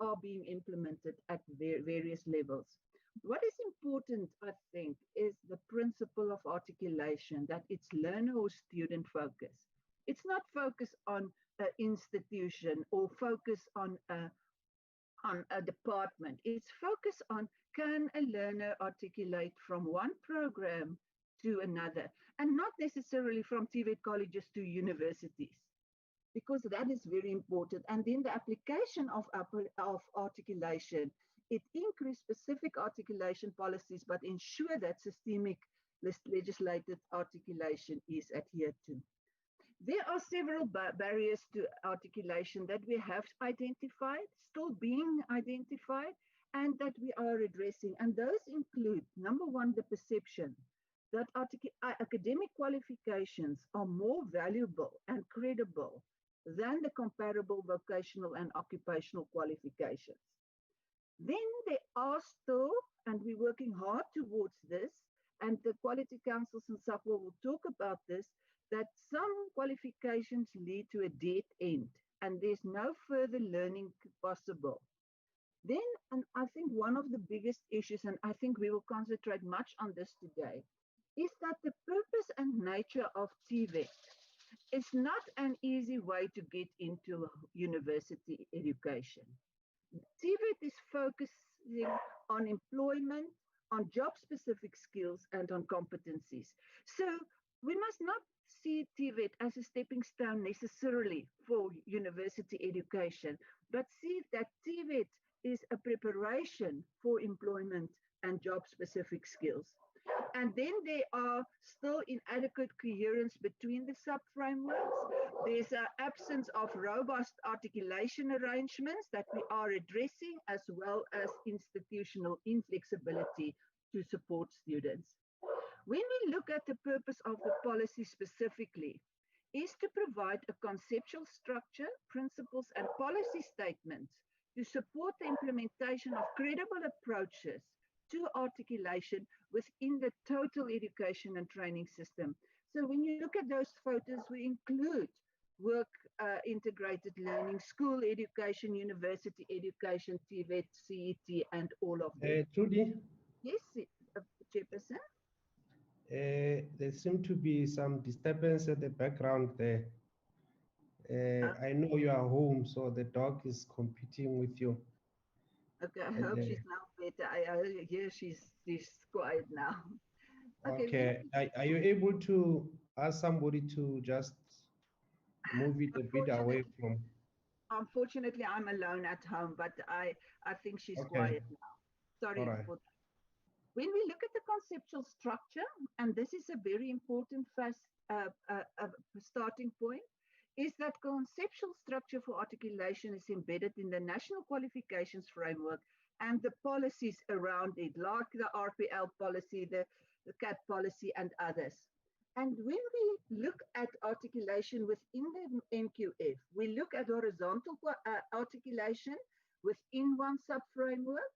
are being implemented at various levels. What is important, I think, is the principle of articulation, that it's learner or student focus. It's not focus on an institution or focus on a department. It's focus on, can a learner articulate from one program to another, and not necessarily from TVET colleges to universities, because that is very important. And then the application of articulation, it increases specific articulation policies, but ensure that systemic legislative articulation is adhered to. There are several barriers to articulation that we have identified, still being identified, and that we are addressing. And those include, number one, the perception that academic qualifications are more valuable and credible than the comparable vocational and occupational qualifications. Then there are still, and we're working hard towards this, and the Quality Councils and SAQA will talk about this, that some qualifications lead to a dead end, and there's no further learning possible. Then, and I think one of the biggest issues, and I think we will concentrate much on this today, is that the purpose and nature of TVET is not an easy way to get into university education. TVET is focusing on employment, on job-specific skills, and on competencies. So we must not see TVET as a stepping stone necessarily for university education, but see that TVET is a preparation for employment and job-specific skills. And then there are still inadequate coherence between the sub-frameworks. There's an absence of robust articulation arrangements that we are addressing, as well as institutional inflexibility to support students. When we look at the purpose of the policy specifically, is to provide a conceptual structure, principles, and policy statements to support the implementation of credible approaches to articulation within the total education and training system. So when you look at those photos, we include work, integrated learning, school education, university education, TVET, CET, and all of them. Trudy? Yes, Chairperson? There seem to be some disturbance at the background there. I know you are home, so the dog is competing with you. Okay, I hope she's now better. I hear she's quiet now. Okay, are you able to ask somebody to just move it a bit away from? Unfortunately, I'm alone at home, but I think she's Okay. quiet now. Sorry for that. When we look at the conceptual structure, and this is a very important first starting point, is that conceptual structure for articulation is embedded in the National Qualifications Framework and the policies around it, like the RPL policy, the CAT policy, and others. And when we look at articulation within the NQF, we look at horizontal articulation within one sub-framework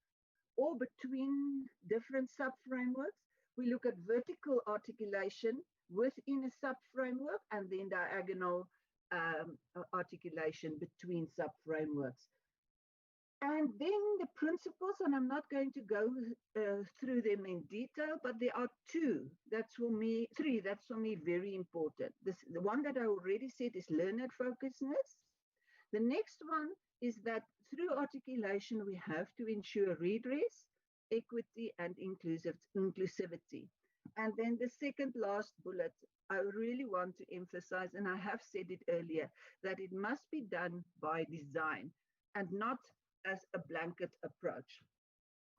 or between different sub-frameworks. We look at vertical articulation within a sub-framework, and then diagonal articulation between sub-frameworks. And then the principles, and I'm not going to go through them in detail, but there are three that's for me very important. The one that I already said is learner focusedness. The next one is that through articulation, we have to ensure redress, equity, and inclusivity. And then the second last bullet, I really want to emphasize, and I have said it earlier, that it must be done by design and not as a blanket approach.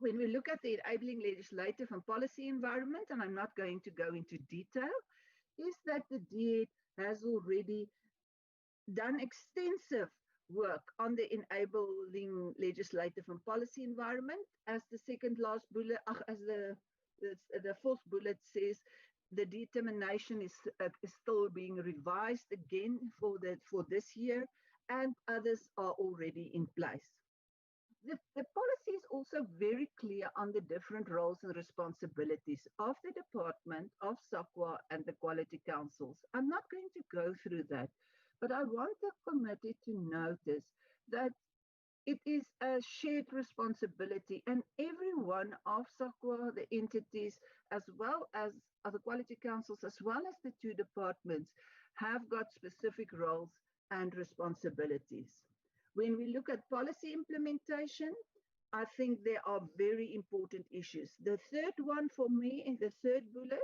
When we look at the enabling legislative and policy environment, and I'm not going to go into detail, is that the DHET has already done extensive work on the enabling legislative and policy environment. As the second last bullet, as the fourth bullet says, the determination is still being revised again for this year, and others are already in place. The policy is also very clear on the different roles and responsibilities of the department, of SAQA, and the quality councils. I'm not going to go through that, but I want the committee to notice that It is a shared responsibility, and every one of SAQA, the entities, as well as other quality councils, as well as the two departments, have got specific roles and responsibilities. When we look at policy implementation, I think there are very important issues. The third one for me, in the third bullet,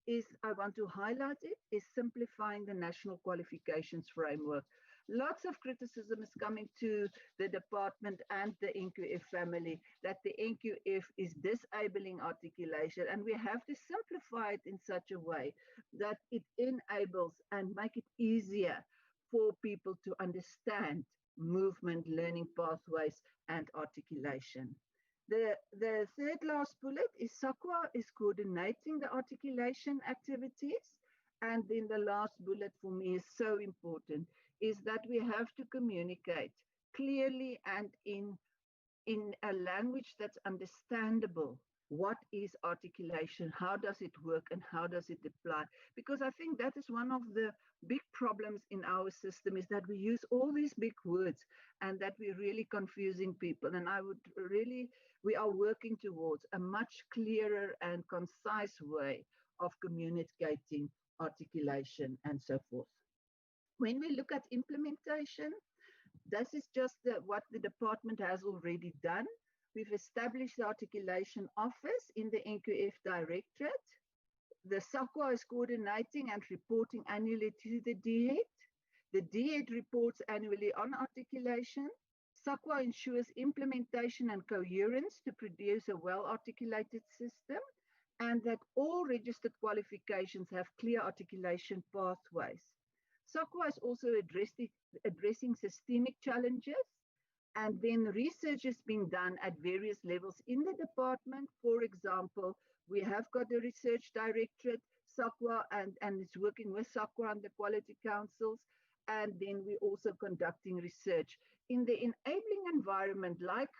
is I want to highlight it, is simplifying the national qualifications framework. Lots of criticism is coming to the department and the NQF family that the NQF is disabling articulation, and we have to simplify it in such a way that it enables and make it easier for people to understand movement, learning pathways, and articulation. The third last bullet is SAQA is coordinating the articulation activities. And then the last bullet for me is so important, is that we have to communicate clearly and in a language that's understandable. What is articulation? How does it work? And how does it apply? Because I think that is one of the big problems in our system, is that we use all these big words and that we're really confusing people. And we are working towards a much clearer and concise way of communicating articulation and so forth. When we look at implementation, this is just what the department has already done. We've established the Articulation Office in the NQF Directorate. The SAQA is coordinating and reporting annually to the DHET. The DHET reports annually on articulation. SAQA ensures implementation and coherence to produce a well-articulated system, and that all registered qualifications have clear articulation pathways. SAQA is also addressing systemic challenges, and then research is being done at various levels in the department. For example, we have got the research directorate, SAQA, and it's working with SAQA and the quality councils. And then we're also conducting research in the enabling environment, like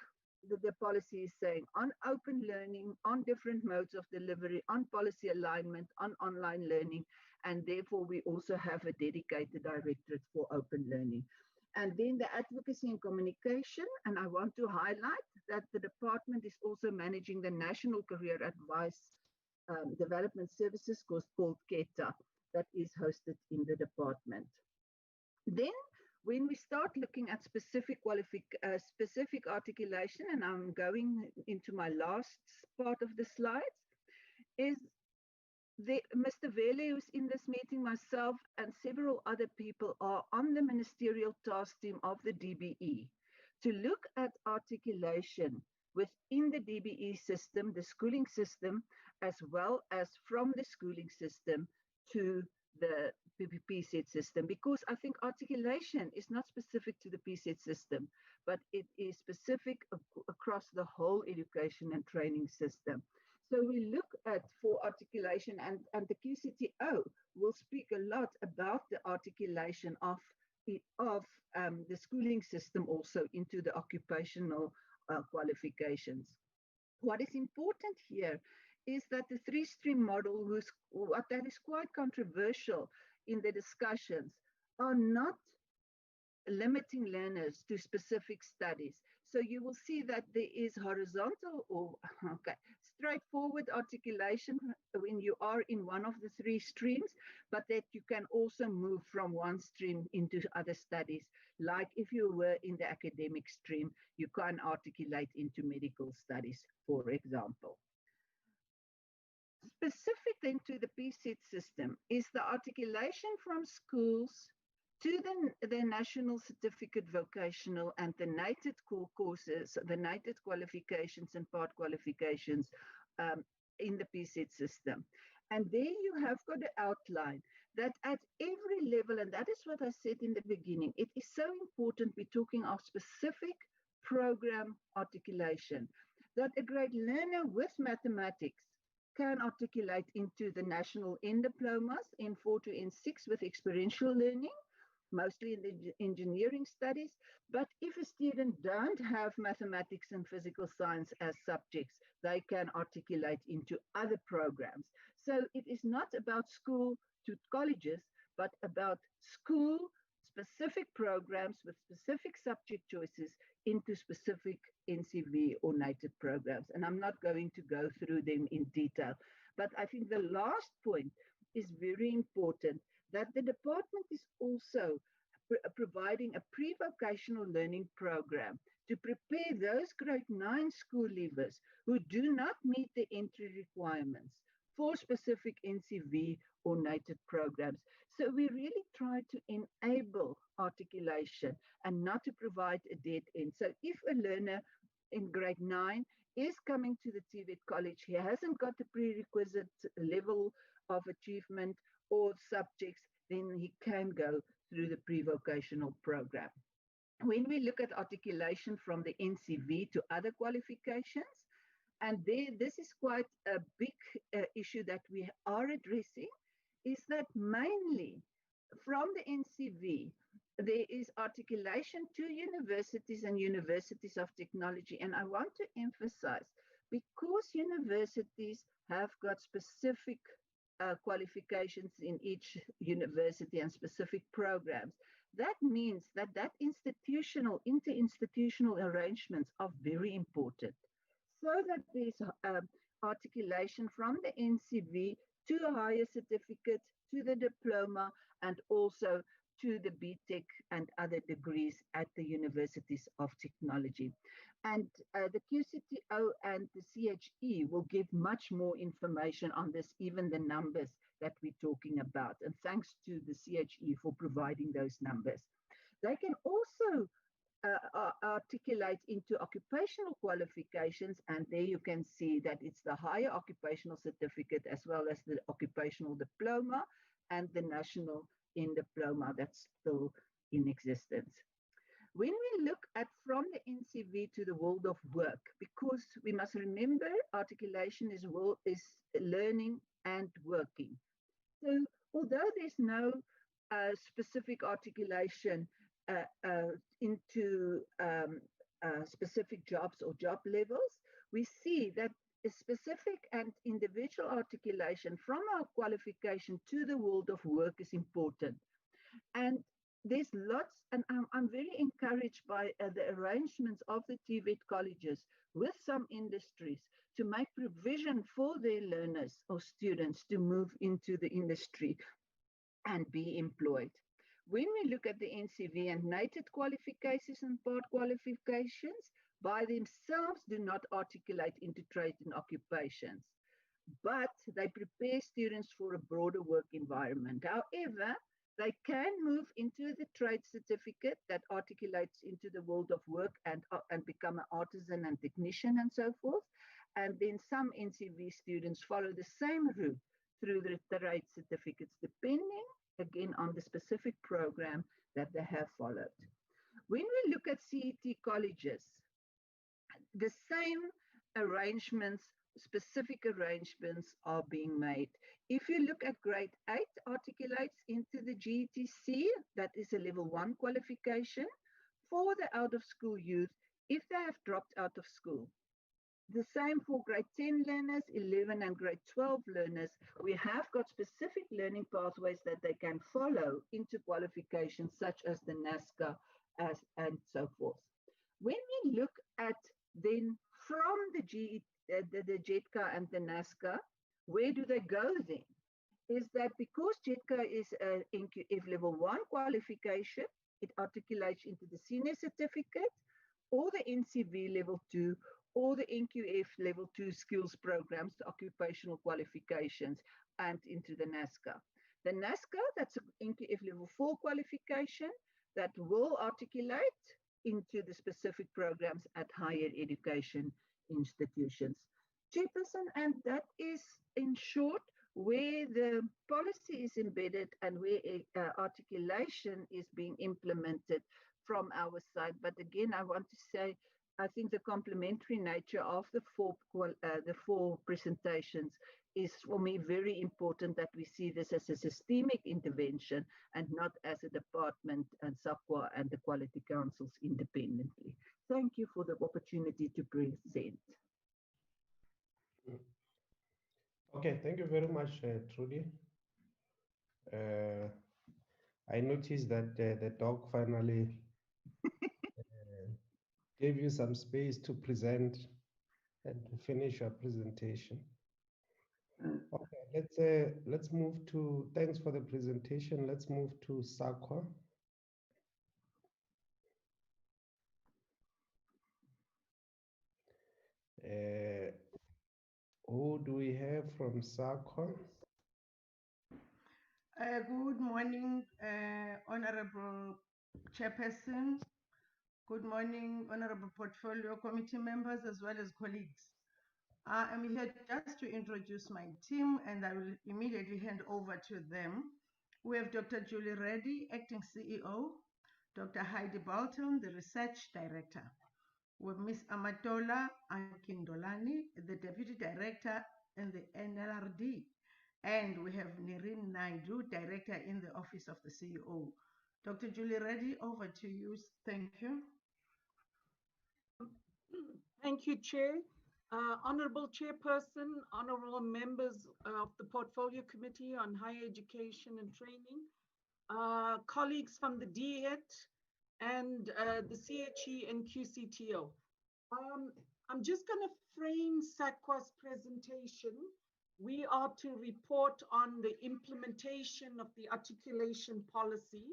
the policy is saying, on open learning, on different modes of delivery, on policy alignment, on online learning. And therefore, we also have a dedicated directorate for open learning. And then the advocacy and communication, and I want to highlight that the department is also managing the National Career Advice Development Services course called QCTO, that is hosted in the department. Then, when we start looking at specific articulation, and I'm going into my last part of the slides, is Mr. Vele, who's in this meeting, myself, and several other people are on the ministerial task team of the DBE to look at articulation within the DBE system, the schooling system, as well as from the schooling system to the PSET system, because I think articulation is not specific to the PSET system, but it is specific across the whole education and training system. So we look at for articulation, and the QCTO will speak a lot about the articulation of the schooling system also into the occupational qualifications. What is important here is that the three-stream model, that is quite controversial in the discussions, are not limiting learners to specific studies. So you will see that there is horizontal or straightforward articulation when you are in one of the three streams, but that you can also move from one stream into other studies. Like if you were in the academic stream, you can articulate into medical studies, for example. Specific then to the PSET system is the articulation from schools to the National Certificate Vocational and the NATED core courses, the NATED qualifications and part qualifications in the PSET system. And there you have got an outline that at every level, and that is what I said in the beginning, it is so important we're talking of specific program articulation, that a grade learner with mathematics can articulate into the national end diplomas in 4 to N6 with experiential learning, mostly in the engineering studies. But if a student don't have mathematics and physical science as subjects, they can articulate into other programs. So it is not about school to colleges, but about school specific programs with specific subject choices into specific NCV or native programs. And I'm not going to go through them in detail. But I think the last point is very important, that the department is also providing a pre-vocational learning program to prepare those grade 9 school leavers who do not meet the entry requirements for specific NCV or native programs. So we really try to enable articulation and not to provide a dead end. So if a learner in grade 9 is coming to the TVET college, he hasn't got the prerequisite level of achievement or subjects, then he can go through the pre-vocational program. When we look at articulation from the NCV to other qualifications, and this is quite a big issue that we are addressing, is that mainly from the NCV, there is articulation to universities and universities of technology. And I want to emphasize, because universities have got specific qualifications in each university and specific programs, that means that interinstitutional arrangements are very important, so that there's articulation from the NCV to a higher certificate, to the diploma, and also to the BTech and other degrees at the universities of technology. And the QCTO and the CHE will give much more information on this, even the numbers that we're talking about. And thanks to the CHE for providing those numbers. They can also articulate into occupational qualifications, and there you can see that it's the higher occupational certificate as well as the occupational diploma and the national in diploma that's still in existence. When we look at from the NCV to the world of work, because we must remember articulation is learning and working. So although there's no specific articulation into specific jobs or job levels, we see that a specific and individual articulation from our qualification to the world of work is important. And there's lots, and I'm very encouraged by the arrangements of the TVET colleges with some industries to make provision for their learners or students to move into the industry and be employed. When we look at the NCV and native qualifications and part qualifications, by themselves do not articulate into trade and occupations, but they prepare students for a broader work environment. However, they can move into the trade certificate that articulates into the world of work and become an artisan and technician and so forth. And then some NCV students follow the same route through the trade certificates, depending again on the specific program that they have followed. When we look at CET colleges, the same arrangements, specific arrangements are being made. If you look at grade 8, articulates into the GETC, that is a level 1 qualification for the out-of-school youth if they have dropped out of school. The same for grade 10 learners, 11 and grade 12 learners. We have got specific learning pathways that they can follow into qualifications such as the NASCA and so forth. When we look at then from the JETCA and the NASCA, where do they go then? Is that because JETCA is an NQF level 1 qualification, it articulates into the senior certificate or the NCV level 2 or the NQF level 2 skills programs, occupational qualifications, and into the NASCA. The NASCA, that's an NQF level 4 qualification that will articulate into the specific programs at higher education institutions. Chairperson, and that is in short where the policy is embedded and where articulation is being implemented from our side. But again, I want to say, I think the complementary nature of the four presentations is for me very important, that we see this as a systemic intervention and not as a department and SAQA and the quality councils independently. Thank you for the opportunity to present. Okay, thank you very much, Trudy. I noticed that the dog finally gave you some space to present and to finish your presentation. Okay, let's move to, thanks for the presentation. Let's move to SAQA. Who do we have from SAQA? Good morning, Honorable Chairperson. Good morning, Honorable Portfolio Committee members, as well as colleagues. I am here just to introduce my team, and I will immediately hand over to them. We have Dr. Julie Reddy, Acting CEO, Dr. Heidi Bolton, the Research Director. We have Ms. Amatola Akindolani, the Deputy Director in the NLRD. And we have Nirin Naidu, Director in the Office of the CEO. Dr. Julie Reddy, over to you. Thank you. Thank you, Chair. Honorable Chairperson, honorable members of the Portfolio Committee on Higher Education and Training, colleagues from the DHET and the CHE and QCTO. I'm just going to frame SAQA's presentation. We are to report on the implementation of the Articulation Policy.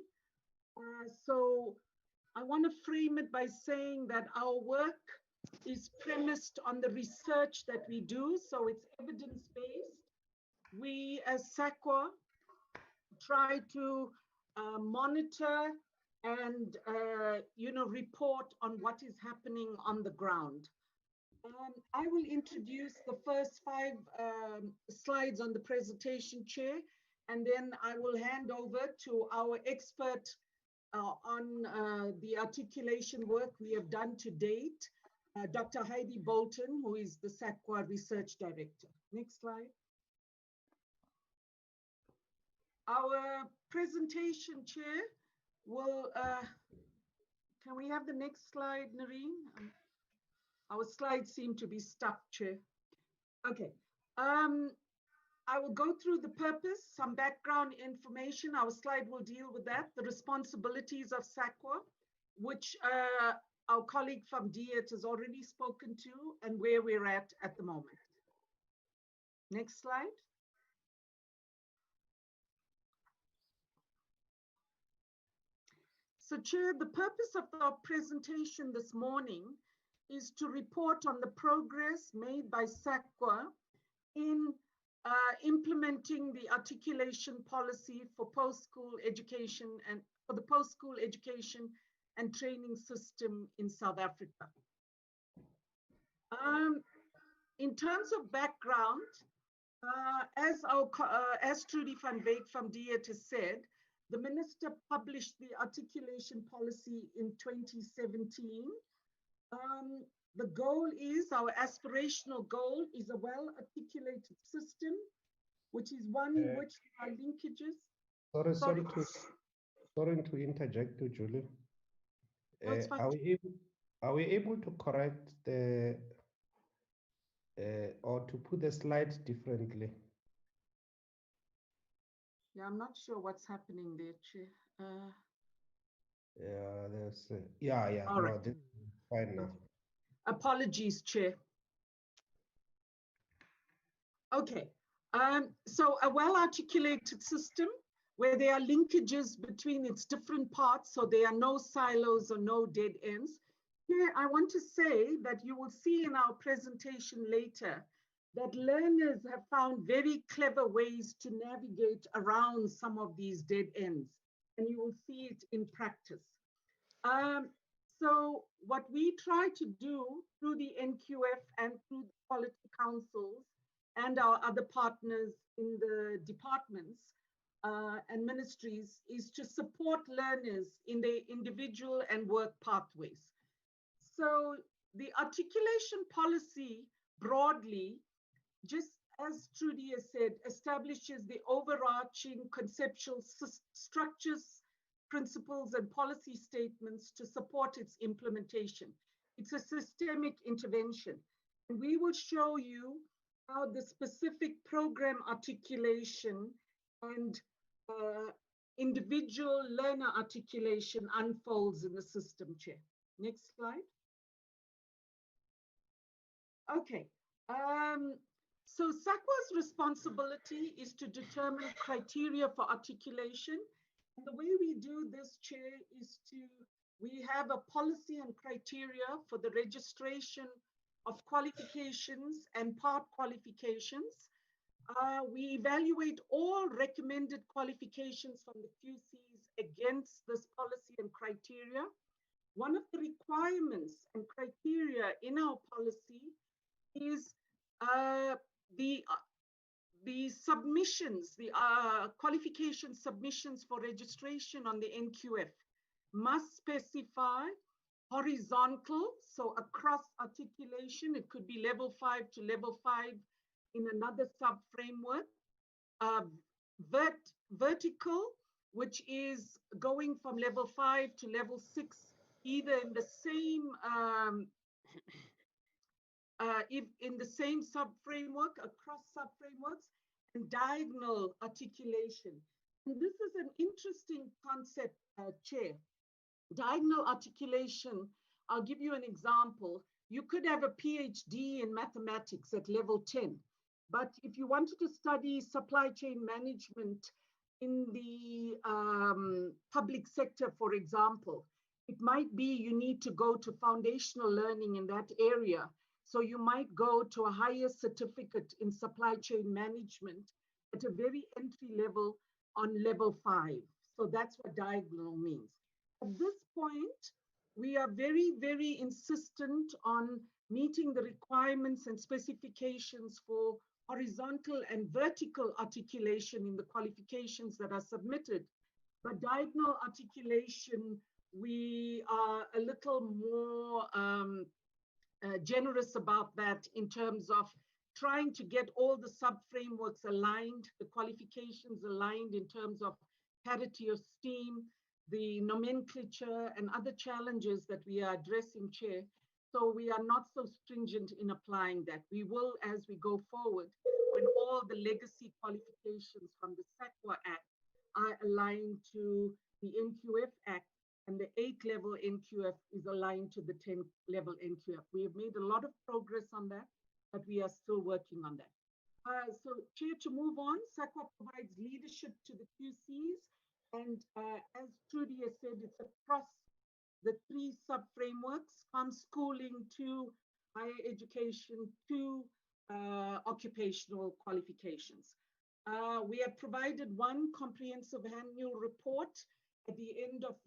So I want to frame it by saying that our work is premised on the research that we do, so it's evidence-based. We, as SAQA, try to monitor and report on what is happening on the ground. I will introduce the first 5 slides on the presentation, Chair, and then I will hand over to our expert on the articulation work we have done to date, Dr. Heidi Bolton, who is the SAQA Research Director. Next slide. Our presentation, Chair, will, can we have the next slide, Nareen? Our slides seem to be stuck, Chair. Okay. I will go through the purpose, some background information. Our slide will deal with that. The responsibilities of SAQA, which our colleague from DHET has already spoken to, and where we're at the moment. Next slide. So, Chair, the purpose of our presentation this morning is to report on the progress made by SAQA in implementing the articulation policy for post-school education and for the post-school education and training system in South Africa. In terms of background, as Trudy van Wyk from DHET has said, the Minister published the articulation policy in 2017. The goal is, our aspirational goal is a well-articulated system, which is one in which there are linkages. Sorry to interject, Julie. No, are we able to correct the or to put the slides differently? Yeah, I'm not sure what's happening there, Chair. Yeah, there's yeah. All right. This is fine now. Apologies, Chair. Okay. So a well-articulated system where there are linkages between its different parts, so there are no silos or no dead ends. Here, I want to say that you will see in our presentation later that learners have found very clever ways to navigate around some of these dead ends, and you will see it in practice. So what we try to do through the NQF and through the quality councils and our other partners in the departments and ministries is to support learners in their individual and work pathways. So the articulation policy broadly, just as Trudy has said, establishes the overarching conceptual structures, principles, and policy statements to support its implementation. It's a systemic intervention. And we will show you how the specific program articulation and individual learner articulation unfolds in the system, Chair. Next slide. Okay. So SAQA's responsibility is to determine criteria for articulation. And the way we do this, Chair, is we have a policy and criteria for the registration of qualifications and part qualifications. We evaluate all recommended qualifications from the QCs against this policy and criteria. One of the requirements and criteria in our policy is the submissions, the qualification submissions for registration on the NQF must specify horizontal, so across articulation. It could be level 5 to level 5 in another sub-framework. Vertical, which is going from level 5 to level 6, either in the same in the same sub-framework, across sub-frameworks, and diagonal articulation. And this is an interesting concept, Chair. Diagonal articulation, I'll give you an example. You could have a PhD in mathematics at level 10, but if you wanted to study supply chain management in the public sector, for example, it might be you need to go to foundational learning in that area. So you might go to a higher certificate in supply chain management at a very entry level on level 5. So that's what diagonal means. At this point, we are very, very insistent on meeting the requirements and specifications for horizontal and vertical articulation in the qualifications that are submitted. But diagonal articulation, we are a little more generous about that in terms of trying to get all the sub-frameworks aligned, the qualifications aligned in terms of parity of STEAM, the nomenclature and other challenges that we are addressing, Chair. So we are not so stringent in applying that. We will, as we go forward, when all the legacy qualifications from the SAQA Act are aligned to the NQF Act, and the 8-level NQF is aligned to the 10-level NQF. We have made a lot of progress on that, but we are still working on that. So, Chair, to move on, SAQA provides leadership to the QCs, and as Trudy has said, it's across the 3 sub-frameworks, from schooling to higher education to occupational qualifications. We have provided one comprehensive annual report at the end of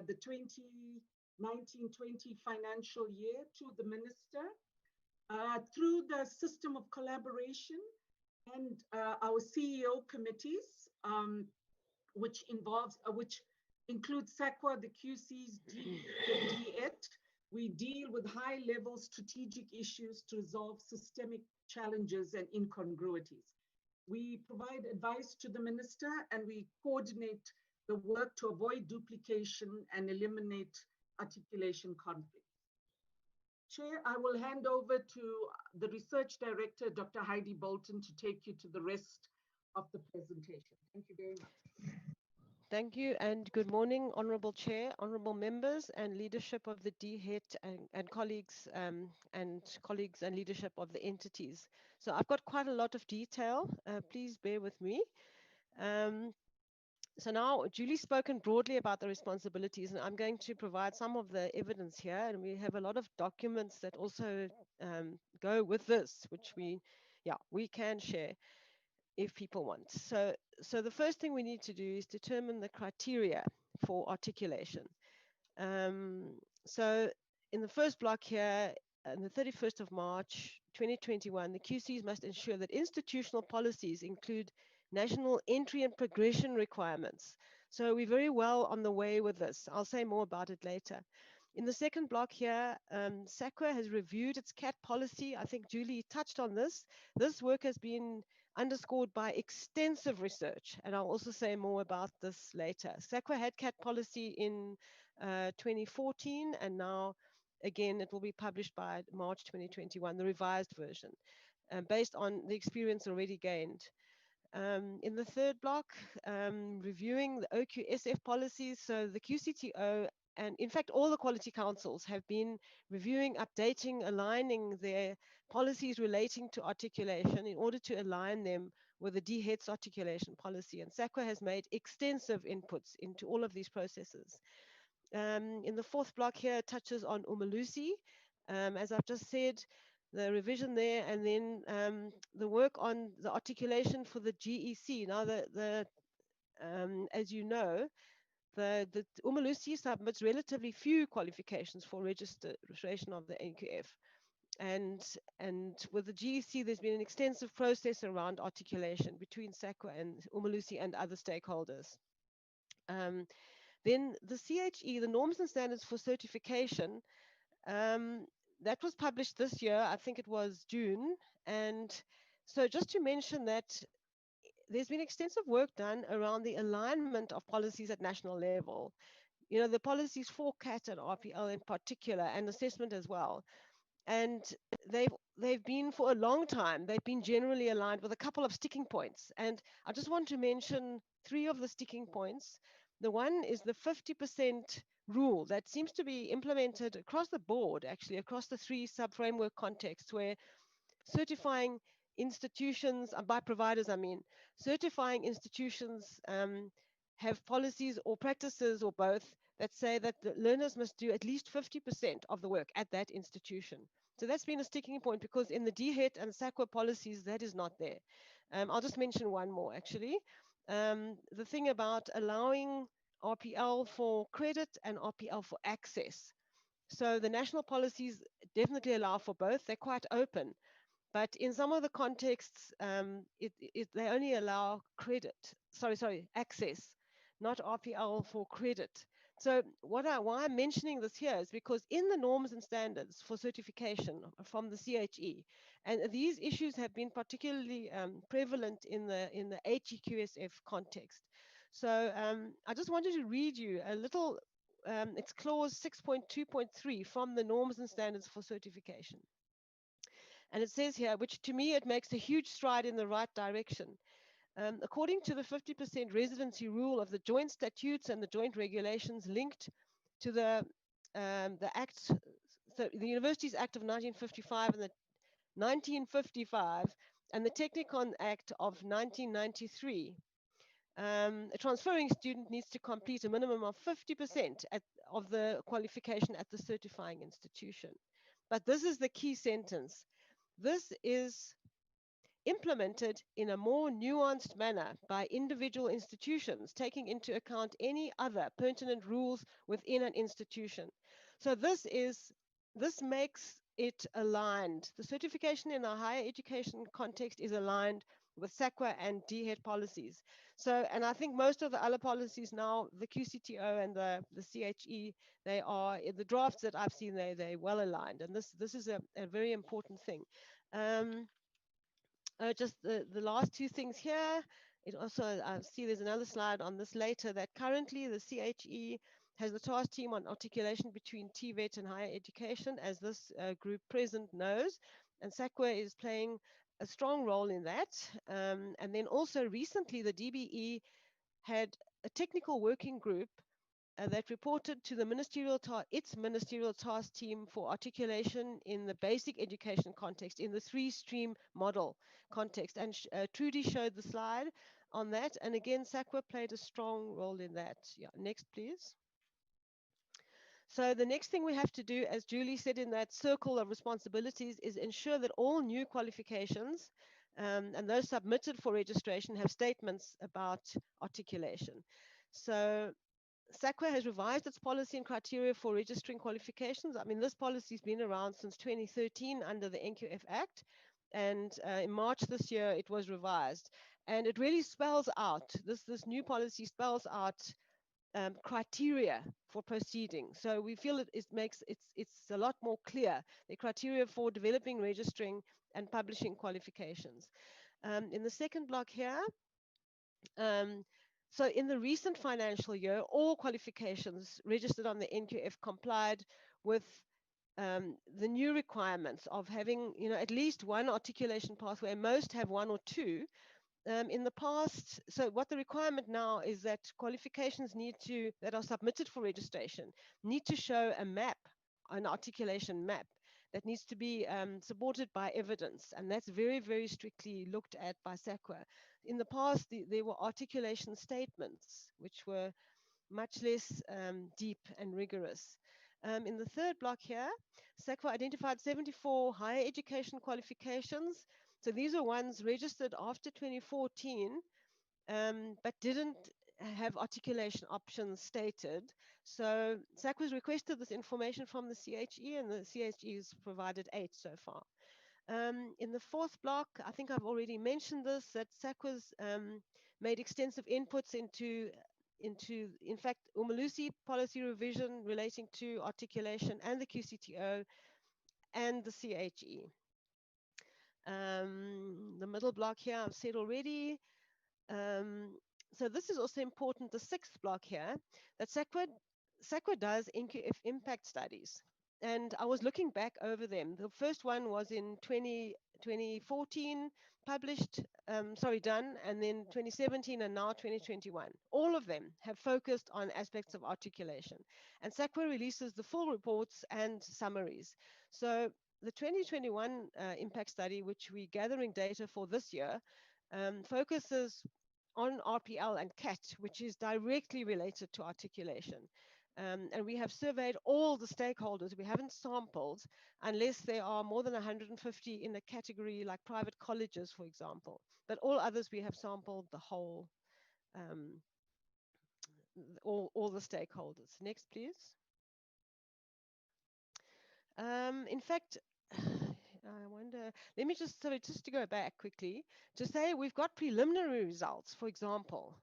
the 2019-20 financial year to the Minister. Through the system of collaboration and our CEO committees, which includes SAQA, the QCs, the DHET, we deal with high-level strategic issues to resolve systemic challenges and incongruities. We provide advice to the Minister, and we coordinate the work to avoid duplication and eliminate articulation conflicts. Chair, I will hand over to the Research Director, Dr. Heidi Bolton, to take you to the rest of the presentation. Thank you very much. Thank you, and good morning, Honourable Chair, Honourable Members, and leadership of the DHET and colleagues and leadership of the entities. So I've got quite a lot of detail. Please bear with me. So now Julie's spoken broadly about the responsibilities, and I'm going to provide some of the evidence here, and we have a lot of documents that also go with this, which we can share if people want. So the first thing we need to do is determine the criteria for articulation. So in the first block here, on the 31st of March 2021, the QCs must ensure that institutional policies include national entry and progression requirements. So we're very well on the way with this. I'll say more about it later. In the second block here, SAQA has reviewed its CAT policy. I think Julie touched on this. This work has been underscored by extensive research, and I'll also say more about this later. SAQA had CAT policy in 2014, and now again it will be published by March 2021, the revised version, based on the experience already gained. In the third block, reviewing the OQSF policies, so the QCTO and in fact, all the quality councils have been reviewing, updating, aligning their policies relating to articulation in order to align them with the DHET's articulation policy. And SAQA has made extensive inputs into all of these processes. In the fourth block here, it touches on Umalusi. As I've just said, the revision there, and then the work on the articulation for the GEC. Now, as you know, the Umalusi submits relatively few qualifications for registration of the NQF. And with the GEC, there's been an extensive process around articulation between SAQA and Umalusi and other stakeholders. Then the CHE, the Norms and Standards for Certification, that was published this year. I think it was June. And so just to mention that there's been extensive work done around the alignment of policies at national level. You know, the policies for CAT and RPL in particular, and assessment as well. And they've been for a long time, they've been generally aligned with a couple of sticking points. And I just want to mention 3 of the sticking points. The one is the 50% rule that seems to be implemented across the board, actually, across the 3 sub-framework contexts, where certifying institutions, by providers, I mean, certifying institutions have policies or practices or both that say that the learners must do at least 50% of the work at that institution. So that's been a sticking point, because in the DHET and SAQA policies, that is not there. I'll just mention one more, actually. The thing about allowing RPL for credit and RPL for access. So the national policies definitely allow for both. They're quite open. But in some of the contexts, they only allow access, not RPL for credit. So why I'm mentioning this here is because in the norms and standards for certification from the CHE, and these issues have been particularly prevalent in the HEQSF context. So I just wanted to read you a little, it's clause 6.2.3 from the norms and standards for certification. And it says here, which to me, it makes a huge stride in the right direction. According to the 50% residency rule of the joint statutes and the joint regulations linked to the Act, so the Universities Act of 1955 and the 1955 and the Technikon Act of 1993, a transferring student needs to complete a minimum of 50% of the qualification at the certifying institution. But this is the key sentence. This is implemented in a more nuanced manner by individual institutions, taking into account any other pertinent rules within an institution. So this makes it aligned. The certification in a higher education context is aligned with SAQA and DHET policies. So, and I think most of the other policies now, the QCTO and the CHE, they are, in the drafts that I've seen, they're well aligned. And this is a very important thing. Just the last 2 things here. It also, I see there's another slide on this later, that currently the CHE has the task team on articulation between TVET and higher education, as this group present knows. And SAQA is playing a strong role in that. And then also recently, the DBE had a technical working group that reported to the its ministerial task team for articulation in the basic education context, in the 3-stream model context. And Trudy showed the slide on that. And again, SAQA played a strong role in that. Yeah, next, please. So the next thing we have to do, as Julie said, in that circle of responsibilities, is ensure that all new qualifications and those submitted for registration have statements about articulation. So SAQA has revised its policy and criteria for registering qualifications. I mean, this policy has been around since 2013 under the NQF Act. And in March this year, it was revised. And it really spells out, this new policy spells out criteria for proceeding. So we feel it's a lot more clear, the criteria for developing, registering, and publishing qualifications. In the second block here, so in the recent financial year, all qualifications registered on the NQF complied with the new requirements of having, at least one articulation pathway. Most have 1 or 2. in the past, so what the requirement now is that qualifications that are submitted for registration need to show a map, an articulation map that needs to be supported by evidence. And that's very, very strictly looked at by SAQA. In the past, there were articulation statements, which were much less deep and rigorous. In the third block here, SAQA identified 74 higher education qualifications. So these are ones registered after 2014, but didn't have articulation options stated. So SAQA has requested this information from the CHE, and the CHE has provided 8 so far. In the fourth block, I think I've already mentioned this, that SAQA's made extensive inputs into, in fact, Umalusi policy revision relating to articulation and the QCTO and the CHE. The middle block here, I've said already. So this is also important, the sixth block here, that SAQA does NQF impact studies. And I was looking back over them. The first one was in 2014, published, done, and then 2017 and now 2021. All of them have focused on aspects of articulation. And SAQA releases the full reports and summaries. So the 2021 impact study, which we're gathering data for this year, focuses on RPL and CAT, which is directly related to articulation. And we have surveyed all the stakeholders. We haven't sampled unless there are more than 150 in a category like private colleges, for example. But all others, we have sampled the whole, all the stakeholders. Next, please. In fact, I wonder, let me just to go back quickly to say we've got preliminary results, for example,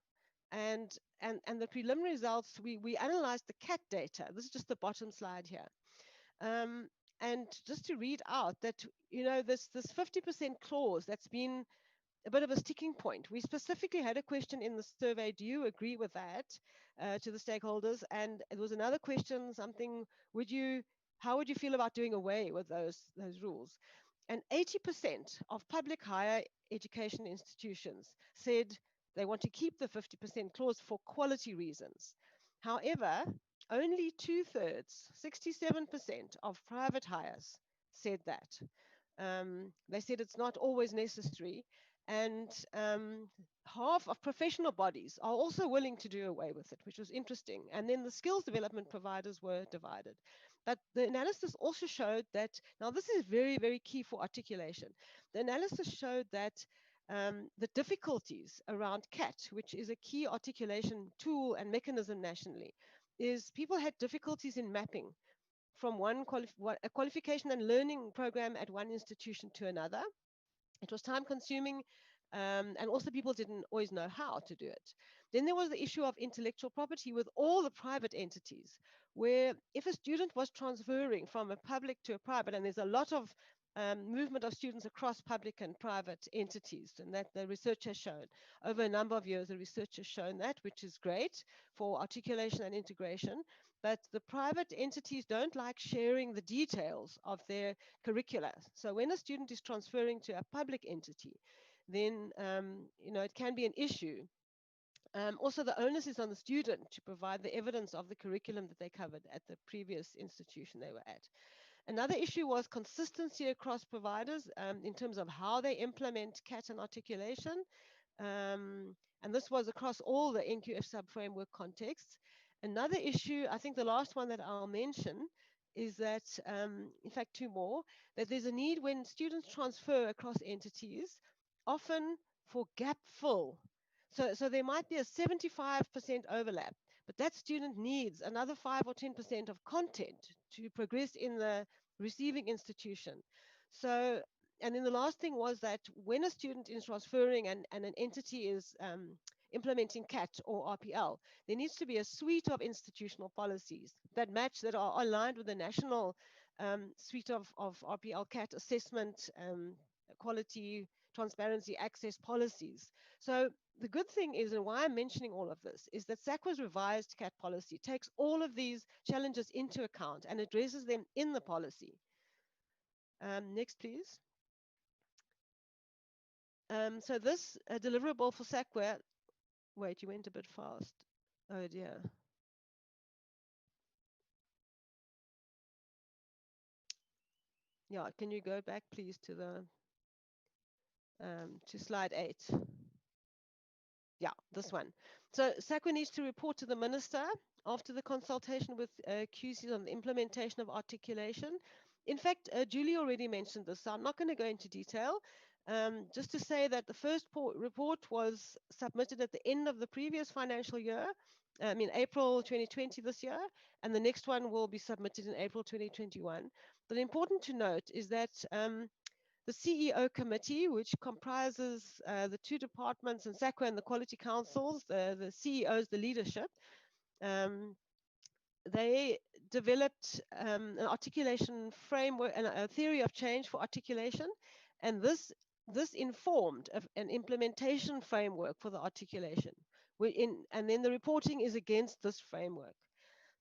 and the preliminary results, we analyzed the CAT data. This is just the bottom slide here. And just to read out that, you know, this 50% clause that's been a bit of a sticking point. We specifically had a question in the survey, do you agree with that, to the stakeholders? And there was another question, something, how would you feel about doing away with those rules? And 80% of public higher education institutions said they want to keep the 50% clause for quality reasons. However, only 2/3, 67% of private hires said that. They said it's not always necessary. And half of professional bodies are also willing to do away with it, which was interesting. And then the skills development providers were divided. But the analysis also showed that, now this is very, very key for articulation. The analysis showed that the difficulties around CAT, which is a key articulation tool and mechanism nationally, is people had difficulties in mapping from a qualification and learning program at one institution to another. It was time consuming, and also people didn't always know how to do it. Then there was the issue of intellectual property with all the private entities, where if a student was transferring from a public to a private, and there's a lot of movement of students across public and private entities, and that the research has shown. Over a number of years, the research has shown that, which is great for articulation and integration. But the private entities don't like sharing the details of their curricula. So when a student is transferring to a public entity, then you know, it can be an issue. Also, the onus is on the student to provide the evidence of the curriculum that they covered at the previous institution they were at. Another issue was consistency across providers in terms of how they implement CAT and articulation. And this was across all the NQF sub-framework contexts. Another issue, I think the last one that I'll mention, is that, in fact, two more, that there's a need when students transfer across entities, often for gap fill. So there might be a 75% overlap, but that student needs another 5 or 10% of content to progress in the receiving institution. So, and then the last thing was that when a student is transferring and an entity is implementing CAT or RPL, there needs to be a suite of institutional policies that match, that are aligned with the national suite of RPL CAT assessment, quality, transparency, access policies. So the good thing is, and why I'm mentioning all of this, is that SAQA's revised CAT policy takes all of these challenges into account and addresses them in the policy. Next, please. So this deliverable for SAQA, wait, you went a bit fast. Oh dear. Yeah, can you go back please to the to slide 8? Yeah, this one. So SAQA needs to report to the minister after the consultation with QCs on the implementation of articulation. In fact, Julie already mentioned this, so I'm not going to go into detail. Just to say that the first report was submitted at the end of the previous financial year, April 2020 this year, and the next one will be submitted in April 2021. But important to note is that the CEO committee, which comprises the 2 departments in SAQA and the quality councils, the CEOs, the leadership, they developed an articulation framework and a theory of change for articulation, and this informed an implementation framework for the articulation. And then the reporting is against this framework.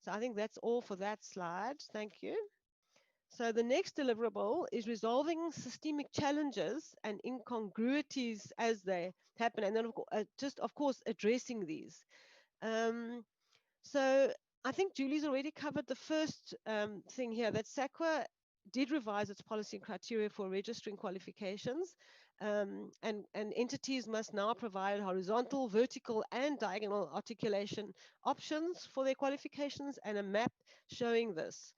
So I think that's all for that slide. Thank you. So the next deliverable is resolving systemic challenges and incongruities as they happen, and then of course addressing these. So I think Julie's already covered the first thing here, that SAQA did revise its policy and criteria for registering qualifications, and entities must now provide horizontal, vertical, and diagonal articulation options for their qualifications and a map showing this.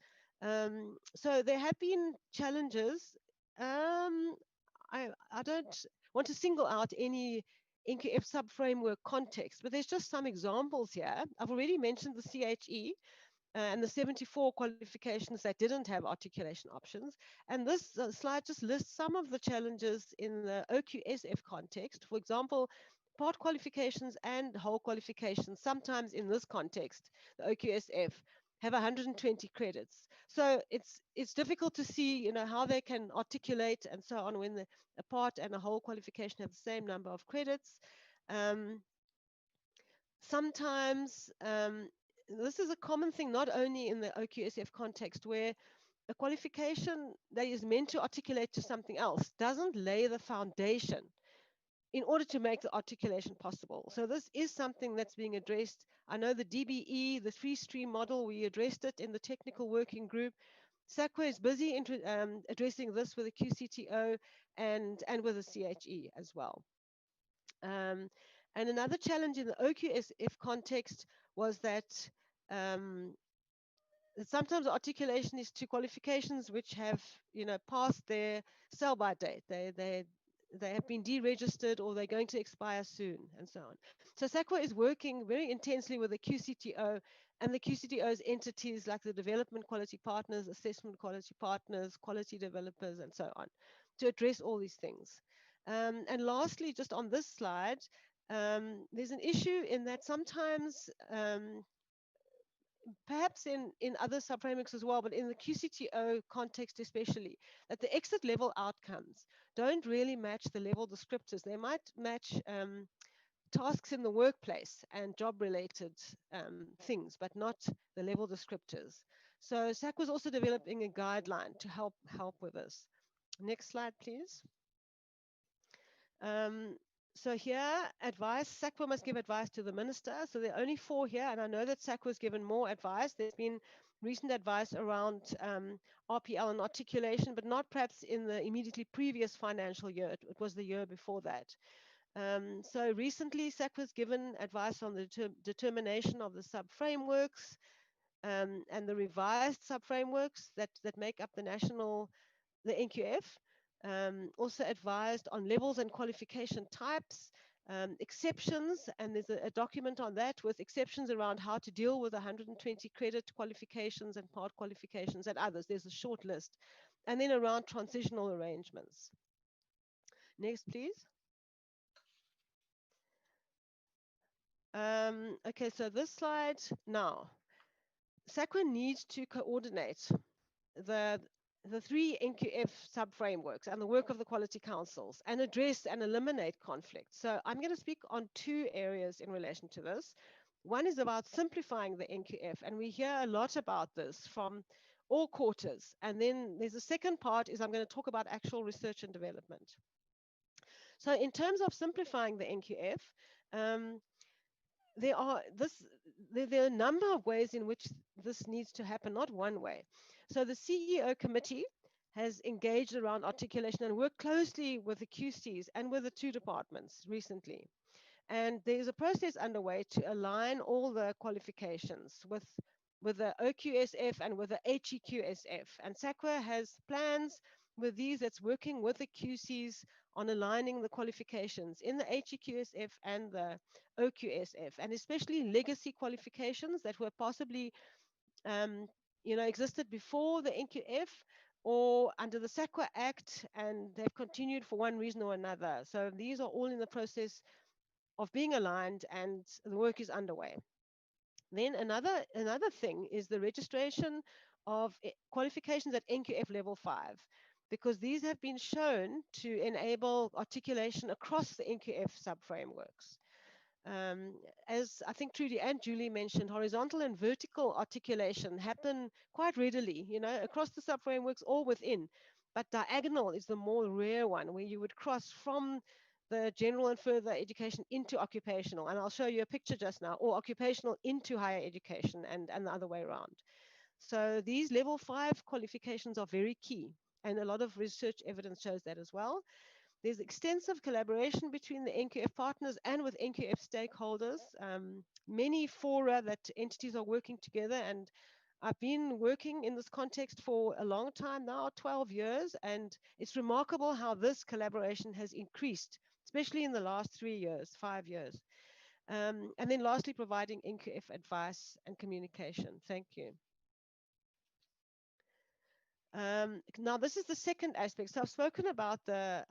So there have been challenges. I don't want to single out any NQF sub-framework context, but there's just some examples here. I've already mentioned the CHE and the 74 qualifications that didn't have articulation options. And this slide just lists some of the challenges in the OQSF context. For example, part qualifications and whole qualifications, sometimes in this context, the OQSF, have 120 credits. So it's difficult to see, how they can articulate and so on when a part and a whole qualification have the same number of credits. Sometimes this is a common thing, not only in the OQSF context, where a qualification that is meant to articulate to something else doesn't lay the foundation in order to make the articulation possible. So this is something that's being addressed. I know the DBE, the 3-stream model, we addressed it in the technical working group. SAQA is busy addressing this with the QCTO and with the CHE as well. And another challenge in the OQSF context was that sometimes articulation is to qualifications which have, passed their sell-by date. They have been deregistered or they're going to expire soon and so on. So SAQA is working very intensely with the QCTO and the QCTO's entities like the development quality partners, assessment quality partners, quality developers, and so on, to address all these things. And lastly, just on this slide, there's an issue in that sometimes, perhaps in other sub-frameworks as well, but in the QCTO context especially, that the exit level outcomes don't really match the level descriptors. They might match tasks in the workplace and job-related things, but not the level descriptors. So SAQA was also developing a guideline to help with this. Next slide, please. So here, advice, SAQA must give advice to the minister. So there are only 4 here, and I know that SAQA has given more advice. There's been recent advice around RPL and articulation, but not perhaps in the immediately previous financial year. It was the year before that. So recently, SAQA has given advice on the determination of the sub-frameworks and the revised sub-frameworks that make up the NQF. Also advised on levels and qualification types, exceptions, and there's a document on that with exceptions around how to deal with 120 credit qualifications and part qualifications and others. There's a short list. And then around transitional arrangements. Next, please. Okay, so this slide now. SAQA needs to coordinate the 3 NQF sub-frameworks and the work of the quality councils and address and eliminate conflict. So I'm going to speak on 2 areas in relation to this. One is about simplifying the NQF, and we hear a lot about this from all quarters. And then there's a second part is I'm going to talk about actual research and development. So in terms of simplifying the NQF, there are a number of ways in which this needs to happen, not one way. So the CEO committee has engaged around articulation and worked closely with the QCs and with the two departments recently. And there's a process underway to align all the qualifications with the OQSF and with the HEQSF. And SAQA has plans with these that's working with the QCs on aligning the qualifications in the HEQSF and the OQSF, and especially legacy qualifications that were possibly existed before the NQF or under the SAQA Act, and they've continued for one reason or another. So these are all in the process of being aligned, and the work is underway. Then another thing is the registration of qualifications at NQF level 5, because these have been shown to enable articulation across the NQF sub-frameworks. As I think Trudy and Julie mentioned, horizontal and vertical articulation happen quite readily, across the sub-frameworks or within, but diagonal is the more rare one, where you would cross from the general and further education into occupational. And I'll show you a picture just now, or occupational into higher education and the other way around. So these level 5 qualifications are very key, and a lot of research evidence shows that as well. There's extensive collaboration between the NQF partners and with NQF stakeholders, many fora that entities are working together, and I've been working in this context for a long time now, 12 years, and it's remarkable how this collaboration has increased, especially in the last 3 years, 5 years. And then lastly, providing NQF advice and communication. Thank you. Now, this is the second aspect. So I've spoken about the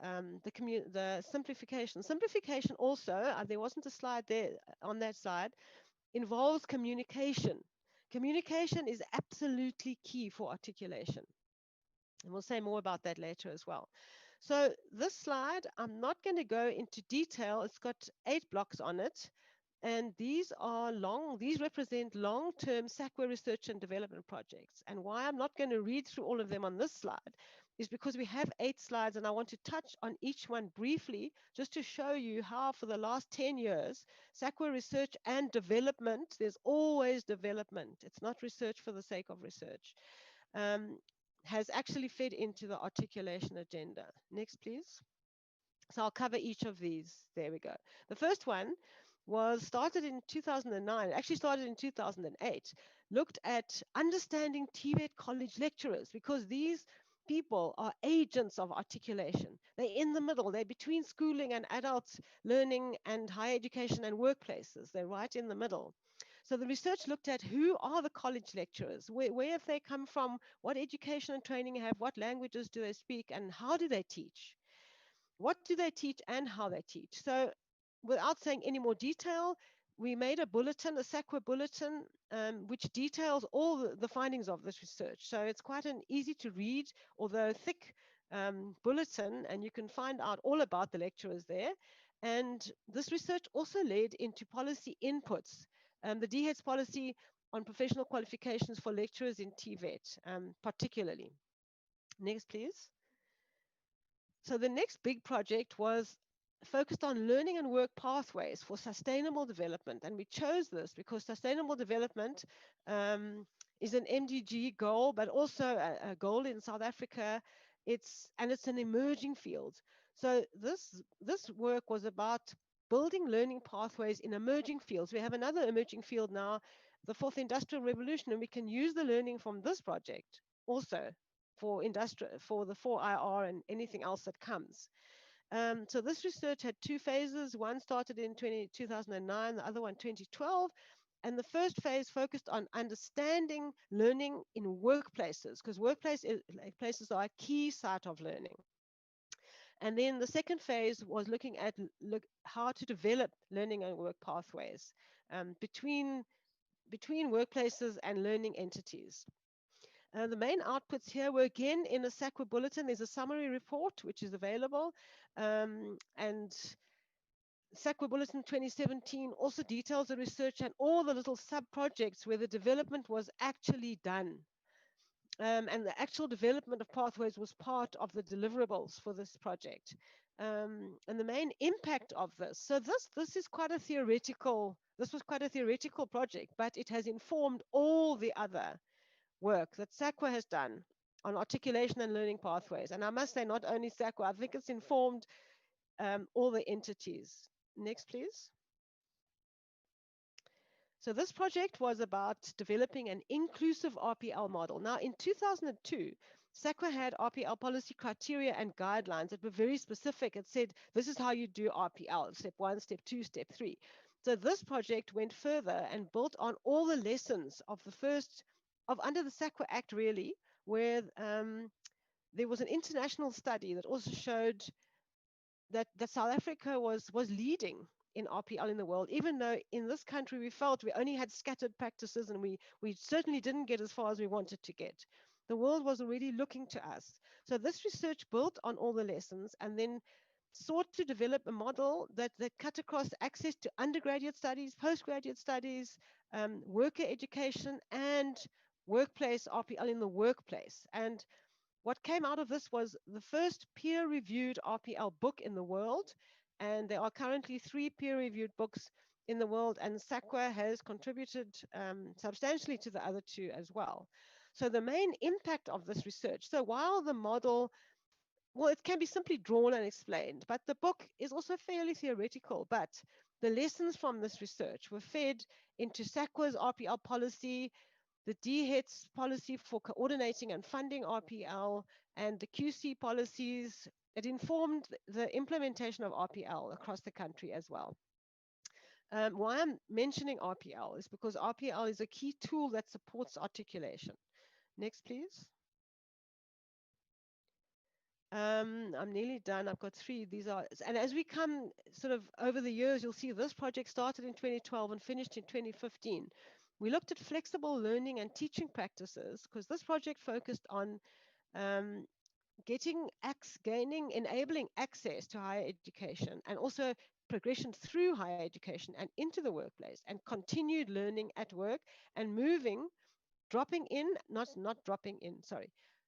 simplification. Simplification also, there wasn't a slide there on that slide, involves communication. Communication is absolutely key for articulation. And we'll say more about that later as well. So this slide, I'm not going to go into detail. It's got 8 blocks on it. And these are these represent long-term SAQA research and development projects. And why I'm not going to read through all of them on this slide is because we have 8 slides, and I want to touch on each one briefly, just to show you how for the last 10 years, SAQA research and development, there's always development. It's not research for the sake of research, has actually fed into the articulation agenda. Next, please. So I'll cover each of these. There we go. The first one was started in 2009, actually started in 2008, looked at understanding TVET college lecturers, because these people are agents of articulation. They're in the middle, they're between schooling and adult learning and higher education and workplaces. They're right in the middle. So the research looked at who are the college lecturers, where have they come from, what education and training have, what languages do they speak, and how do they teach? What do they teach and how they teach? So without saying any more detail, we made a bulletin, a SAQA bulletin, which details all the findings of this research. So it's quite an easy to read, although thick bulletin, and you can find out all about the lecturers there. And this research also led into policy inputs, the DHET's policy on professional qualifications for lecturers in TVET, particularly. Next, please. So the next big project was focused on learning and work pathways for sustainable development. And we chose this because sustainable development is an MDG goal, but also a goal in South Africa. It's an emerging field. So this work was about building learning pathways in emerging fields. We have another emerging field now, the 4th Industrial Revolution, and we can use the learning from this project also for the 4IR and anything else that comes. So this research had 2 phases. One started in 2009, the other one 2012. And the first phase focused on understanding learning in workplaces, because workplaces are a key site of learning. And then the second phase was looking at how to develop learning and work pathways between workplaces and learning entities. The main outputs here were again in a SAQA bulletin. There's a summary report which is available, and SAQA Bulletin 2017 also details the research and all the little sub-projects where the development was actually done. and the actual development of pathways was part of the deliverables for this project. And the main impact of this, so this is quite a theoretical, this was quite a theoretical project, but it has informed all the other work that SAQA has done on articulation and learning pathways. And I must say, not only SAQA, I think it's informed all the entities. Next, please. So this project was about developing an inclusive RPL model. Now, in 2002, SAQA had RPL policy criteria and guidelines that were very specific. It said, this is how you do RPL, step 1, step 2, step 3. So this project went further and built on all the lessons of the first, under the SAQA Act, really, where there was an international study that also showed that South Africa was leading in RPL in the world, even though in this country we felt we only had scattered practices and we certainly didn't get as far as we wanted to get. The world was already looking to us. So this research built on all the lessons and then sought to develop a model that cut across access to undergraduate studies, postgraduate studies, worker education, and workplace RPL in the workplace. And what came out of this was the first peer-reviewed RPL book in the world, and there are currently 3 peer-reviewed books in the world, and SAQA has contributed substantially to the other 2 as well. So the main impact of this research, so while the model, well, it can be simply drawn and explained, but the book is also fairly theoretical, but the lessons from this research were fed into SAQA's RPL policy, the DHET's policy for coordinating and funding RPL, and the QC policies. It informed the implementation of RPL across the country as well. Why I'm mentioning RPL is because RPL is a key tool that supports articulation. Next, please. I'm nearly done. I've got 3. These are, and as we come sort of over the years, you'll see this project started in 2012 and finished in 2015. We looked at flexible learning and teaching practices because this project focused on enabling access to higher education and also progression through higher education and into the workplace and continued learning at work and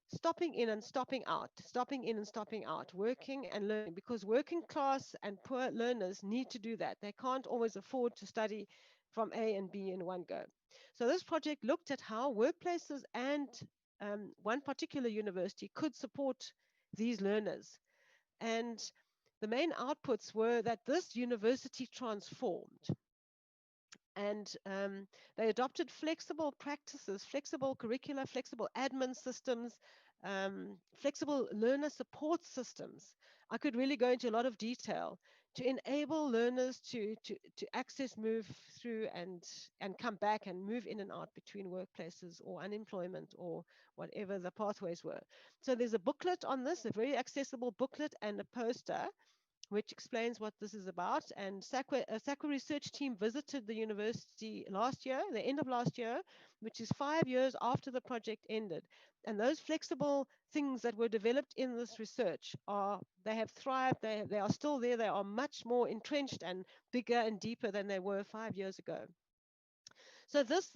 stopping in and stopping out, working and learning, because working class and poor learners need to do that. They can't always afford to study from A and B in one go. So this project looked at how workplaces and one particular university could support these learners. And the main outputs were that this university transformed. And they adopted flexible practices, flexible curricula, flexible admin systems, flexible learner support systems. I could really go into a lot of detail to enable learners to access, move through and come back and move in and out between workplaces or unemployment or whatever the pathways were. So there's a booklet on this, a very accessible booklet and a poster which explains what this is about. And a SAQA research team visited the university last year, the end of last year, which is 5 years after the project ended. And those flexible things that were developed in this research they have thrived, they are still there, they are much more entrenched and bigger and deeper than they were 5 years ago. So this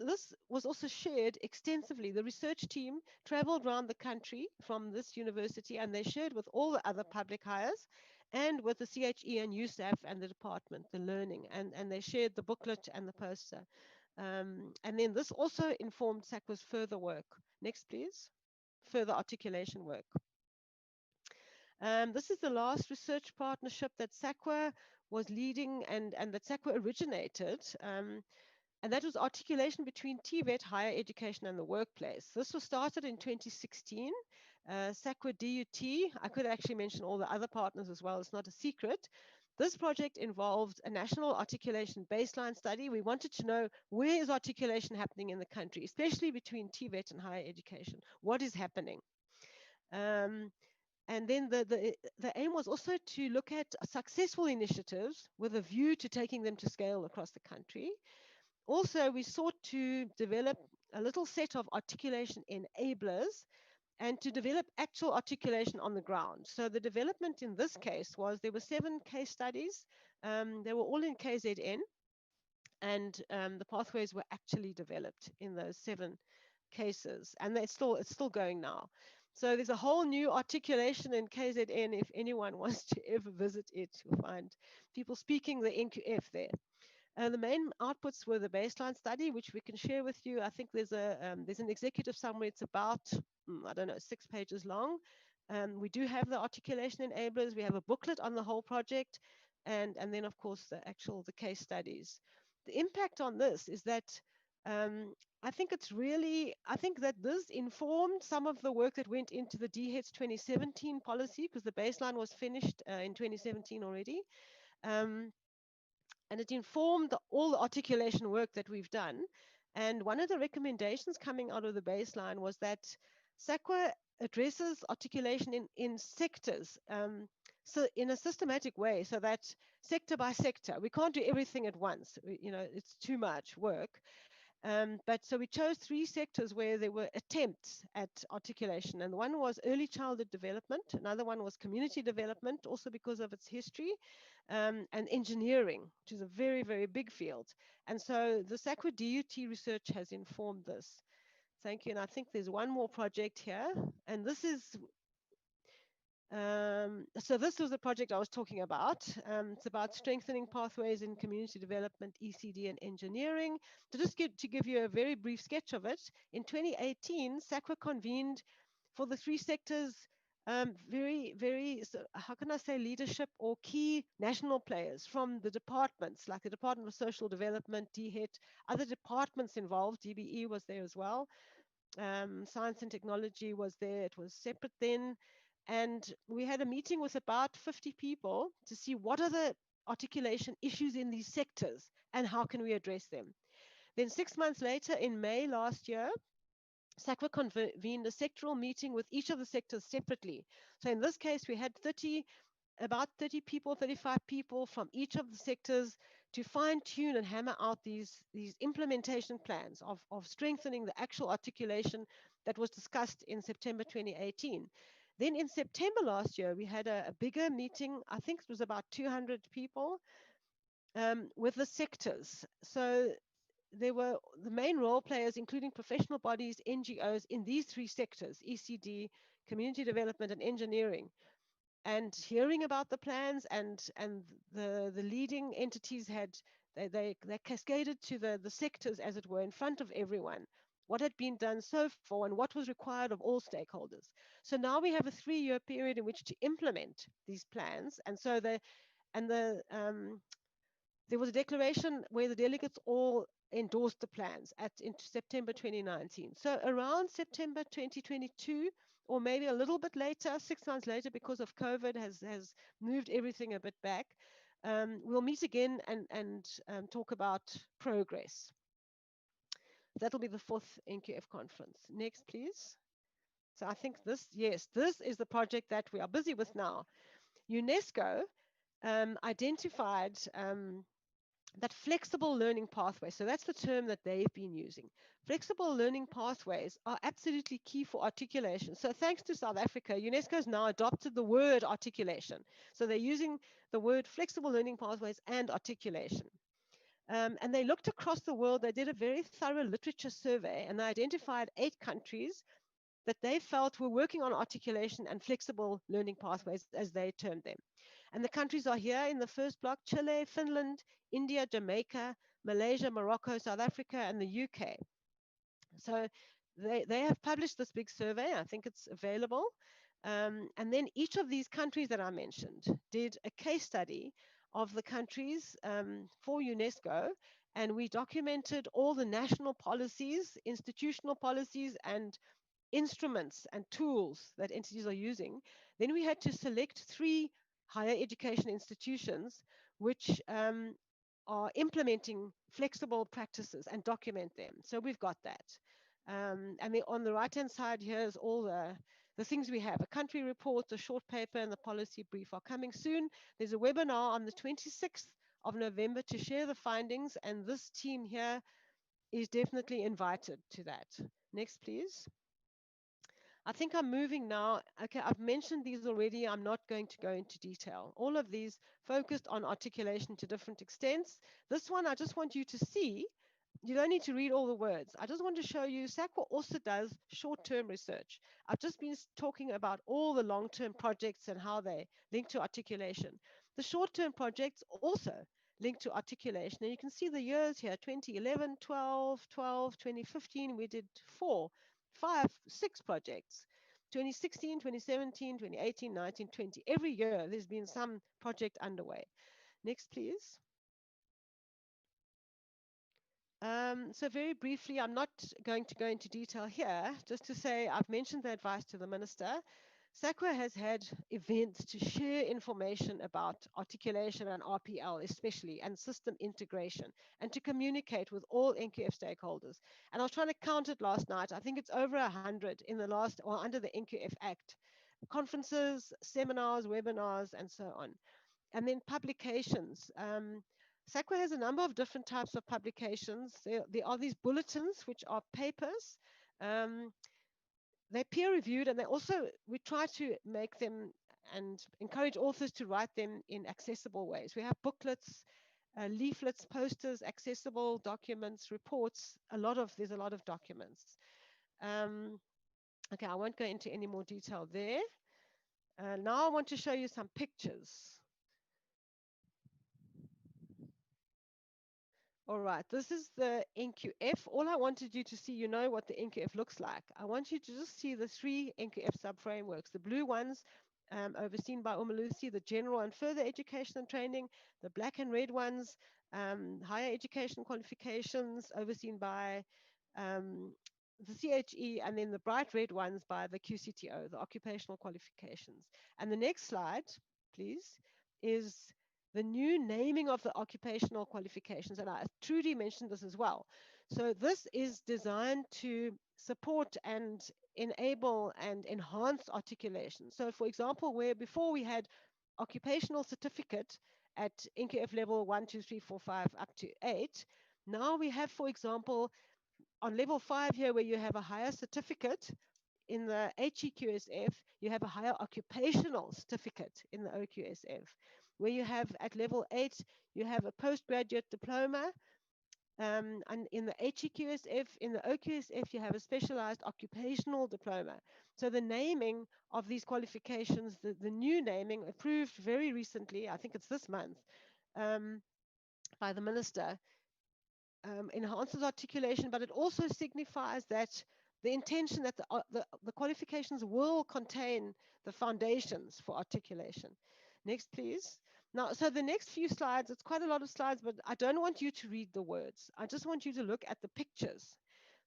was also shared extensively. The research team traveled around the country from this university and they shared with all the other public hires and with the CHE and USAF and the department, the learning, and they shared the booklet and the poster. And then this also informed SAQA's further work. Next, please. Further articulation work. This is the last research partnership that SAQA was leading and that SAQA originated. And that was articulation between TVET, higher education, and the workplace. This was started in 2016. SAQA DHET, I could actually mention all the other partners as well, it's not a secret. This project involved a national articulation baseline study. We wanted to know where is articulation happening in the country, especially between TVET and higher education. What is happening? And then the aim was also to look at successful initiatives with a view to taking them to scale across the country. Also, we sought to develop a little set of articulation enablers and to develop actual articulation on the ground. So the development in this case was there were 7 case studies. They were all in KZN, and the pathways were actually developed in those 7 cases, and it's still going now. So there's a whole new articulation in KZN. If anyone wants to ever visit it, you'll find people speaking the NQF there. The main outputs were the baseline study, which we can share with you. I think there's an executive summary. It's about, I don't know, 6 pages long. We do have the articulation enablers. We have a booklet on the whole project, and then of course the case studies. The impact on this is that I think that this informed some of the work that went into the DHET's 2017 policy, because the baseline was finished in 2017 already. And it informed all the articulation work that we've done. And one of the recommendations coming out of the baseline was that SAQA addresses articulation in sectors, so in a systematic way, so that sector by sector, we can't do everything at once. It's too much work. But so we chose 3 sectors where there were attempts at articulation. And one was early childhood development. Another one was community development, also because of its history, and engineering, which is a very, very big field. And so the SAQA DUT research has informed this. Thank you. And I think there's one more project here. And this is, so this was the project I was talking about. It's about strengthening pathways in community development, ECD, and engineering. To just give you a very brief sketch of it, in 2018, SAQA convened for the 3 sectors very, very, so how can I say, leadership or key national players from the departments, like the Department of Social Development, DHET, other departments involved. DBE was there as well. Science and technology was there. It was separate then. And we had a meeting with about 50 people to see what are the articulation issues in these sectors and how can we address them. Then 6 months later, in May last year, SAQA convened a sectoral meeting with each of the sectors separately. So in this case, we had about 30 people, 35 people from each of the sectors to fine tune and hammer out these implementation plans of strengthening the actual articulation that was discussed in September 2018. Then in September last year, we had a bigger meeting. I think it was about 200 people with the sectors. So there were the main role players, including professional bodies, NGOs in these 3 sectors, ECD, community development, and engineering. And hearing about the plans and the leading entities they cascaded to the sectors, as it were, in front of everyone, what had been done so far and what was required of all stakeholders. So now we have a 3-year period in which to implement these plans. And so there was a declaration where the delegates all endorsed the plans in September 2019. So around September 2022, or maybe a little bit later, 6 months later, because of COVID has moved everything a bit back, we'll meet again and talk about progress. That'll be the 4th NQF conference. Next, please. So I think this is the project that we are busy with now. UNESCO identified that flexible learning pathways, so that's the term that they've been using. Flexible learning pathways are absolutely key for articulation. So thanks to South Africa, UNESCO has now adopted the word articulation. So they're using the word flexible learning pathways and articulation. And they looked across the world. They did a very thorough literature survey, and they identified 8 countries that they felt were working on articulation and flexible learning pathways, as they termed them. And the countries are here in the first block: Chile, Finland, India, Jamaica, Malaysia, Morocco, South Africa, and the UK. So they have published this big survey. I think it's available. And then each of these countries that I mentioned did a case study of the countries for UNESCO, and we documented all the national policies, institutional policies, and instruments and tools that entities are using. Then we had to select 3 higher education institutions which are implementing flexible practices and document them. So we've got that. And then on the right-hand side, here's all the things we have. A country report, a short paper, and the policy brief are coming soon. There's a webinar on the 26th of November to share the findings, and this team here is definitely invited to that. Next, please. I think I'm moving now. Okay, I've mentioned these already. I'm not going to go into detail. All of these focused on articulation to different extents. This one, I just want you to see you don't need to read all the words. I just want to show you SAQA also does short-term research. I've just been talking about all the long-term projects and how they link to articulation. The short-term projects also link to articulation. And you can see the years here, 2011, 12, 2015, we did 4, 5, 6 projects. 2016, 2017, 2018, 19, 20. Every year there's been some project underway. Next, please. So very briefly, I'm not going to go into detail here, just to say I've mentioned the advice to the minister. SAQA has had events to share information about articulation and RPL especially, and system integration, and to communicate with all NQF stakeholders. And I was trying to count it last night. I think it's over 100 in the last, or under the NQF Act. Conferences, seminars, webinars, and so on. And then publications. SAQA has a number of different types of publications. There are these bulletins, which are papers. They're peer reviewed, and we try to make them and encourage authors to write them in accessible ways. We have booklets, leaflets, posters, accessible documents, reports. There's a lot of documents. Okay, I won't go into any more detail there. Now I want to show you some pictures. All right, this is the NQF. All I wanted you to see, you know what the NQF looks like. I want you to just see the 3 NQF sub-frameworks. The blue ones overseen by Umalusi, the general and further education and training. The black and red ones, higher education qualifications, overseen by the CHE, and then the bright red ones by the QCTO, the Occupational Qualifications. And the next slide, please, is the new naming of the occupational qualifications, and Trudy mentioned this as well. So this is designed to support and enable and enhance articulation. So for example, where before we had occupational certificate at NQF level 1, 2, 3, 4, 5 up to 8, now we have, for example, on level 5 here, where you have a higher certificate in the HEQSF, you have a higher occupational certificate in the OQSF. Where you have at level 8, you have a postgraduate diploma, and in the HEQSF, in the OQSF, you have a specialized occupational diploma. So the naming of these qualifications, the new naming approved very recently, I think it's this month, by the minister, enhances articulation, but it also signifies that the intention that the qualifications will contain the foundations for articulation. Next, please. Now, so the next few slides, it's quite a lot of slides, but I don't want you to read the words. I just want you to look at the pictures.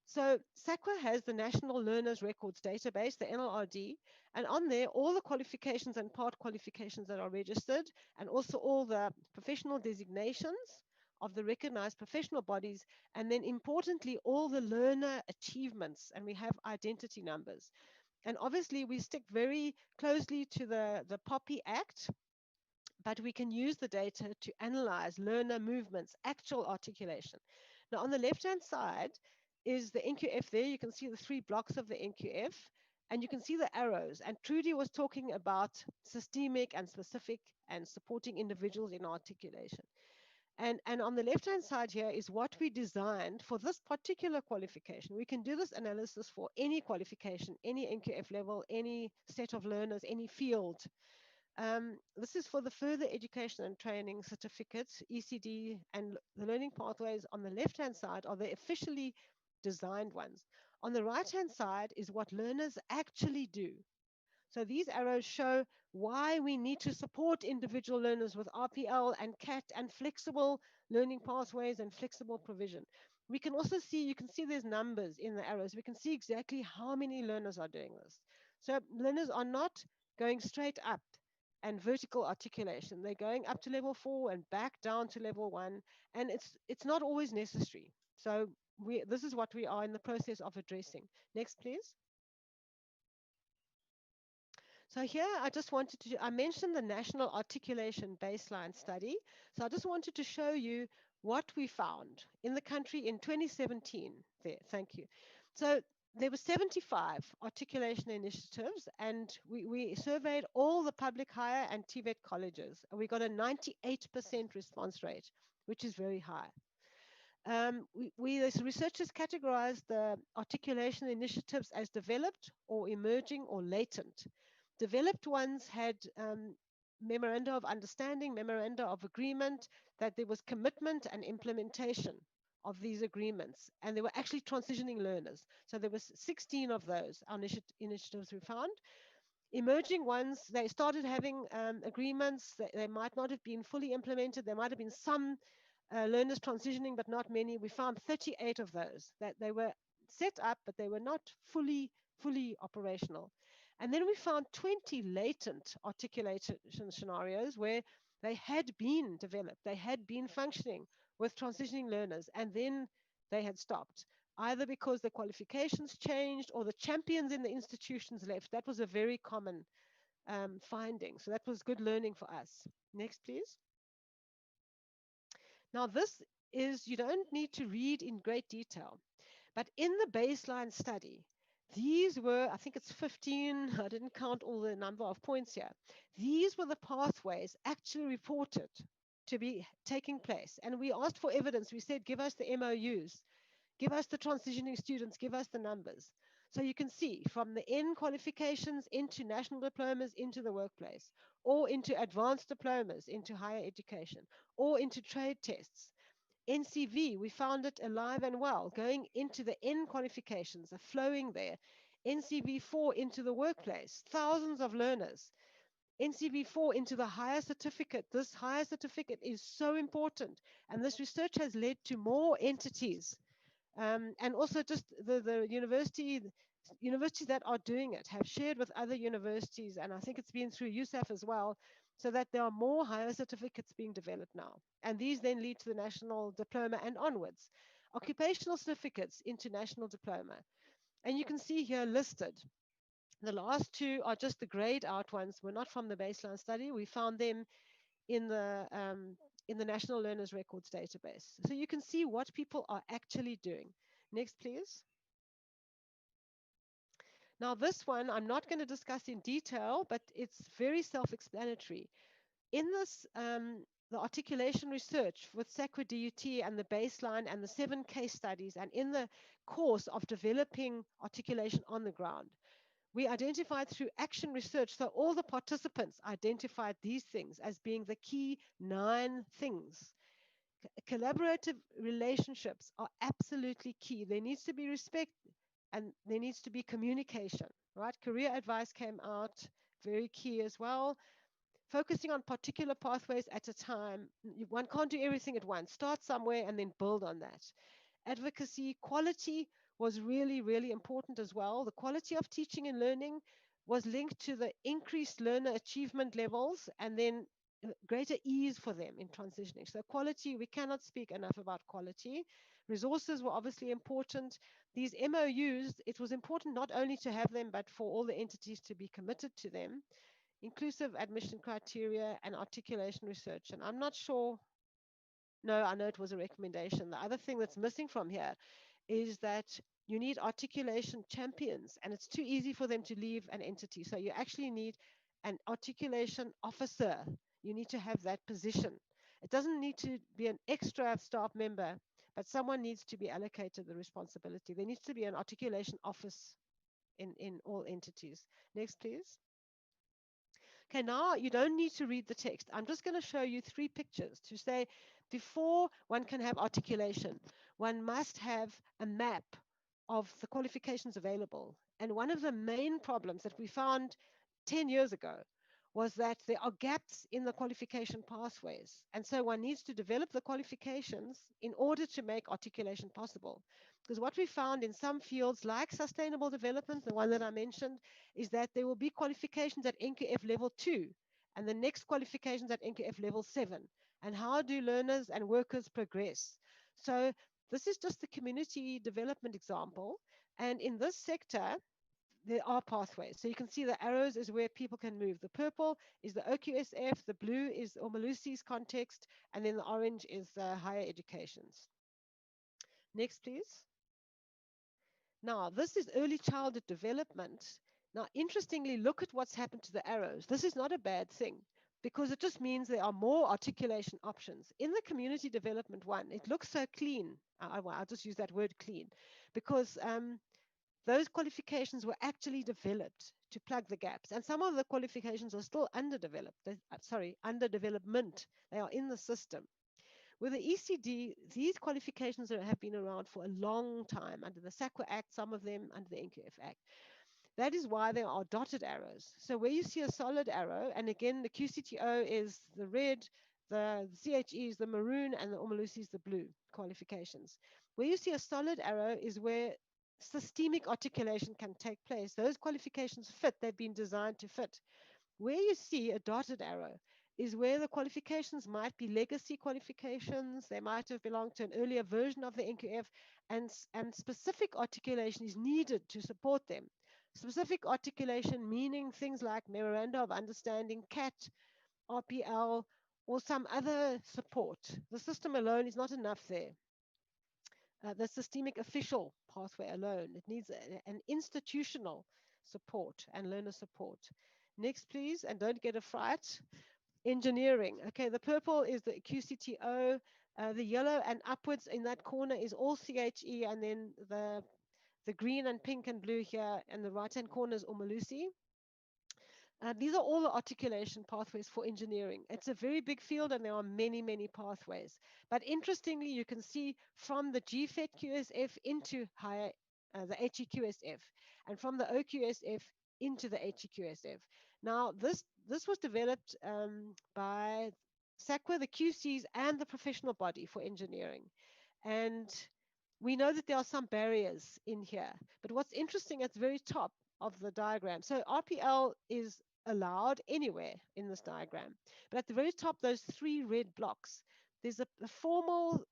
So SAQA has the National Learners Records Database, the NLRD, and on there, all the qualifications and part qualifications that are registered, and also all the professional designations of the recognized professional bodies, and then importantly, all the learner achievements, and we have identity numbers. And obviously, we stick very closely to the POPI Act, but we can use the data to analyze learner movements, actual articulation. Now, on the left-hand side is the NQF there. You can see the 3 blocks of the NQF, and you can see the arrows. And Trudy was talking about systemic and specific and supporting individuals in articulation. And on the left-hand side here is what we designed for this particular qualification. We can do this analysis for any qualification, any NQF level, any set of learners, any field. This is for the further education and training certificates, ECD, and the learning pathways. On the left-hand side are the officially designed ones. On the right-hand side is what learners actually do. So these arrows show why we need to support individual learners with RPL and CAT and flexible learning pathways and flexible provision. We can also see, you can see there's numbers in the arrows. We can see exactly how many learners are doing this. So learners are not going straight up and vertical articulation. They're going up to level 4 and back down to level 1, and it's not always necessary. So this is what we are in the process of addressing. Next, please. So here I just wanted to, I mentioned the National Articulation Baseline Study. So I just wanted to show you what we found in the country in 2017 there. Thank you. So there were 75 articulation initiatives, and we surveyed all the public higher and TVET colleges. And we got a 98% response rate, which is very high. As researchers categorized the articulation initiatives as developed or emerging or latent. Developed ones had memoranda of understanding, memoranda of agreement, that there was commitment and implementation of these agreements, and they were actually transitioning learners. So there was 16 of those initiatives we found. Emerging ones, they started having agreements. They might not have been fully implemented. There might have been some learners transitioning, but not many. We found 38 of those, that they were set up, but they were not fully operational. And then we found 20 latent articulation scenarios where they had been developed, they had been functioning with transitioning learners, and then they had stopped, either because the qualifications changed or the champions in the institutions left. That was a very common finding. So that was good learning for us. Next, please. Now, this is, you don't need to read in great detail, but in the baseline study, these were, I think it's 15, I didn't count all the number of points here. These were the pathways actually reported to be taking place. And we asked for evidence. We said, give us the MOUs, give us the transitioning students, give us the numbers. So you can see from the N qualifications into national diplomas into the workplace, or into advanced diplomas into higher education, or into trade tests. NCV, we found it alive and well, going into the N qualifications, are flowing there. NCV4 into the workplace, thousands of learners. NCV4 into the higher certificate. This higher certificate is so important, and this research has led to more entities. And also just the universities that are doing it have shared with other universities, and I think it's been through USAF as well, so that there are more higher certificates being developed now. And these then lead to the national diploma and onwards. Occupational certificates into national diploma. And you can see here listed. The last two are just the grayed out ones. We're not from the baseline study. We found them in the National Learners Records database. So you can see what people are actually doing. Next, please. Now, this one I'm not going to discuss in detail, but it's very self-explanatory. In this, the articulation research with SAQA DHET and the baseline and the 7 case studies, and in the course of developing articulation on the ground, we identified through action research, so all the participants identified these things as being the key 9 things. Collaborative relationships are absolutely key. There needs to be respect and there needs to be communication, right? Career advice came out, very key as well. Focusing on particular pathways at a time. One can't do everything at once. Start somewhere and then build on that. Advocacy, quality was really, really important as well. The quality of teaching and learning was linked to the increased learner achievement levels and then greater ease for them in transitioning. So quality, we cannot speak enough about quality. Resources were obviously important. These MOUs, it was important not only to have them, but for all the entities to be committed to them. Inclusive admission criteria and articulation research. And I'm not sure, no, I know it was a recommendation. The other thing that's missing from here is that you need articulation champions, and it's too easy for them to leave an entity. So you actually need an articulation officer. You need to have that position. It doesn't need to be an extra staff member, but someone needs to be allocated the responsibility. There needs to be an articulation office in all entities. Next, please. Okay, now you don't need to read the text. I'm just going to show you 3 pictures to say before one can have articulation, one must have a map of the qualifications available. And one of the main problems that we found 10 years ago was that there are gaps in the qualification pathways. And so one needs to develop the qualifications in order to make articulation possible. Because what we found in some fields like sustainable development, the one that I mentioned, is that there will be qualifications at NQF level 2 and the next qualifications at NQF level 7. And how do learners and workers progress? So this is just the community development example. And in this sector, there are pathways. So you can see the arrows is where people can move. The purple is the OQSF, the blue is Omalusi's context, and then the orange is the higher educations. Next, please. Now, this is early childhood development. Now, interestingly, look at what's happened to the arrows. This is not a bad thing. because it just means there are more articulation options. In the community development one, it looks so clean. I'll just use that word clean, because those qualifications were actually developed to plug the gaps. And some of the qualifications are still underdeveloped. Under development. They are in the system. With the ECD, these qualifications have been around for a long time under the SAQA Act, some of them under the NQF Act. That is why there are dotted arrows. So where you see a solid arrow, and again, the QCTO is the red, the CHE is the maroon, and the Omalusi is the blue qualifications. Where you see a solid arrow is where systemic articulation can take place. Those qualifications fit, they've been designed to fit. Where you see a dotted arrow is where the qualifications might be legacy qualifications, they might have belonged to an earlier version of the NQF, and specific articulation is needed to support them. Specific articulation meaning things like Memoranda of Understanding, CAT, RPL, or some other support. The system alone is not enough there. The systemic official pathway alone. It needs an institutional support and learner support. Next, please, and don't get a fright. Engineering. Okay, the purple is the QCTO. The yellow and upwards in that corner is all CHE, and then the green and pink and blue here, and the right-hand corner is Omalusi. These are all the articulation pathways for engineering. It's a very big field, and there are many, many pathways. But interestingly, you can see from the GFET QSF into higher, the HEQSF, and from the OQSF into the HEQSF. Now, this was developed by SAQA, the QCs, and the professional body for engineering. And we know that there are some barriers in here. But what's interesting at the very top of the diagram, so RPL is allowed anywhere in this diagram. But at the very top, those three red blocks, there's a formal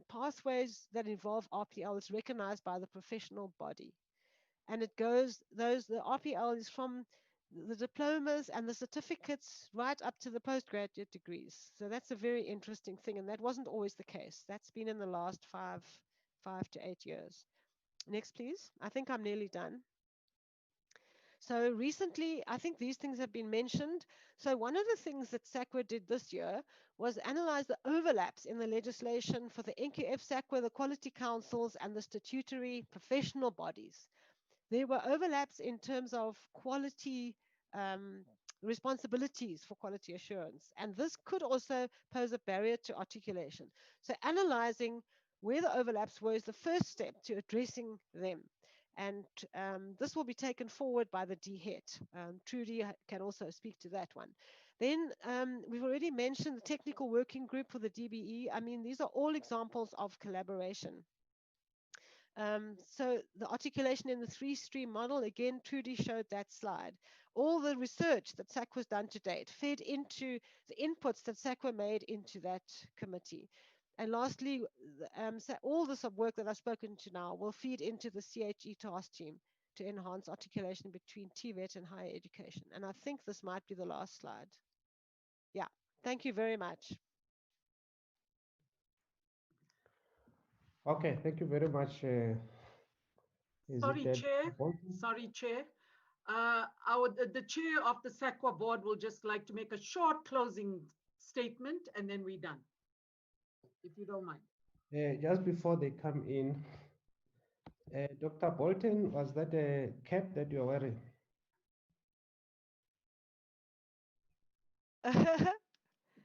pathways that involve RPL is recognized by the professional body. And it goes, the RPL is from the diplomas and the certificates right up to the postgraduate degrees. So that's a very interesting thing. And that wasn't always the case. That's been in the last 5 to 8 years. Next, please. I think I'm nearly done. So recently, I think these things have been mentioned. So one of the things that SAQA did this year was analyze the overlaps in the legislation for the NQF SAQA, the quality councils, and the statutory professional bodies. There were overlaps in terms of quality responsibilities for quality assurance. And this could also pose a barrier to articulation. So analyzing where the overlaps were is the first step to addressing them. And this will be taken forward by the DHET. Trudy can also speak to that one. Then we've already mentioned the technical working group for the DBE. I mean, these are all examples of collaboration. So the articulation in the three-stream model, again, Trudy showed that slide. All the research that SAQA has done to date fed into the inputs that SAQA made into that committee. And lastly, all this work that I've spoken to now will feed into the CHE task team to enhance articulation between TVET and higher education. And I think this might be the last slide. Yeah, thank you very much. Okay, thank you very much. Sorry, Chair. The chair of the SAQA board will just like to make a short closing statement, and then we're done, if you don't mind. Just before they come in, Dr. Bolton, was that a cap that you're wearing?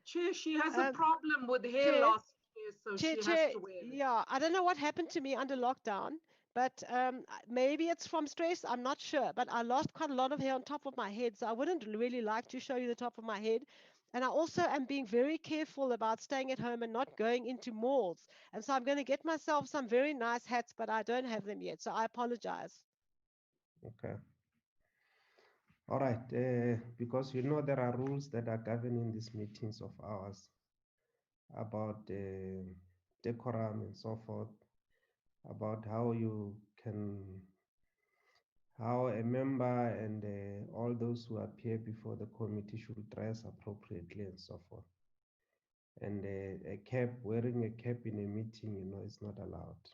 Chair, she has a problem with hair loss, so she has to wear it. Yeah, I don't know what happened to me under lockdown, but maybe it's from stress. I'm not sure, but I lost quite a lot of hair on top of my head, so I wouldn't really like to show you the top of my head. And I also am being very careful about staying at home and not going into malls. And so I'm going to get myself some very nice hats, but I don't have them yet, so I apologize. Okay. All right, because there are rules that are governing these meetings of ours about decorum and so forth, about how a member and all those who appear before the committee should dress appropriately and so forth. And wearing a cap in a meeting, is not allowed.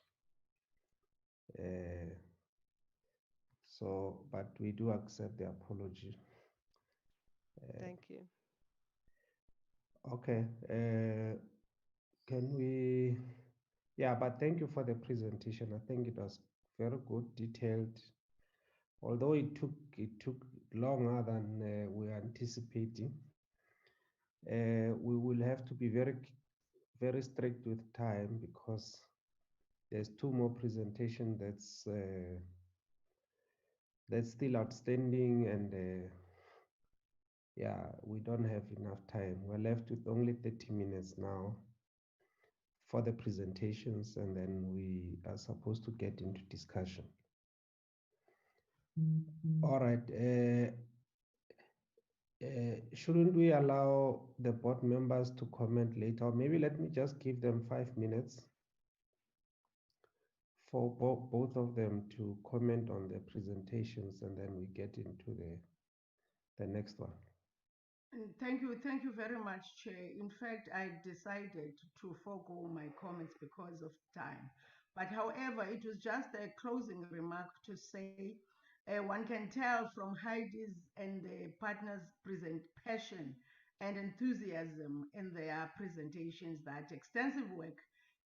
But we do accept the apology. Thank you. Okay. Can we? Yeah, but thank you for the presentation. I think it was very good, detailed. Although it took longer than we were anticipating. We will have to be very strict with time because there's 2 more presentations that's still outstanding, and yeah, we don't have enough time. We're left with only 30 minutes now for the presentations, and then we are supposed to get into discussion. All right. Shouldn't we allow the board members to comment later? Or maybe let me just give them 5 minutes for both of them to comment on the presentations, and then we get into the next one. Thank you very much, Chair. In fact, I decided to forego my comments because of time. But however, it was just a closing remark to say one can tell from Heidi's and the partners' present passion and enthusiasm in their presentations that extensive work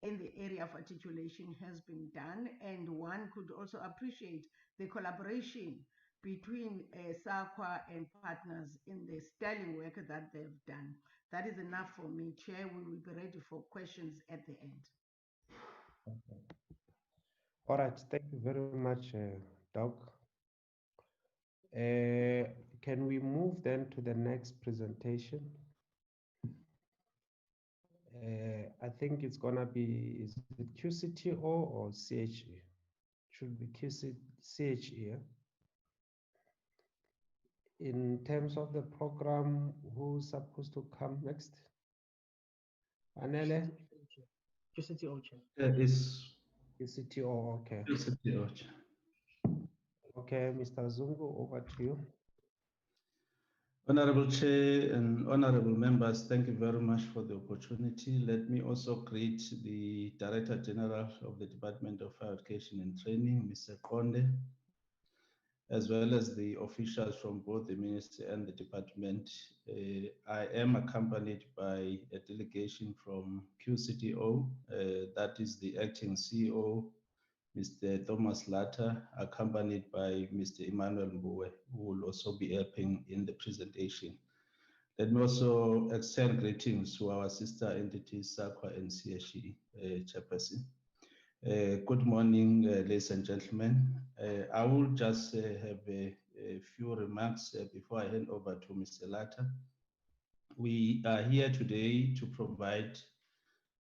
in the area of articulation has been done, and one could also appreciate the collaboration between SAQA and partners in the sterling work that they've done. That is enough for me, Chair. We will be ready for questions at the end. Okay. All right, thank you very much, Doc. Can we move then to the next presentation? I think it's gonna be, is it QCTO or CHE? Should be CHE. In terms of the program, who's supposed to come next? Anele? QCTO, Chair. Is QCTO, okay. QCTO, Chair. Okay, Mr. Zungu, over to you. Honorable Chair and honorable members, thank you very much for the opportunity. Let me also greet the Director General of the Department of Higher Education and Training, Mr. Konde, as well as the officials from both the Ministry and the Department. I am accompanied by a delegation from QCTO, that is the Acting CEO, Mr. Thomas Latta, accompanied by Mr. Emmanuel Mbuwe, who will also be helping in the presentation. Let me also extend greetings to our sister entities, SAQA and CHE Chairperson. Good morning, ladies and gentlemen. I will just have a few remarks before I hand over to Mr. Latta. We are here today to provide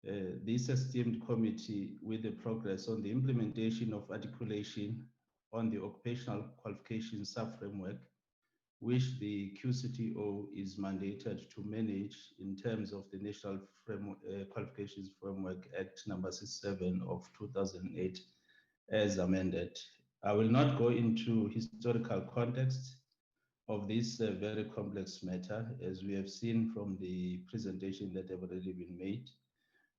this esteemed committee with the progress on the implementation of articulation on the Occupational Qualification Sub-Framework, which the QCTO is mandated to manage in terms of the National Qualifications Framework Act number 67 of 2008 as amended. I will not go into historical context of this very complex matter, as we have seen from the presentation that have already been made,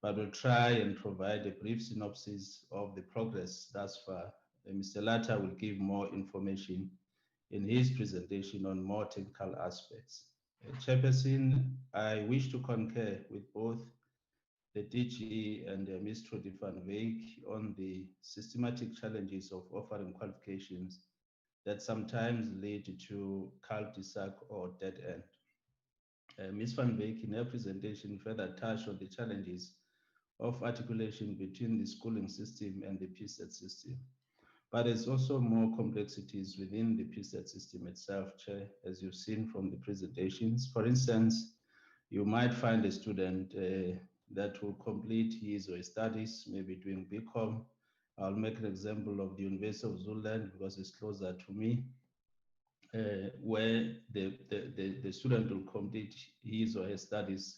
but we'll try and provide a brief synopsis of the progress thus far. Mr. Latta will give more information in his presentation on more technical aspects. Chairperson, I wish to concur with both the DG and Ms. Trudy van Wyk on the systematic challenges of offering qualifications that sometimes lead to cul-de-sac or dead end. Ms. van Wyk in her presentation further touched on the challenges of articulation between the schooling system and the PSET system. But there's also more complexities within the PSET system itself, Chair, as you've seen from the presentations. For instance, you might find a student that will complete his or his studies, maybe doing BCom. I'll make an example of the University of Zululand because it's closer to me, where the student will complete his or her studies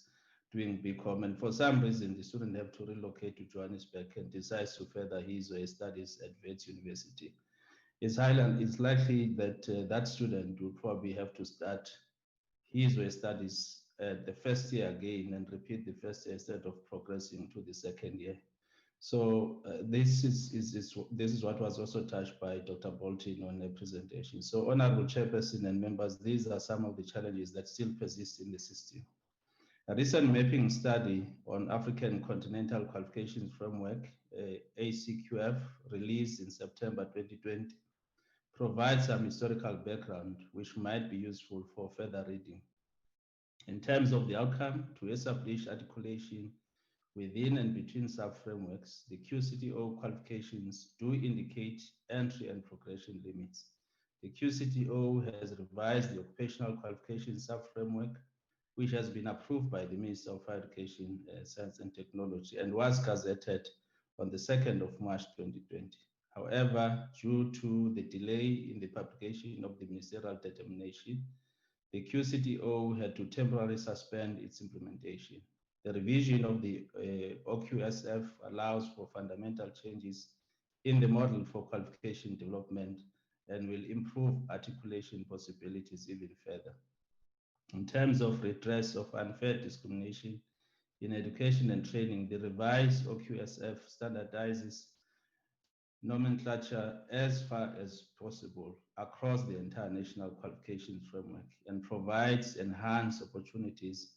doing BCom, and for some reason the student have to relocate to Johannesburg and decides to further his or her studies at Wits University. It's likely that that student will probably have to start his or her studies at the first year again and repeat the first year instead of progressing to the second year. So this is what was also touched by Dr. Bolton on the presentation. So Honorable Chairperson and members, these are some of the challenges that still persist in the system. A recent mapping study on African Continental Qualifications Framework, ACQF, released in September 2020, provides some historical background which might be useful for further reading. In terms of the outcome, to establish articulation within and between sub-frameworks, the QCTO qualifications do indicate entry and progression limits. The QCTO has revised the Occupational Qualifications sub-framework, which has been approved by the Minister of Education, Science and Technology and was gazetted on the 2nd of March 2020. However, due to the delay in the publication of the ministerial determination, the QCTO had to temporarily suspend its implementation. The revision of the OQSF allows for fundamental changes in the model for qualification development and will improve articulation possibilities even further. In terms of redress of unfair discrimination in education and training, the revised OQSF standardizes nomenclature as far as possible across the entire national qualification framework and provides enhanced opportunities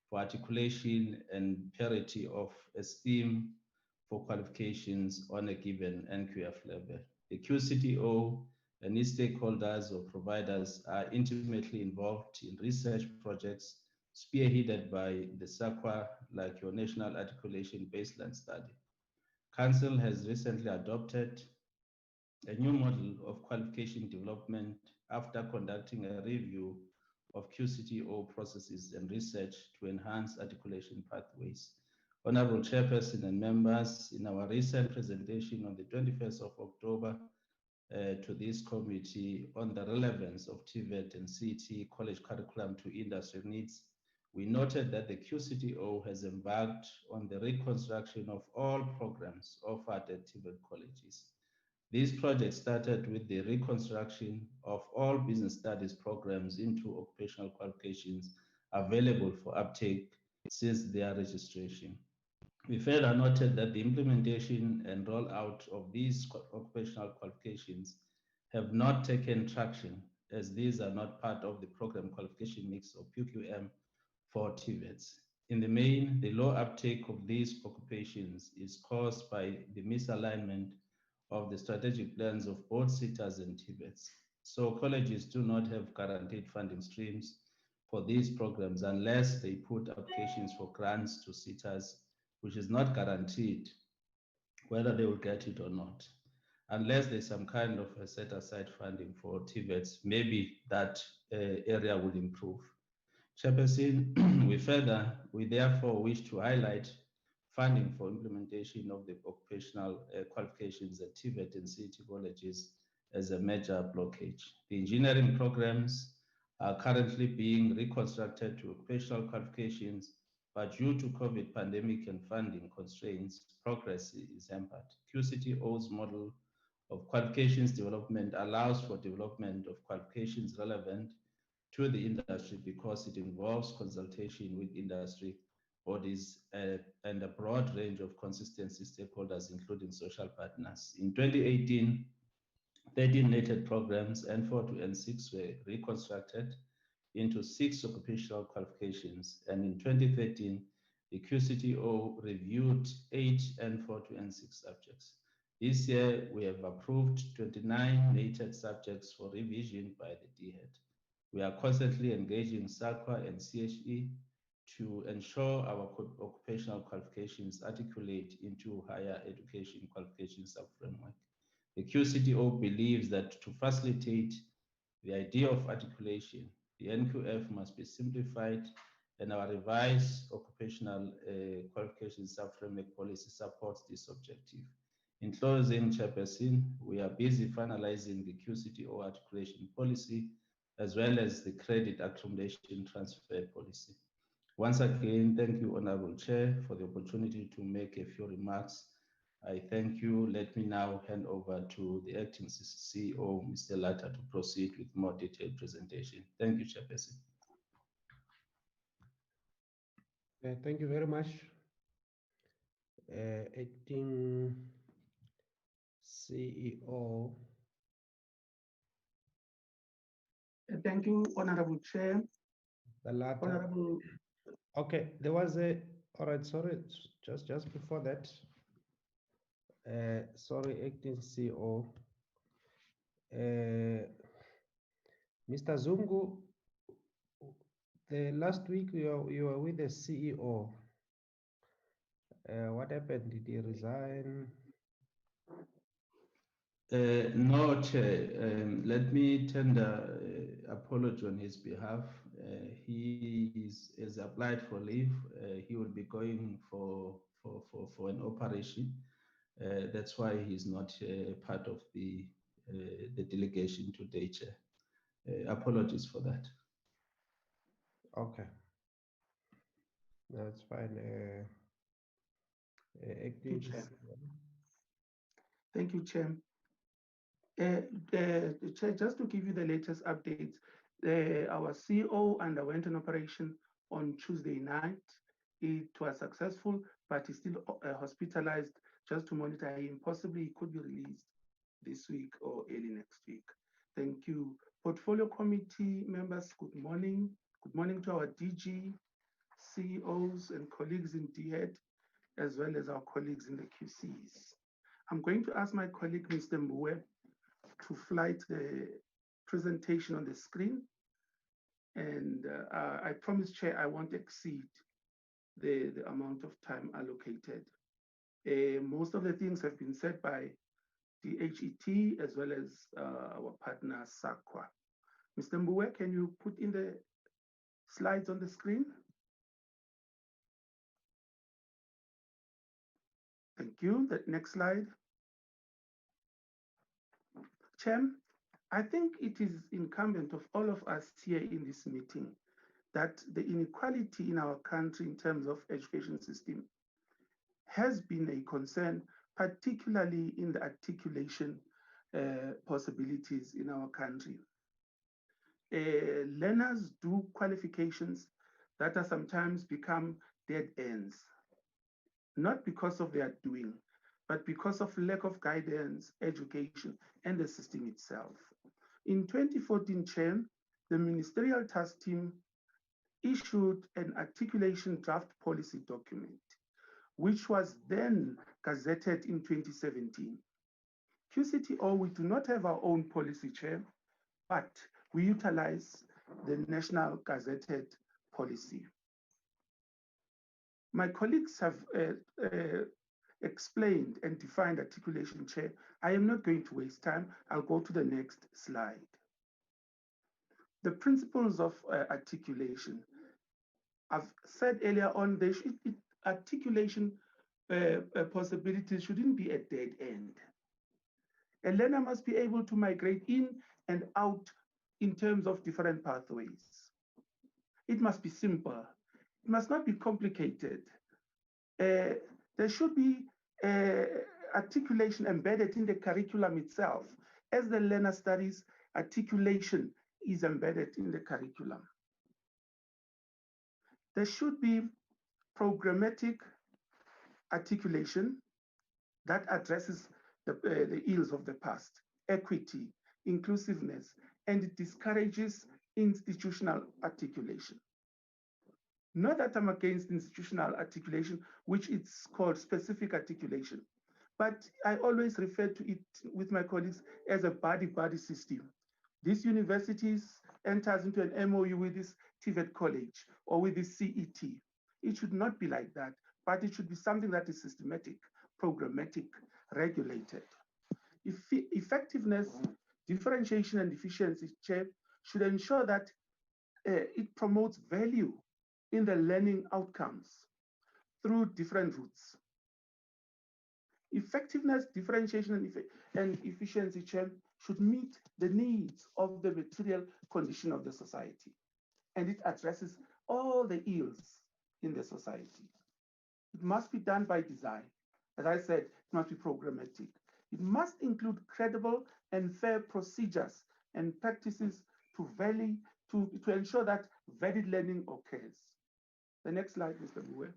for articulation and parity of esteem for qualifications on a given NQF level. The QCTO and its stakeholders or providers are intimately involved in research projects spearheaded by the SAQA, like your National Articulation Baseline Study. Council has recently adopted a new model of qualification development after conducting a review of QCTO processes and research to enhance articulation pathways. Honorable Chairperson and members, in our recent presentation on the 21st of October to this committee on the relevance of TVET and CET college curriculum to industry needs, we noted that the QCTO has embarked on the reconstruction of all programs offered at TVET colleges. This project started with the reconstruction of all business studies programs into occupational qualifications available for uptake since their registration. We further noted that the implementation and rollout of these occupational qualifications have not taken traction, as these are not part of the program qualification mix or PQM for TVETs. In the main, the low uptake of these occupations is caused by the misalignment of the strategic plans of both SETAs and TVETs. So colleges do not have guaranteed funding streams for these programs unless they put applications for grants to SETAs, which is not guaranteed whether they will get it or not. Unless there's some kind of a set aside funding for TVETs, maybe that area will improve. Chairperson, we therefore wish to highlight funding for implementation of the occupational qualifications at TVET and CET colleges as a major blockage. The engineering programs are currently being reconstructed to occupational qualifications, but due to COVID pandemic and funding constraints, progress is hampered. QCTO's model of qualifications development allows for development of qualifications relevant to the industry because it involves consultation with industry bodies and a broad range of consistency stakeholders, including social partners. In 2018, 13 NATED programs, N4 to N6, were reconstructed into 6 occupational qualifications. And in 2013, the QCTO reviewed 8 N4 to N6 subjects. This year, we have approved 29 NATED subjects for revision by the DHET. We are constantly engaging SAQA and CHE to ensure our occupational qualifications articulate into higher education qualifications sub-framework. The QCTO believes that to facilitate the idea of articulation, the NQF must be simplified, and our revised occupational qualifications sub-framework policy supports this objective. In closing, Chairperson, we are busy finalizing the QCTO articulation policy as well as the credit accumulation transfer policy. Once again, thank you, Honorable Chair, for the opportunity to make a few remarks. I thank you. Let me now hand over to the Acting CEO, Mr. Latta, to proceed with more detailed presentation. Thank you, Chairperson. Thank you very much, Acting CEO. Thank you, Honorable Chair. The Latta. Honorable Okay, there was a, all right, sorry, just before that, sorry, acting CEO, Mr. Zungu, the last week you were with the CEO. What happened? Did he resign? No, Chair. Let me tender apology on his behalf. He has applied for leave. He will be going for an operation. That's why he's not part of the delegation today, Chair. Apologies for that. Okay, that's fine. Acting Chair. CEO. Thank you, Chair. Chair, just to give you the latest updates, our CEO underwent an operation on Tuesday night. It was successful, but he's still hospitalized just to monitor him. Possibly he could be released this week or early next week. Thank you. Portfolio committee members, good morning. Good morning to our DG, CEOs and colleagues in DHET, as well as our colleagues in the QCs. I'm going to ask my colleague, Mr. Mbuwe, to flight the presentation on the screen. And I promise, Chair, I won't exceed the amount of time allocated. Most of the things have been said by DHET as well as our partner, SAQA. Mr. Mbuwe, can you put in the slides on the screen? Thank you. The next slide. Chair, I think it is incumbent of all of us here in this meeting that the inequality in our country in terms of education system has been a concern, particularly in the articulation possibilities in our country. Learners do qualifications that are sometimes become dead ends, not because of their doing, but because of lack of guidance, education, and the system itself. In 2014, Chair, the Ministerial Task Team issued an articulation draft policy document, which was then gazetted in 2017. QCTO, we do not have our own policy, Chair, but we utilize the National Gazetted Policy. My colleagues have explained and defined articulation, Chair. I am not going to waste time. I'll go to the next slide. The principles of articulation. I've said earlier on, articulation possibilities shouldn't be a dead end. A learner must be able to migrate in and out in terms of different pathways. It must be simple. It must not be complicated. There should be articulation embedded in the curriculum itself. As the learner studies, articulation is embedded in the curriculum. There should be programmatic articulation that addresses the ills of the past, equity, inclusiveness, and it discourages institutional articulation. Not that I'm against institutional articulation, which is called specific articulation, but I always refer to it with my colleagues as a body-body system. This university enters into an MOU with this TVET college or with this CET. It should not be like that, but it should be something that is systematic, programmatic, regulated. Effectiveness, differentiation, and efficiency, Chair, should ensure that it promotes value in the learning outcomes through different routes. Effectiveness, differentiation, and efficiency, Chair, should meet the needs of the material condition of the society. And it addresses all the ills in the society. It must be done by design. As I said, it must be programmatic. It must include credible and fair procedures and practices to ensure that valid learning occurs. The next slide, Mr. Mbuwe.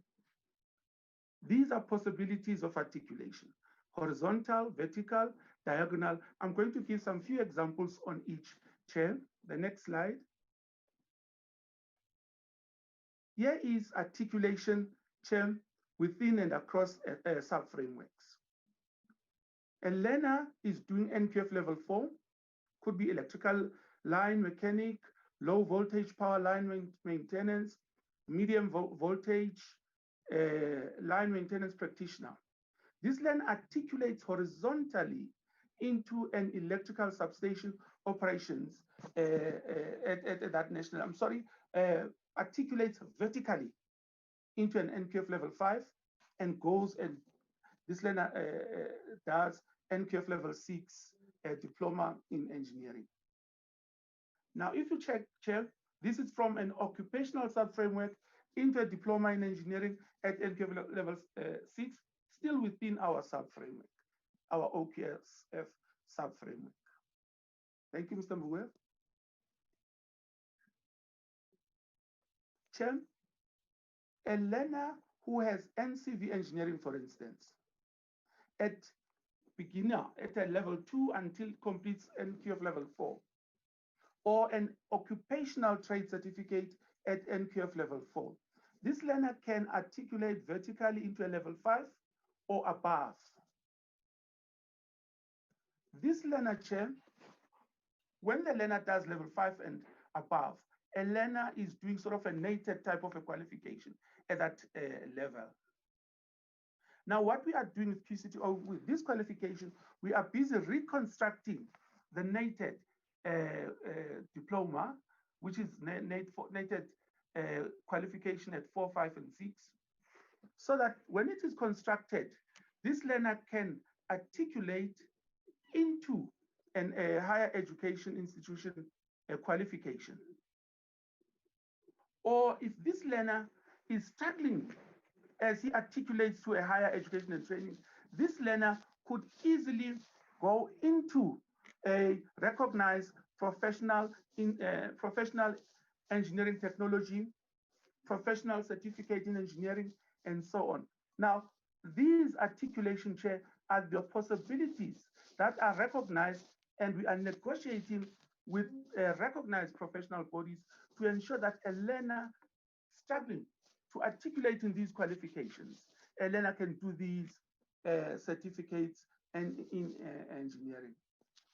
These are possibilities of articulation: horizontal, vertical, diagonal. I'm going to give some few examples on each, Chair. The next slide. Here is articulation, Chair, within and across sub-frameworks. A learner is doing NQF level 4, could be electrical line mechanic, low voltage power line maintenance, medium voltage line maintenance practitioner. This learner articulates horizontally into an electrical substation operations at that national, articulates vertically into an NQF level 5 and goes, and this learner does NQF level 6 diploma in engineering. Now, if you check, this is from an occupational sub-framework into a diploma in engineering at NQF level 6, still within our sub-framework, our OPSF sub-framework. Thank you, Mr. Mbuwe. Chair, a learner who has NCV engineering, for instance, at beginner at a level 2 until completes NQF level 4, or an occupational trade certificate at NQF level 4. This learner can articulate vertically into a level 5 or above. This learner, Chair, when the learner does level 5 and above, a learner is doing sort of a native type of a qualification at that level. Now, what we are doing with QCTO, with this qualification, we are busy reconstructing the native diploma, which is native qualification at 4, 5, and 6, so that when it is constructed, this learner can articulate into a higher education institution qualification. Or if this learner is struggling as he articulates to a higher education and training, this learner could easily go into a recognized professional engineering technology, professional certificate in engineering, and so on. Now, these articulation, Chair, are the possibilities that are recognized, and we are negotiating with recognized professional bodies to ensure that a learner struggling to articulate in these qualifications, a learner can do these certificates and in engineering.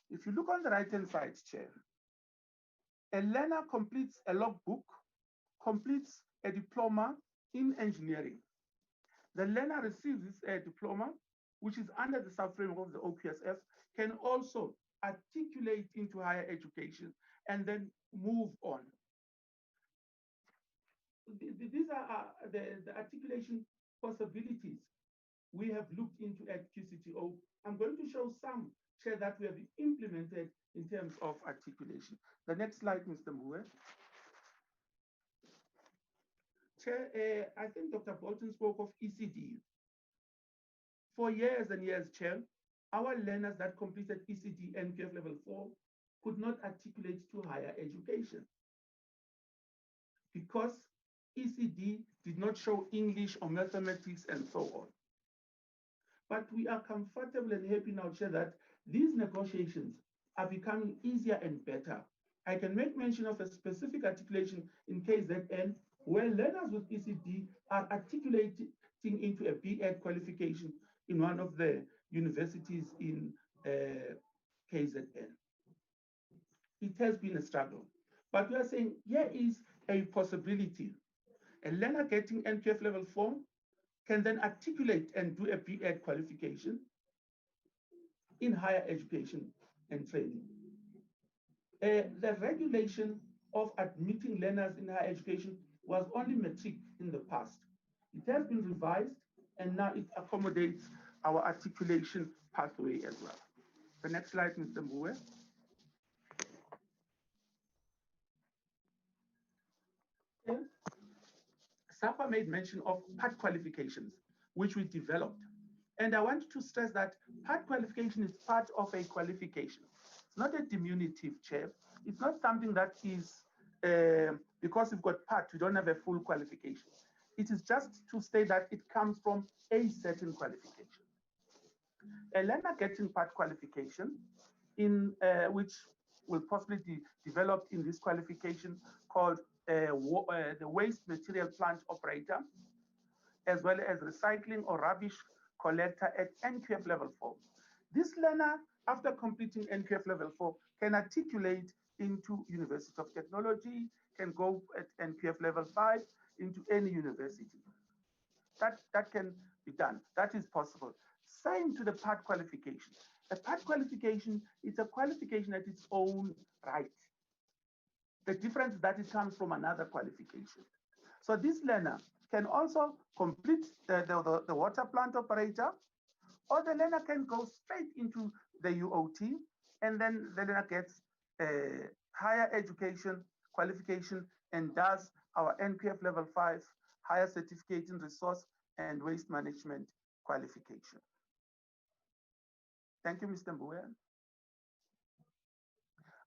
If you look on the right-hand side, Chair, a learner completes a logbook, completes a diploma in engineering. The learner receives this diploma, which is under the sub-framework of the OPSF, can also articulate into higher education and then move on. These are the articulation possibilities we have looked into at QCTO. I'm going to show some, Chair, that we have implemented in terms of articulation. The next slide, Mr. Mbuwe. Chair, I think Dr. Bolton spoke of ECD. For years and years, Chair, our learners that completed ECD NQF level 4 could not articulate to higher education because ECD did not show English or mathematics and so on. But we are comfortable and happy now, Chair, that these negotiations are becoming easier and better. I can make mention of a specific articulation in KZN where learners with ECD are articulating into a PSET qualification in one of the universities in KZN. It has been a struggle, but we are saying here is a possibility. A learner getting NQF level 4 can then articulate and do a PSET qualification in higher education and training. The regulation of admitting learners in higher education was only metric in the past. It has been revised, and now it accommodates our articulation pathway as well. The next slide, Mr. Mbuwe. SAQA made mention of part qualifications, which we developed. And I want to stress that part qualification is part of a qualification. It's not a diminutive, Chair. It's not something that is, because we've got part, we don't have a full qualification. It is just to state that it comes from a certain qualification. A learner getting part qualification, in which will possibly be developed in this qualification called the waste material plant operator, as well as recycling or rubbish collector at NQF level 4. This learner, after completing NQF level 4, can articulate into University of Technology, can go at NQF level 5 into any university. That can be done. That is possible. Same to the part qualification. A part qualification is a qualification at its own right. The difference is that it comes from another qualification. So this learner can also complete the water plant operator, or the learner can go straight into the UOT, and then the learner gets a higher education qualification and does our NQF level 5 higher certificate in resource and waste management qualification. Thank you, Mr. Mbuya.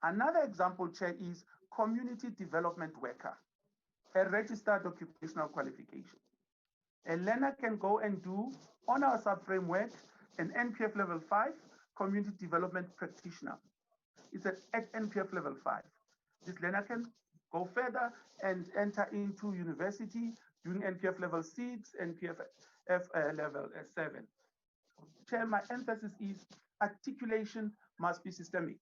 Another example, Chair, is community development worker, a registered occupational qualification. A learner can go and do on our sub-framework an NQF level 5 community development practitioner. It's at NQF level 5. This learner can go further and enter into university doing NQF level 6, NQF level 7. Chair, my emphasis is articulation must be systemic.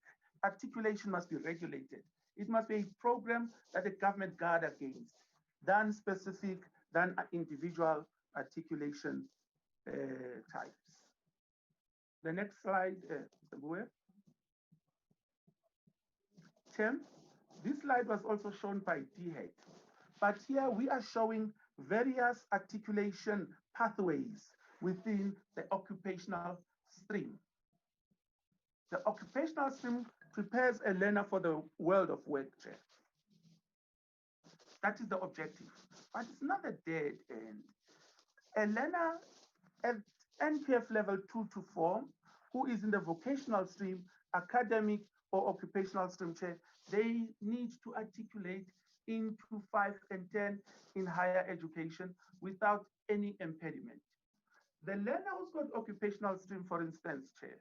Articulation must be regulated. It must be a program that the government guard against, than specific, than individual articulation types. The next slide, Mr. Mbuya. Chair, this slide was also shown by DHET, but here we are showing various articulation pathways within the occupational stream. The occupational stream prepares a learner for the world of work, Chair. That is the objective, but it's not a dead end. A learner at NQF level 2 to 4, who is in the vocational stream, academic or occupational stream, Chair, they need to articulate into 5 and 10 in higher education without any impediment. The learner who's got occupational stream, for instance, Chair,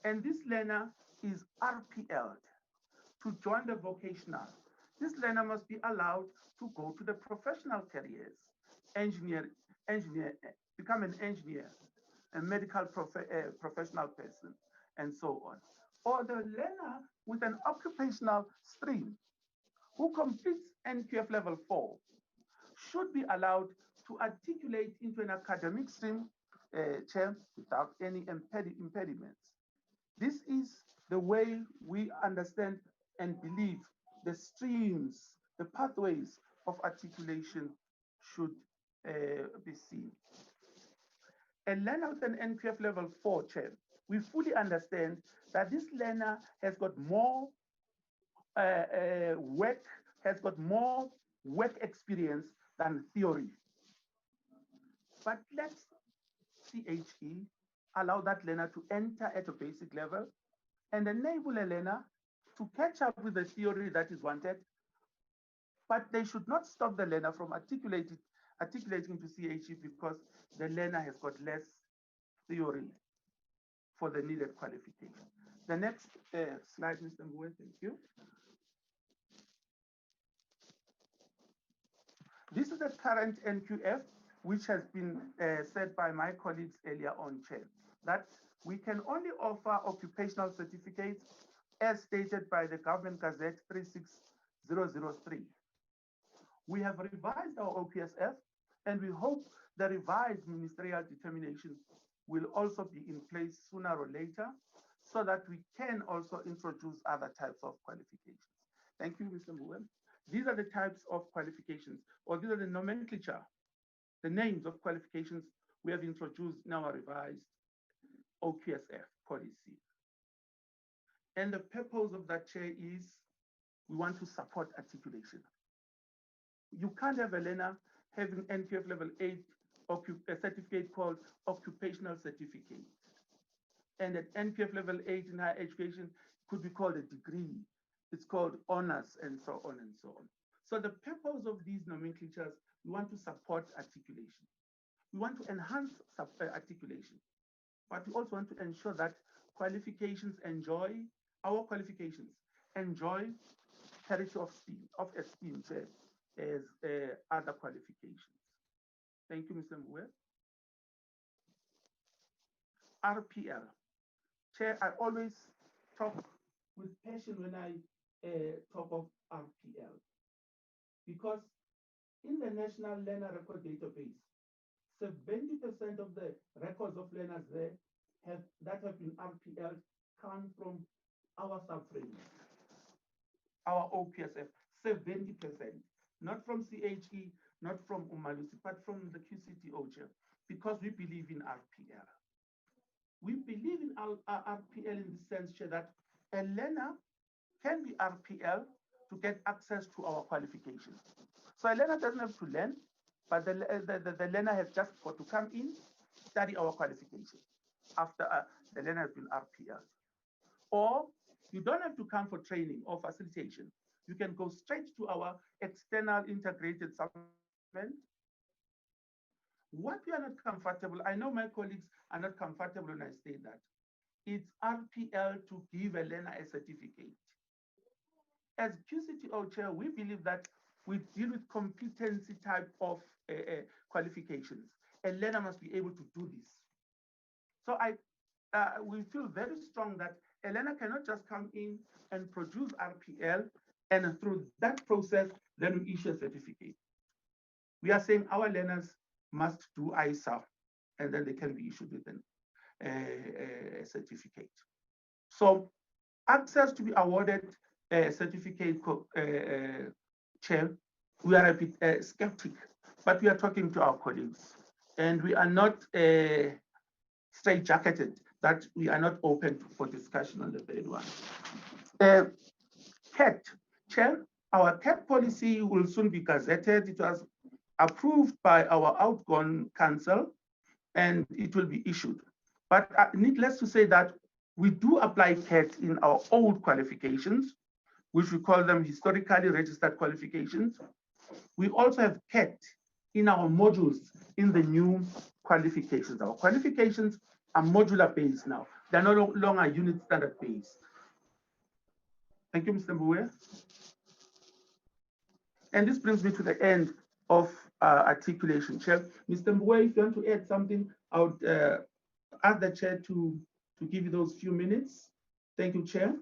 and this learner is RPL'd to join the vocational. This learner must be allowed to go to the professional careers, become an engineer, a medical professional person, and so on. Or the learner with an occupational stream who completes NQF level 4 should be allowed to articulate into an academic stream, Chair, without any impediments. This is the way we understand and believe the streams, the pathways of articulation should be seen. A learner with an NQF level 4, Chair, we fully understand that this learner has got more work experience than theory. But let's CHE allow that learner to enter at a basic level and enable a learner to catch up with the theory that is wanted, but they should not stop the learner from articulating to CHE because the learner has got less theory for the needed qualification. The next slide, Mr. Mbuya, thank you. This is the current NQF, which has been said by my colleagues earlier on, Chair, that we can only offer occupational certificates as stated by the Government Gazette 36003. We have revised our OPSF, and we hope the revised ministerial determination will also be in place sooner or later so that we can also introduce other types of qualifications. Thank you, Mr. Mbuya. These are the types of qualifications, or these are the nomenclature, the names of qualifications we have introduced in our revised OPSF policy. And the purpose of that, Chair, is we want to support articulation. You can't have a learner having NQF level 8 a certificate called Occupational Certificate. And at NQF level 8 in higher education could be called a degree. It's called honors and so on and so on. So the purpose of these nomenclatures, we want to support articulation. We want to enhance articulation, but we also want to ensure that qualifications enjoy parity of esteem as other qualifications. Thank you, Mr. Mwe. RPL. Chair, I always talk with passion when I talk of RPL, because in the National Learner Record Database, 70% of the records of learners there that have been RPL come from our subframes, our OPSF, 70%, not from CHE, not from Umalusi, but from the QCTO chair, because we believe in RPL. We believe in RPL in the sense, chair, that a learner can be RPL to get access to our qualifications. So a learner doesn't have to learn, but the learner has just got to come in, study our qualification after the learner has been RPL. Or you don't have to come for training or facilitation. You can go straight to our external integrated supplement. What we are not comfortable, I know my colleagues are not comfortable when I say that, it's RPL to give a learner a certificate. As QCTO chair, we believe that we deal with competency type of qualifications. A learner must be able to do this. So we feel very strong that a learner cannot just come in and produce RPL, and through that process, then we issue a certificate. We are saying our learners must do ISA, and then they can be issued with a certificate. So access to be awarded a certificate, chair, we are a bit skeptic, but we are talking to our colleagues, and we are not straight-jacketed that we are not open for discussion on the third one. QCTO, chair, our QCTO policy will soon be gazetted. It was approved by our outgone council, and it will be issued. But needless to say that we do apply QCTO in our old qualifications, which we call them historically registered qualifications. We also have QCTO in our modules in the new qualifications. Our qualifications are modular based now. They're no longer unit standard based. Thank you, Mr. Mwe. And this brings me to the end of articulation, Chair. Mr. Mwe, if you want to add something, I would ask the Chair to give you those few minutes. Thank you, Chair.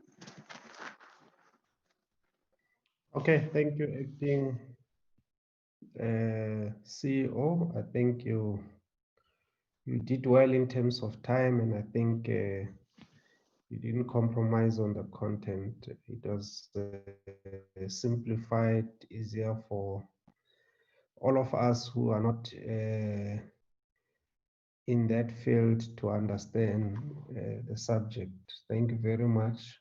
Okay, thank you, Acting CEO. I think you did well in terms of time, and I think you didn't compromise on the content. It was simplified, easier for all of us who are not in that field to understand the subject. Thank you very much.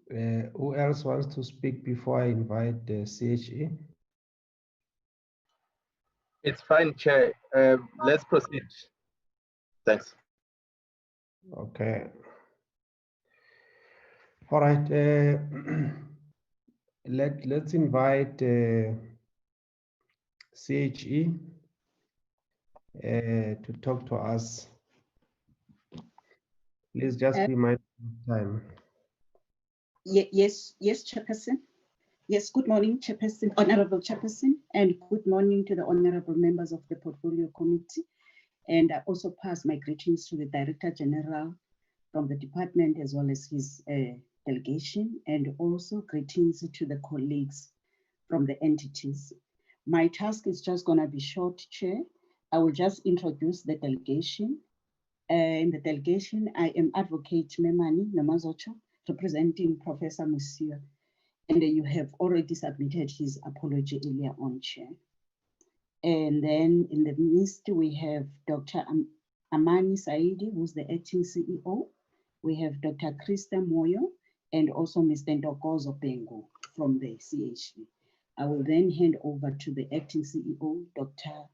Who else wants to speak before I invite the CHE? It's fine, Chair. Let's proceed. Thanks. Okay. All right. Let's invite CHE to talk to us. Please just be mindful of time. Yes, Chairperson. Yes, good morning, Chairperson, Honorable Chairperson, and good morning to the honorable members of the Portfolio Committee. And I also pass my greetings to the Director General from the department as well as his delegation, and also greetings to the colleagues from the entities. My task is just going to be short, Chair. I will just introduce the delegation. In the delegation, I am Advocate Memani Namazocho, representing Professor Musio, and you have already submitted his apology earlier on, Chair. And then in the midst, we have Dr. Amani Saidi, who's the acting CEO. We have Dr. Krista Moyo, and also Mr. Ndokozo Bengo from the CHE. I will then hand over to the acting CEO, Dr.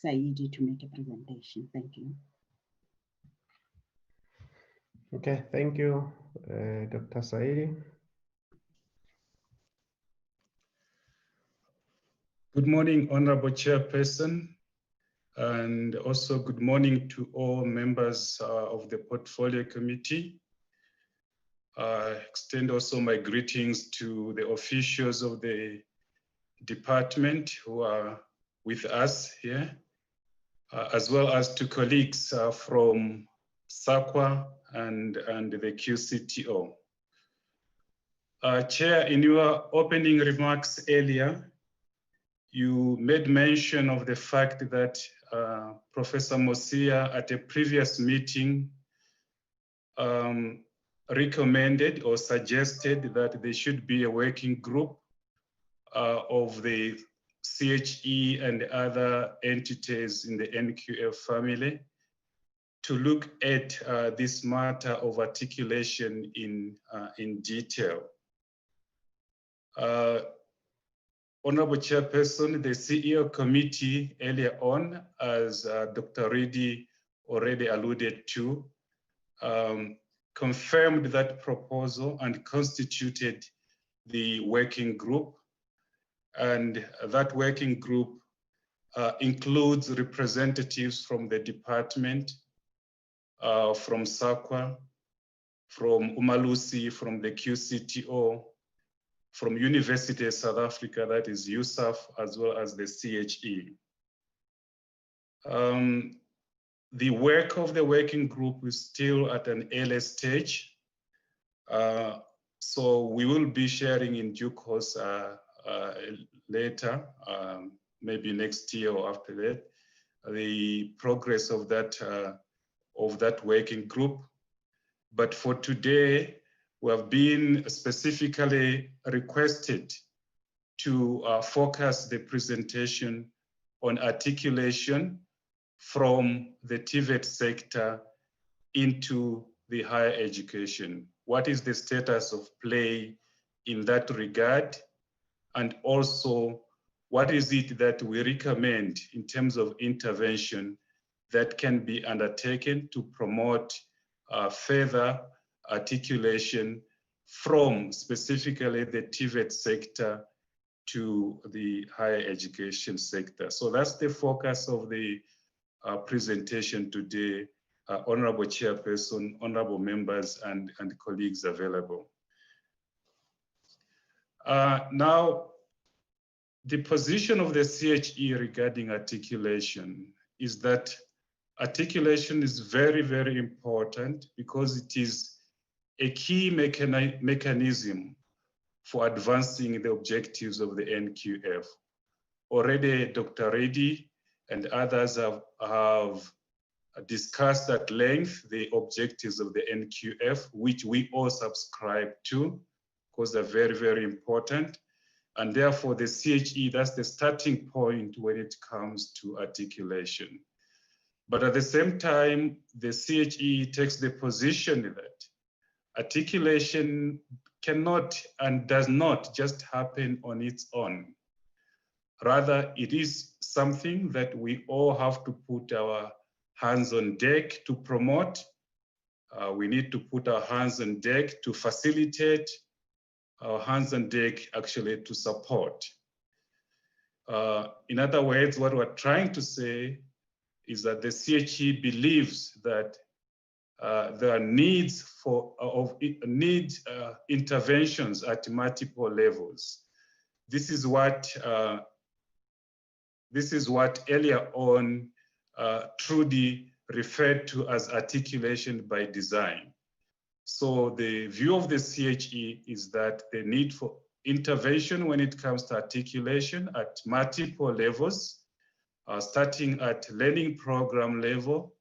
Saidi, to make a presentation. Thank you. Okay, thank you, Dr. Saidi. Good morning, Honorable Chairperson, and also good morning to all members of the Portfolio Committee. extend also my greetings to the officials of the department who are with us here, as well as to colleagues from SAQA and the QCTO. Chair, in your opening remarks earlier, you made mention of the fact that Professor Mosia at a previous meeting recommended or suggested that there should be a working group of the CHE and other entities in the NQF family to look at this matter of articulation in detail. Honorable Chairperson, the CEO committee earlier on, as Dr. Reddy already alluded to, confirmed that proposal and constituted the working group. And that working group includes representatives from the department, from SAQA, from Umalusi, from the QCTO, from University of South Africa, that is USAF, as well as the CHE. The work of the working group is still at an early stage. So we will be sharing in due course later, maybe next year or after that, the progress of that working group. But for today, we have been specifically requested to focus the presentation on articulation from the TVET sector into the higher education. What is the status of play in that regard? And also, what is it that we recommend in terms of intervention that can be undertaken to promote further articulation from specifically the TVET sector to the higher education sector? So that's the focus of the presentation today, Honorable Chairperson, Honorable members, and colleagues available. Now, the position of the CHE regarding articulation is that articulation is very, very important because it is a key mechanism for advancing the objectives of the NQF. Already Dr. Reddy and others have discussed at length the objectives of the NQF, which we all subscribe to, because they're very, very important. And therefore the CHE, that's the starting point when it comes to articulation. But at the same time, the CHE takes the position that articulation cannot and does not just happen on its own. Rather, it is something that we all have to put our hands on deck to promote. We need to put our hands on deck to facilitate, our hands on deck actually to support. In other words, what we're trying to say is that the CHE believes that there are needs for interventions at multiple levels. This is what earlier on Trudy referred to as articulation by design. So the view of the CHE is that the need for intervention when it comes to articulation at multiple levels, starting at learning program level,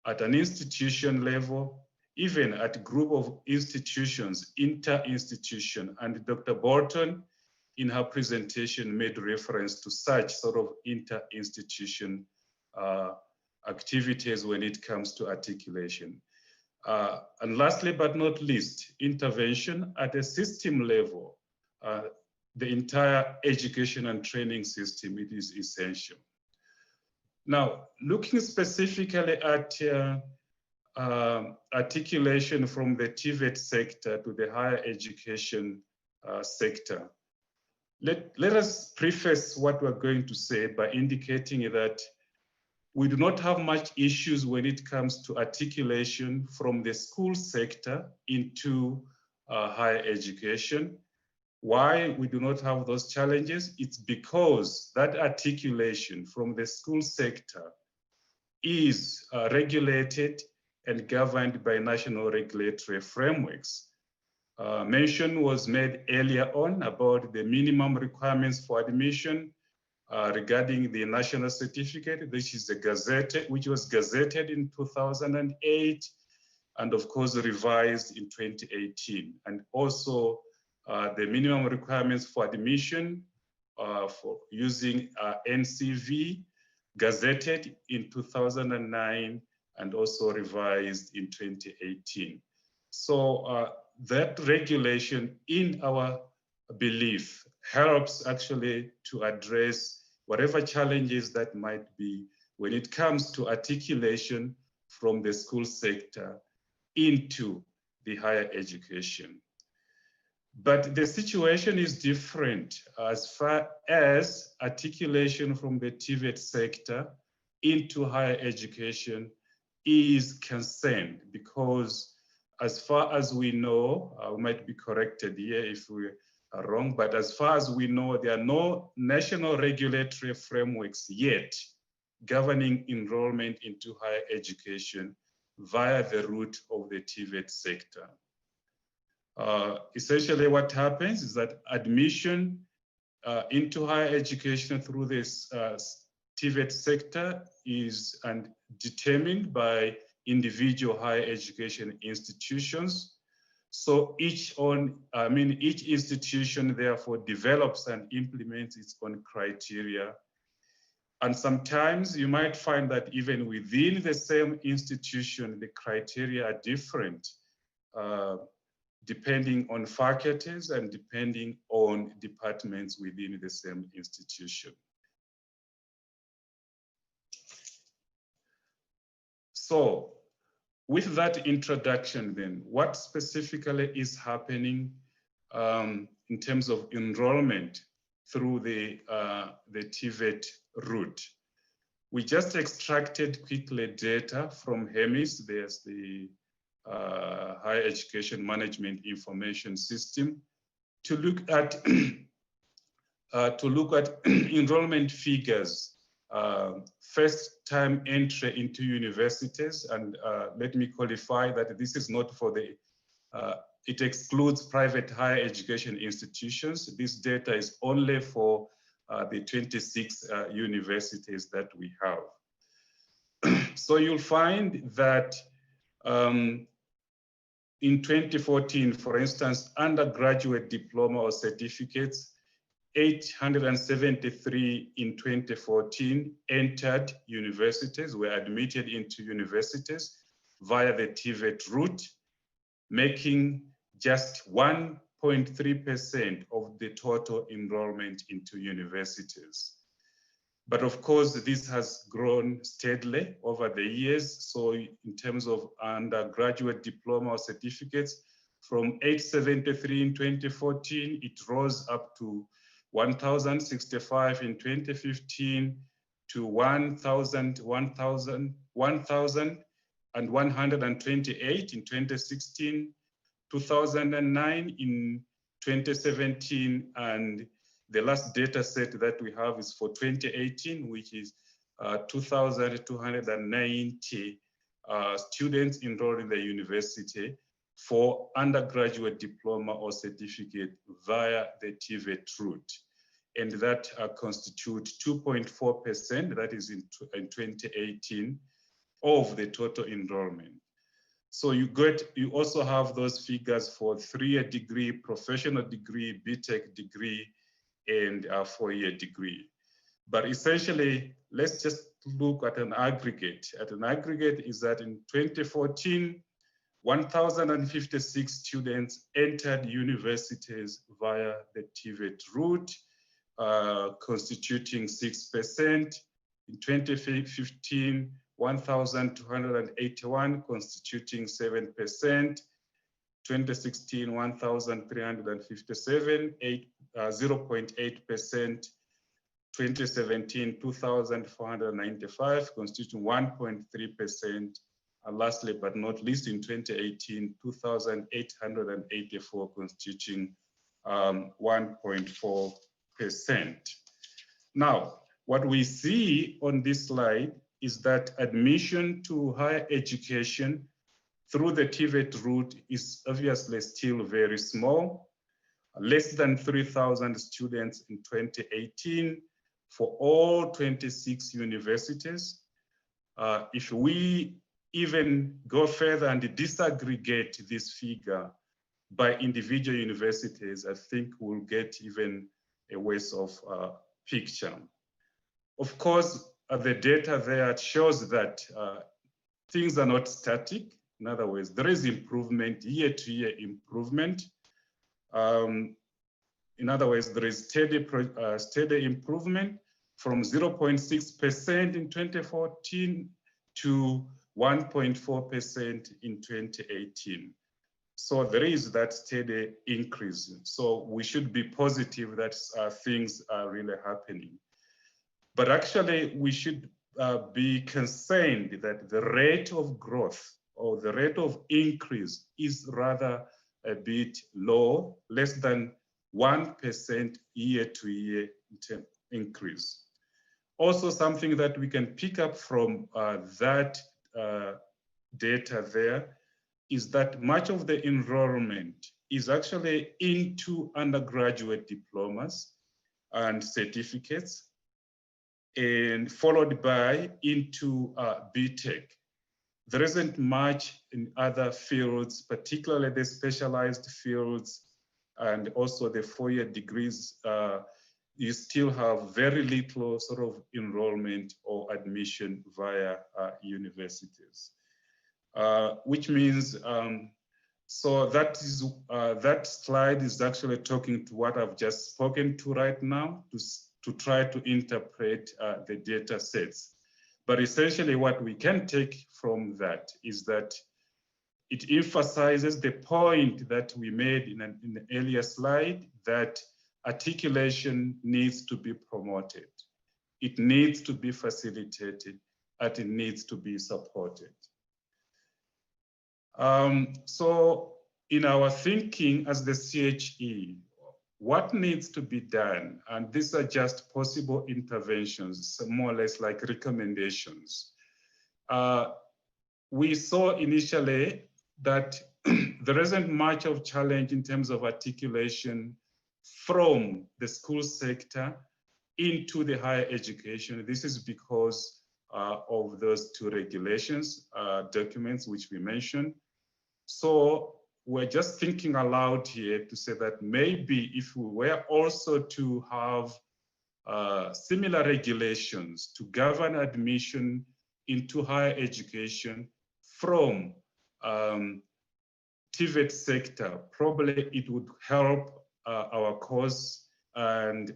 at an institution level, even at group of institutions, inter-institution. And Dr. Bolton, in her presentation, made reference to such sort of inter-institution activities when it comes to articulation. And lastly, but not least, intervention at a system level. The entire education and training system, it is essential. Now, looking specifically at articulation from the TVET sector to the higher education sector, let us preface what we're going to say by indicating that we do not have much issues when it comes to articulation from the school sector into higher education. Why we do not have those challenges? It's because that articulation from the school sector is regulated and governed by national regulatory frameworks. Mention was made earlier on about the minimum requirements for admission regarding the national certificate, which is which was gazetted in 2008, and of course revised in 2018. And also the minimum requirements for admission for using NCV, gazetted in 2009 and also revised in 2018. So that regulation, in our belief, helps actually to address whatever challenges that might be when it comes to articulation from the school sector into the higher education. But the situation is different as far as articulation from the TVET sector into higher education is concerned, because as far as we know, we might be corrected here if we are wrong, but as far as we know, there are no national regulatory frameworks yet governing enrollment into higher education via the route of the TVET sector. Essentially what happens is that admission into higher education through this TVET sector is determined by individual higher education institutions. So each institution therefore develops and implements its own criteria. And sometimes you might find that even within the same institution, the criteria are different, depending on faculties and depending on departments within the same institution. So with that introduction then, what specifically is happening in terms of enrollment through the TVET route? We just extracted quickly data from HEMIS. There's the Higher Education Management Information System to look at enrollment figures, first-time entry into universities, and let me qualify that this is not for the, it excludes private higher education institutions. This data is only for the 26 universities that we have. So you'll find that in 2014, for instance, undergraduate diploma or certificates, 873 in 2014 entered universities, were admitted into universities via the TVET route, making just 1.3% of the total enrollment into universities. But of course, this has grown steadily over the years. So in terms of undergraduate diploma or certificates, from 873 in 2014, it rose up to 1,065 in 2015 to 1,128 in 2016, 2009 in 2017, and the last data set that we have is for 2018, which is 2,290 students enrolled in the university for undergraduate diploma or certificate via the TVET route. And that constitutes 2.4%, that is in 2018, of the total enrollment. So you also have those figures for 3-year degree, professional degree, BTech degree, and a 4-year degree. But essentially, let's just look at an aggregate. An aggregate is that in 2014, 1,056 students entered universities via the TVET route, constituting 6%. In 2015, 1,281, constituting 7%. 2016, 1,357, 0.8%. 2017, 2,495, constituting 1.3%. And lastly, but not least, in 2018, 2,884, constituting 1.4%. Now, what we see on this slide is that admission to higher education through the TVET route is obviously still very small, less than 3,000 students in 2018 for all 26 universities. If we even go further and disaggregate this figure by individual universities, I think we'll get even a worse of picture. Of course, the data there shows that things are not static. In other words, there is improvement, year-to-year improvement. In other words, there is steady improvement from 0.6% in 2014 to 1.4% in 2018. So there is that steady increase. So we should be positive that things are really happening. But actually, we should be concerned that the rate of growth or the rate of increase is rather a bit low, less than 1% year-to-year increase. Also, something that we can pick up from that data there is that much of the enrollment is actually into undergraduate diplomas and certificates, and followed by into BTech. There isn't much in other fields, particularly the specialized fields and also the four-year degrees. You still have very little sort of enrollment or admission via universities, which means, so that slide is actually talking to what I've just spoken to right now to try to interpret the data sets. But essentially what we can take from that is that it emphasizes the point that we made in the earlier slide, that articulation needs to be promoted. It needs to be facilitated, and it needs to be supported. So in our thinking as the CHE, what needs to be done? And these are just possible interventions, more or less like recommendations. We saw initially that there isn't much of challenge in terms of articulation from the school sector into the higher education. This is because of those two regulations, documents which we mentioned. So we're just thinking aloud here to say that maybe if we were also to have similar regulations to govern admission into higher education from TVET sector, probably it would help our cause and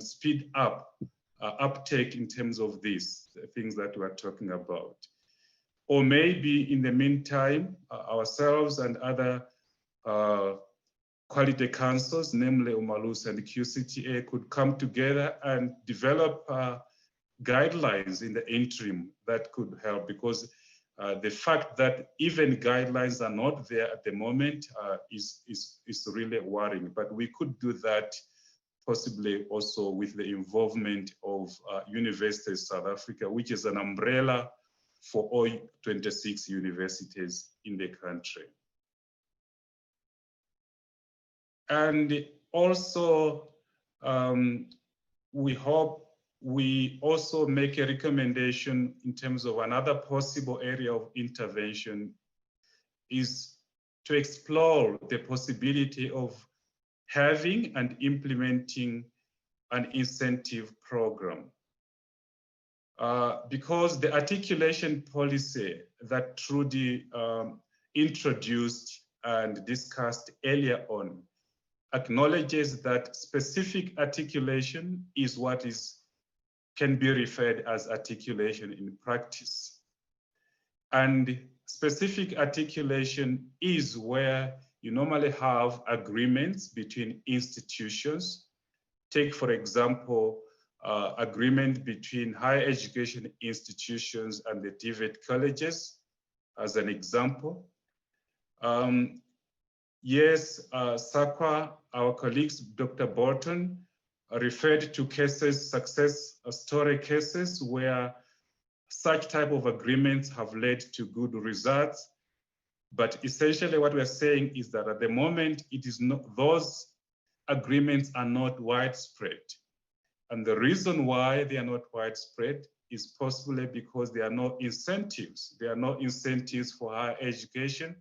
speed up uptake in terms of these things that we're talking about. Or maybe in the meantime, ourselves and other quality councils, namely UMALUS and QCTA, could come together and develop guidelines in the interim that could help, because the fact that even guidelines are not there at the moment is really worrying. But we could do that possibly also with the involvement of Universities South Africa, which is an umbrella for all 26 universities in the country. And also, we hope we also make a recommendation in terms of another possible area of intervention is to explore the possibility of having and implementing an incentive program. Because the articulation policy that Trudy introduced and discussed earlier on acknowledges that specific articulation is what can be referred as articulation in practice. And specific articulation is where you normally have agreements between institutions. Take, for example, agreement between higher education institutions and the TVET colleges, as an example. Yes, SAQA, our colleagues, Dr. Bolton, referred to cases, success story cases where such type of agreements have led to good results. But essentially what we're saying is that at the moment, it is not, those agreements are not widespread. And the reason why they are not widespread is possibly because there are no incentives. There are no incentives for higher education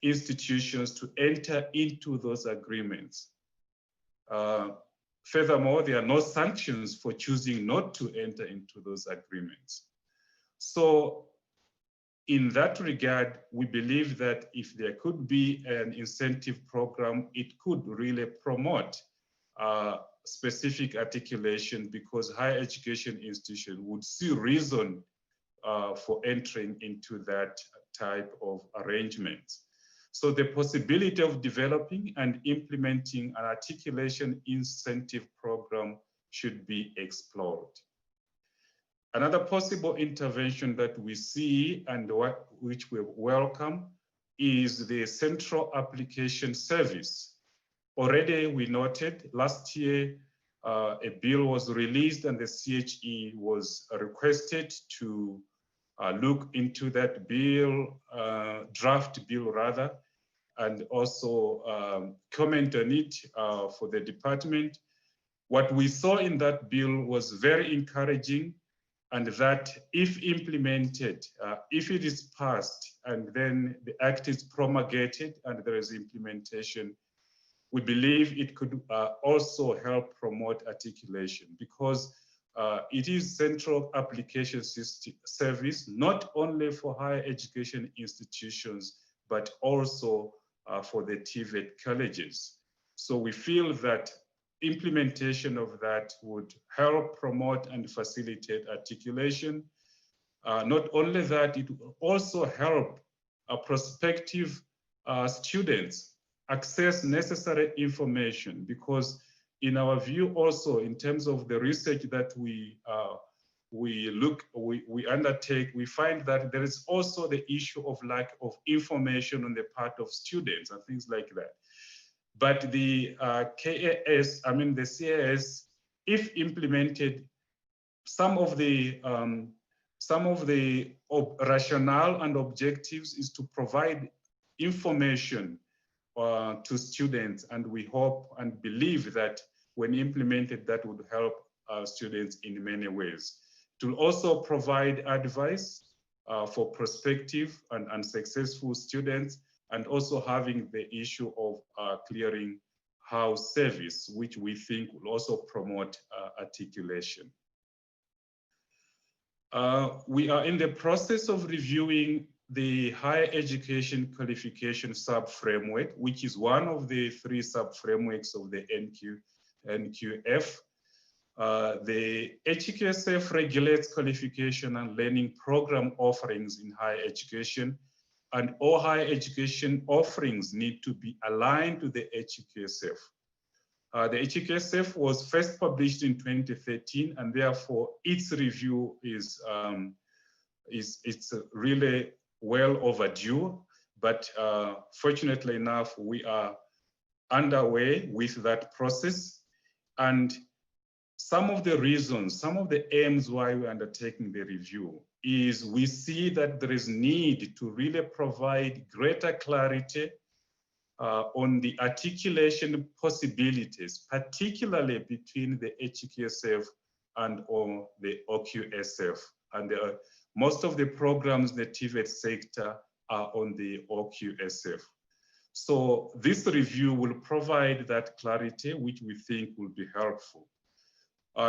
institutions to enter into those agreements. Furthermore, there are no sanctions for choosing not to enter into those agreements. So in that regard, we believe that if there could be an incentive program, it could really promote specific articulation, because higher education institutions would see reason for entering into that type of arrangements. So the possibility of developing and implementing an articulation incentive program should be explored. Another possible intervention that we see and which we welcome is the Central Application Service. Already we noted last year a bill was released and the CHE was requested to look into that bill, draft bill rather, and also comment on it for the department. What we saw in that bill was very encouraging, and that if implemented, if it is passed and then the act is promulgated and there is implementation, we believe it could also help promote articulation, because it is central application service, not only for higher education institutions, but also for the TVET colleges. So we feel that implementation of that would help promote and facilitate articulation. Not only that, it will also help prospective students access necessary information, because in our view also, in terms of the research that we undertake, we find that there is also the issue of lack of information on the part of students and things like that. But the KAS, I mean the CAS, if implemented, some of the rationale and objectives is to provide information to students, and we hope and believe that when implemented, that would help students in many ways. It will also provide advice for prospective and unsuccessful students, and also having the issue of clearing house service, which we think will also promote articulation. We are in the process of reviewing the Higher Education Qualification Sub-Framework, which is one of the 3 sub-frameworks of the NQF. The HQSF regulates qualification and learning program offerings in higher education, and all higher education offerings need to be aligned to the HQSF. The HQSF was first published in 2013, and therefore its review is it's really well overdue. But fortunately enough, we are underway with that process. And some of the reasons, some of the aims why we're undertaking the review is we see that there is need to really provide greater clarity on the articulation possibilities, particularly between the HQSF and the OQSF. And most of the programs in the TVET sector are on the OQSF. So this review will provide that clarity, which we think will be helpful.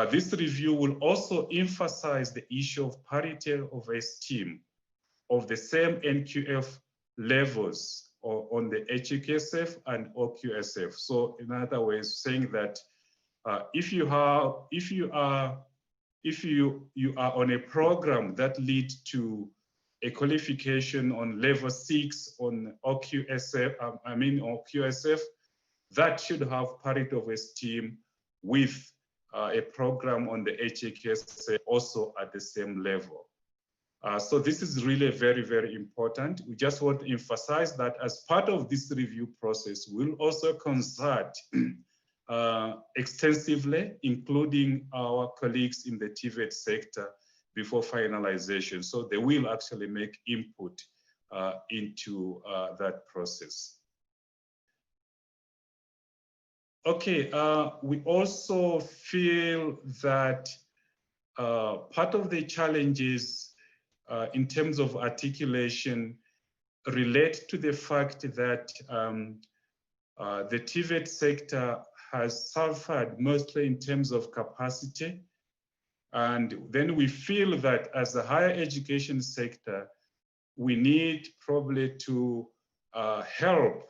This review will also emphasize the issue of parity of esteem of the same NQF levels on the HQSF and OQSF. So in other words, saying that if you are on a program that leads to a qualification on level 6 on OQSF, OQSF, that should have parity of esteem with a program on the HQSF also at the same level. So this is really very, very important. We just want to emphasize that as part of this review process, we'll also consult extensively, including our colleagues in the TVET sector before finalization. So they will actually make input into that process. Okay, we also feel that part of the challenges in terms of articulation relate to the fact that the TVET sector has suffered mostly in terms of capacity. And then we feel that as a higher education sector, we need probably to help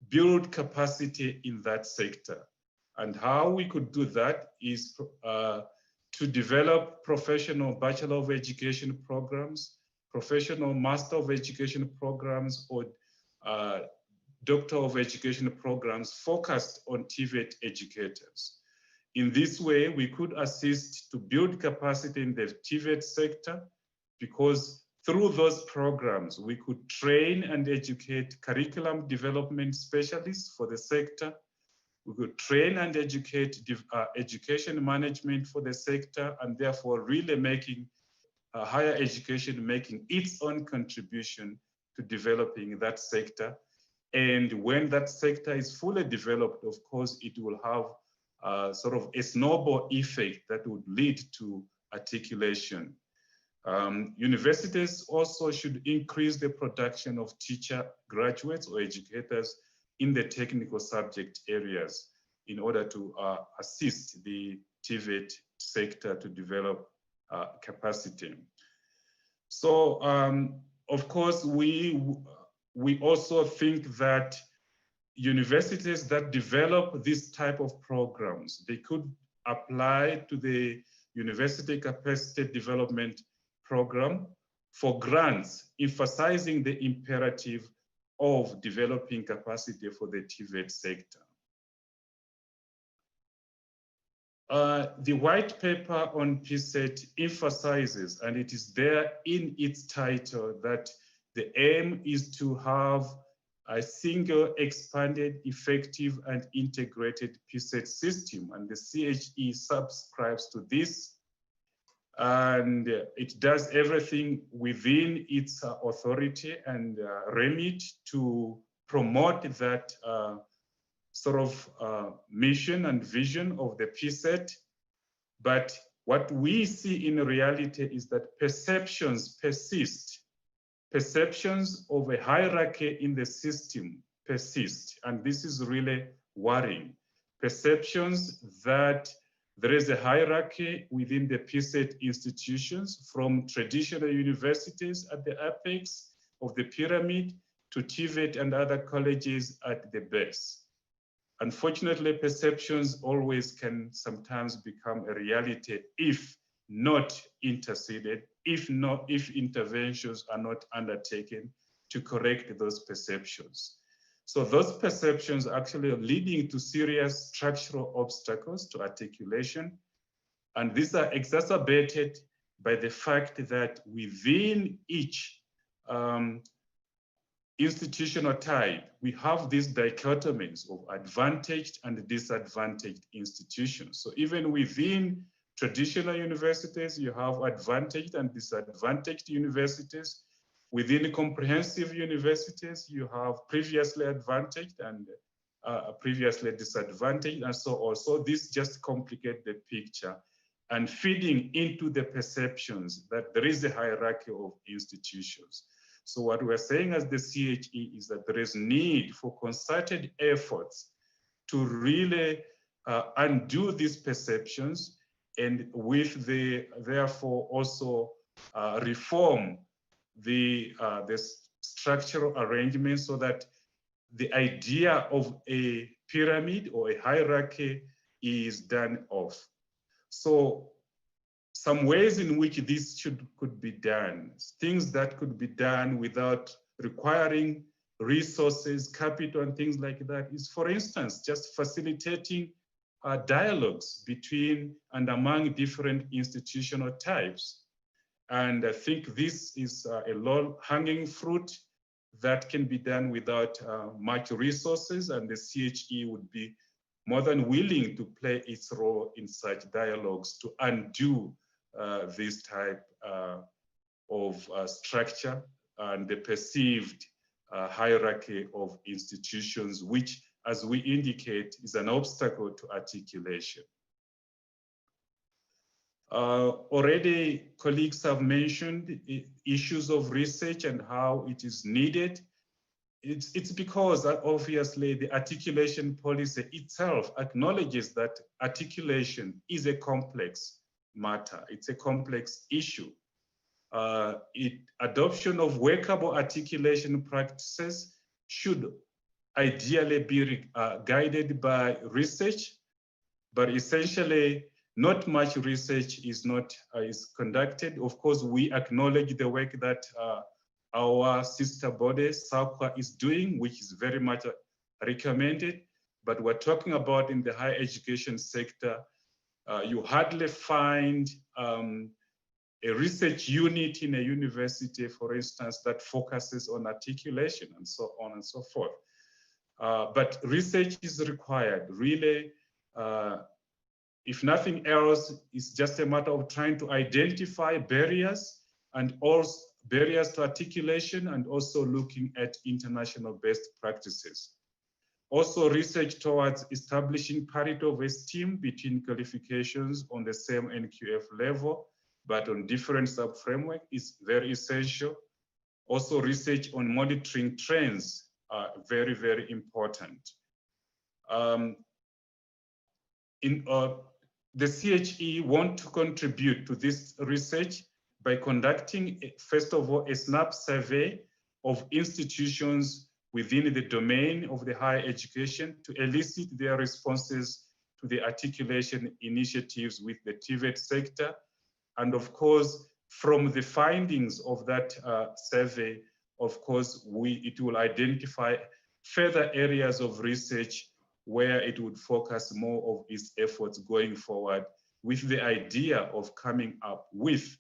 build capacity in that sector. And how we could do that is to develop professional Bachelor of Education programs, professional Master of Education programs, or Doctor of Education programs focused on TVET educators. In this way, we could assist to build capacity in the TVET sector, because through those programs, we could train and educate curriculum development specialists for the sector. We could train and educate education management for the sector, and therefore really making higher education making its own contribution to developing that sector. And when that sector is fully developed, of course, it will have sort of a snowball effect that would lead to articulation. Universities also should increase the production of teacher graduates or educators in the technical subject areas in order to assist the TVET sector to develop capacity. So, of course, we also think that universities that develop this type of programs, they could apply to the University Capacity Development Program for grants, emphasizing the imperative of developing capacity for the TVET sector. The white paper on PSET emphasizes, and it is there in its title, that the aim is to have a single, expanded, effective, and integrated PSET system, and the CHE subscribes to this. And it does everything within its authority and remit to promote that sort of mission and vision of the PSET. But what we see in reality is that perceptions persist. Perceptions of a hierarchy in the system persist, and this is really worrying. Perceptions that there is a hierarchy within the PSET institutions, from traditional universities at the apex of the pyramid to TVET and other colleges at the base. Unfortunately, perceptions always can sometimes become a reality if not interceded, if interventions are not undertaken to correct those perceptions. So those perceptions actually are leading to serious structural obstacles to articulation. And these are exacerbated by the fact that within each institutional type, we have these dichotomies of advantaged and disadvantaged institutions. So even within traditional universities, you have advantaged and disadvantaged universities. Within comprehensive universities, you have previously advantaged and previously disadvantaged, and so on. So this just complicates the picture and feeding into the perceptions that there is a hierarchy of institutions. So what we're saying as the CHE is that there is need for concerted efforts to really undo these perceptions, and with the, therefore also reform the structural arrangement so that the idea of a pyramid or a hierarchy is done off. So some ways in which this could be done, things that could be done without requiring resources, capital, and things like that is, for instance, just facilitating dialogues between and among different institutional types. And I think this is a low-hanging fruit that can be done without much resources, and the CHE would be more than willing to play its role in such dialogues to undo this type of structure and the perceived hierarchy of institutions, which, as we indicate, is an obstacle to articulation. Already colleagues have mentioned issues of research and how it is needed. It's because obviously the articulation policy itself acknowledges that articulation is a complex matter. It's a complex issue. Adoption of workable articulation practices should ideally be guided by research, but essentially not much research is conducted. Of course, we acknowledge the work that our sister body, SAQA, is doing, which is very much recommended. But we're talking about in the higher education sector, you hardly find a research unit in a university, for instance, that focuses on articulation and so on and so forth. But research is required, really. If nothing else, it's just a matter of trying to identify barriers and also barriers to articulation, and also looking at international best practices. Also research towards establishing parity of esteem between qualifications on the same NQF level, but on different sub-framework is very essential. Also research on monitoring trends are very, very important. The CHE want to contribute to this research by conducting, first of all, a snap survey of institutions within the domain of the higher education to elicit their responses to the articulation initiatives with the TVET sector. And of course, from the findings of that survey, of course, it will identify further areas of research where it would focus more of its efforts going forward, with the idea of coming up with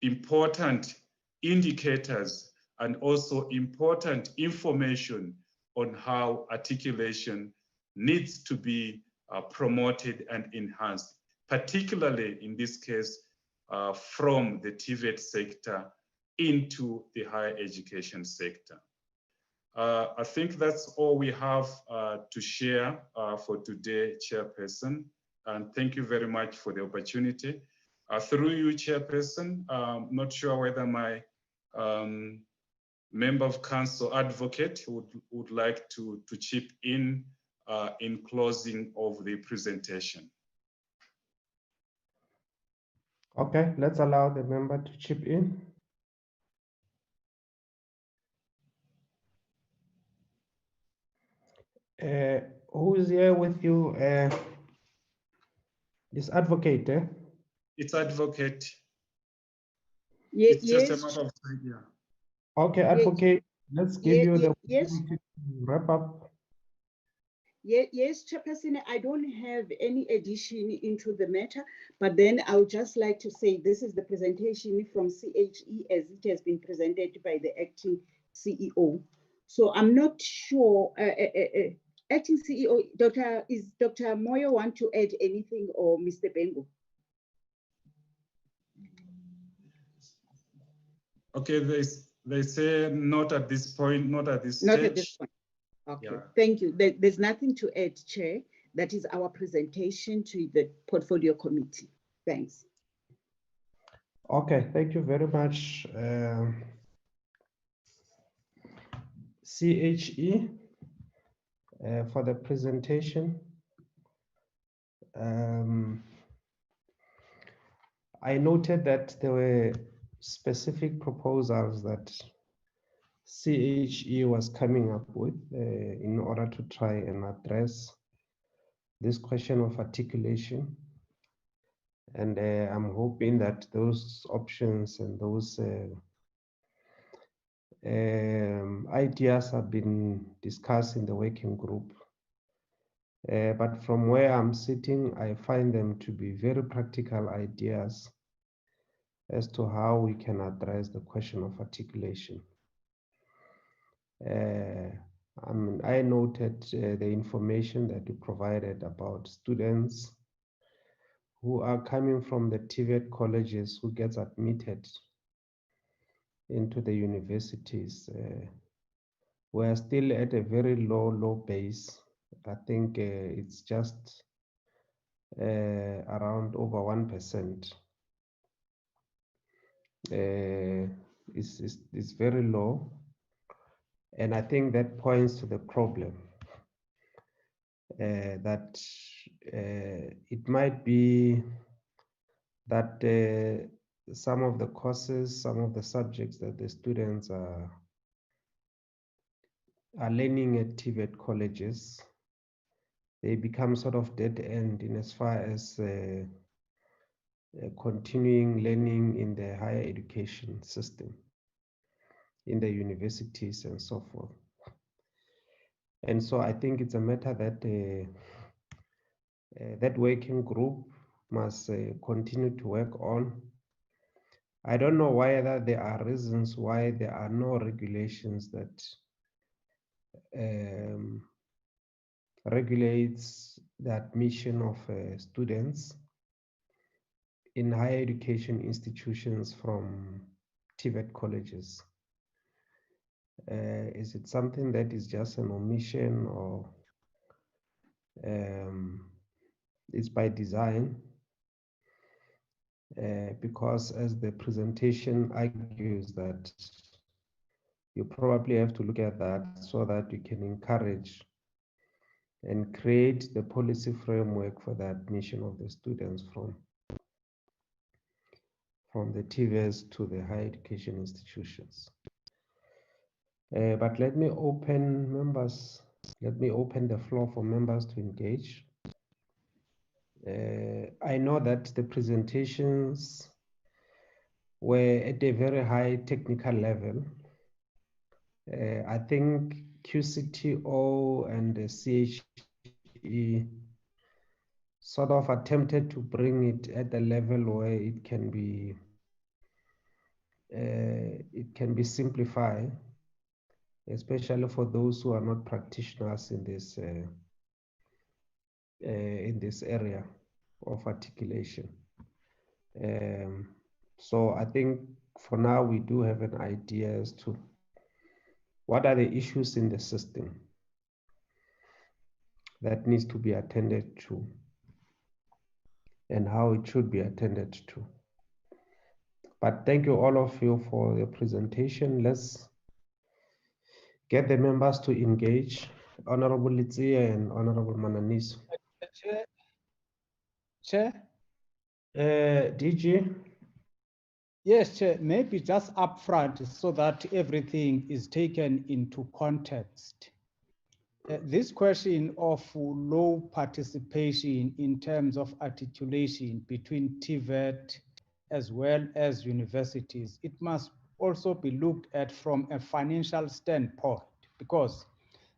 important indicators and also important information on how articulation needs to be promoted and enhanced, particularly in this case, from the TVET sector into the higher education sector. I think that's all we have to share for today, Chairperson. And thank you very much for the opportunity. Through you, Chairperson, I'm not sure whether my member of council advocate would like to chip in closing of the presentation. Okay, let's allow the member to chip in. Who's here with you? Is advocate, eh? It's advocate. Yes. It's just a matter of time, yeah. Okay, advocate, let's give you the opportunity to wrap up. Yes, Chairperson, I don't have any addition into the matter, but then I would just like to say this is the presentation from CHE as it has been presented by the acting CEO. So I'm not sure, acting CEO, is Dr. Moyo want to add anything, or Mr. Bengo? Okay, they say not at this point, not at this stage. Not at this point. Okay, yeah. Thank you. There's nothing to add, Chair. That is our presentation to the Portfolio Committee. Thanks. Okay, thank you very much. CHE for the presentation. I noted that there were specific proposals that CHE was coming up with in order to try and address this question of articulation. And I'm hoping that those options and those ideas have been discussed in the working group. But from where I'm sitting, I find them to be very practical ideas as to how we can address the question of articulation. I noted the information that you provided about students who are coming from the TVET colleges who gets admitted into the universities. We're still at a very low base. I think it's just around over 1%. It's very low. And I think that points to the problem that it might be that some of the courses, some of the subjects that the students are learning at TVET colleges, they become sort of dead end in as far as continuing learning in the higher education system, in the universities and so forth. And so I think it's a matter that that working group must continue to work on. I don't know whether there are reasons why there are no regulations that regulates the admission of students in higher education institutions from TVET colleges. Is it something that is just an omission, or it's by design? Because as the presentation argues that you probably have to look at that so that you can encourage and create the policy framework for the admission of the students from the TVETs to the higher education institutions. But let me open the floor for members to engage. I know that the presentations were at a very high technical level. I think QCTO and the CHE sort of attempted to bring it at a level where it can be simplified, especially for those who are not practitioners in this area of articulation. So I think for now we do have an idea as to what are the issues in the system that needs to be attended to and how it should be attended to. But thank you all of you for your presentation. Let's get the members to engage. Honorable Litsia and Honorable Mananiso. Chair? DG? Yes, Chair, maybe just upfront so that everything is taken into context. This question of low participation in terms of articulation between TVET as well as universities, it must also be looked at from a financial standpoint, because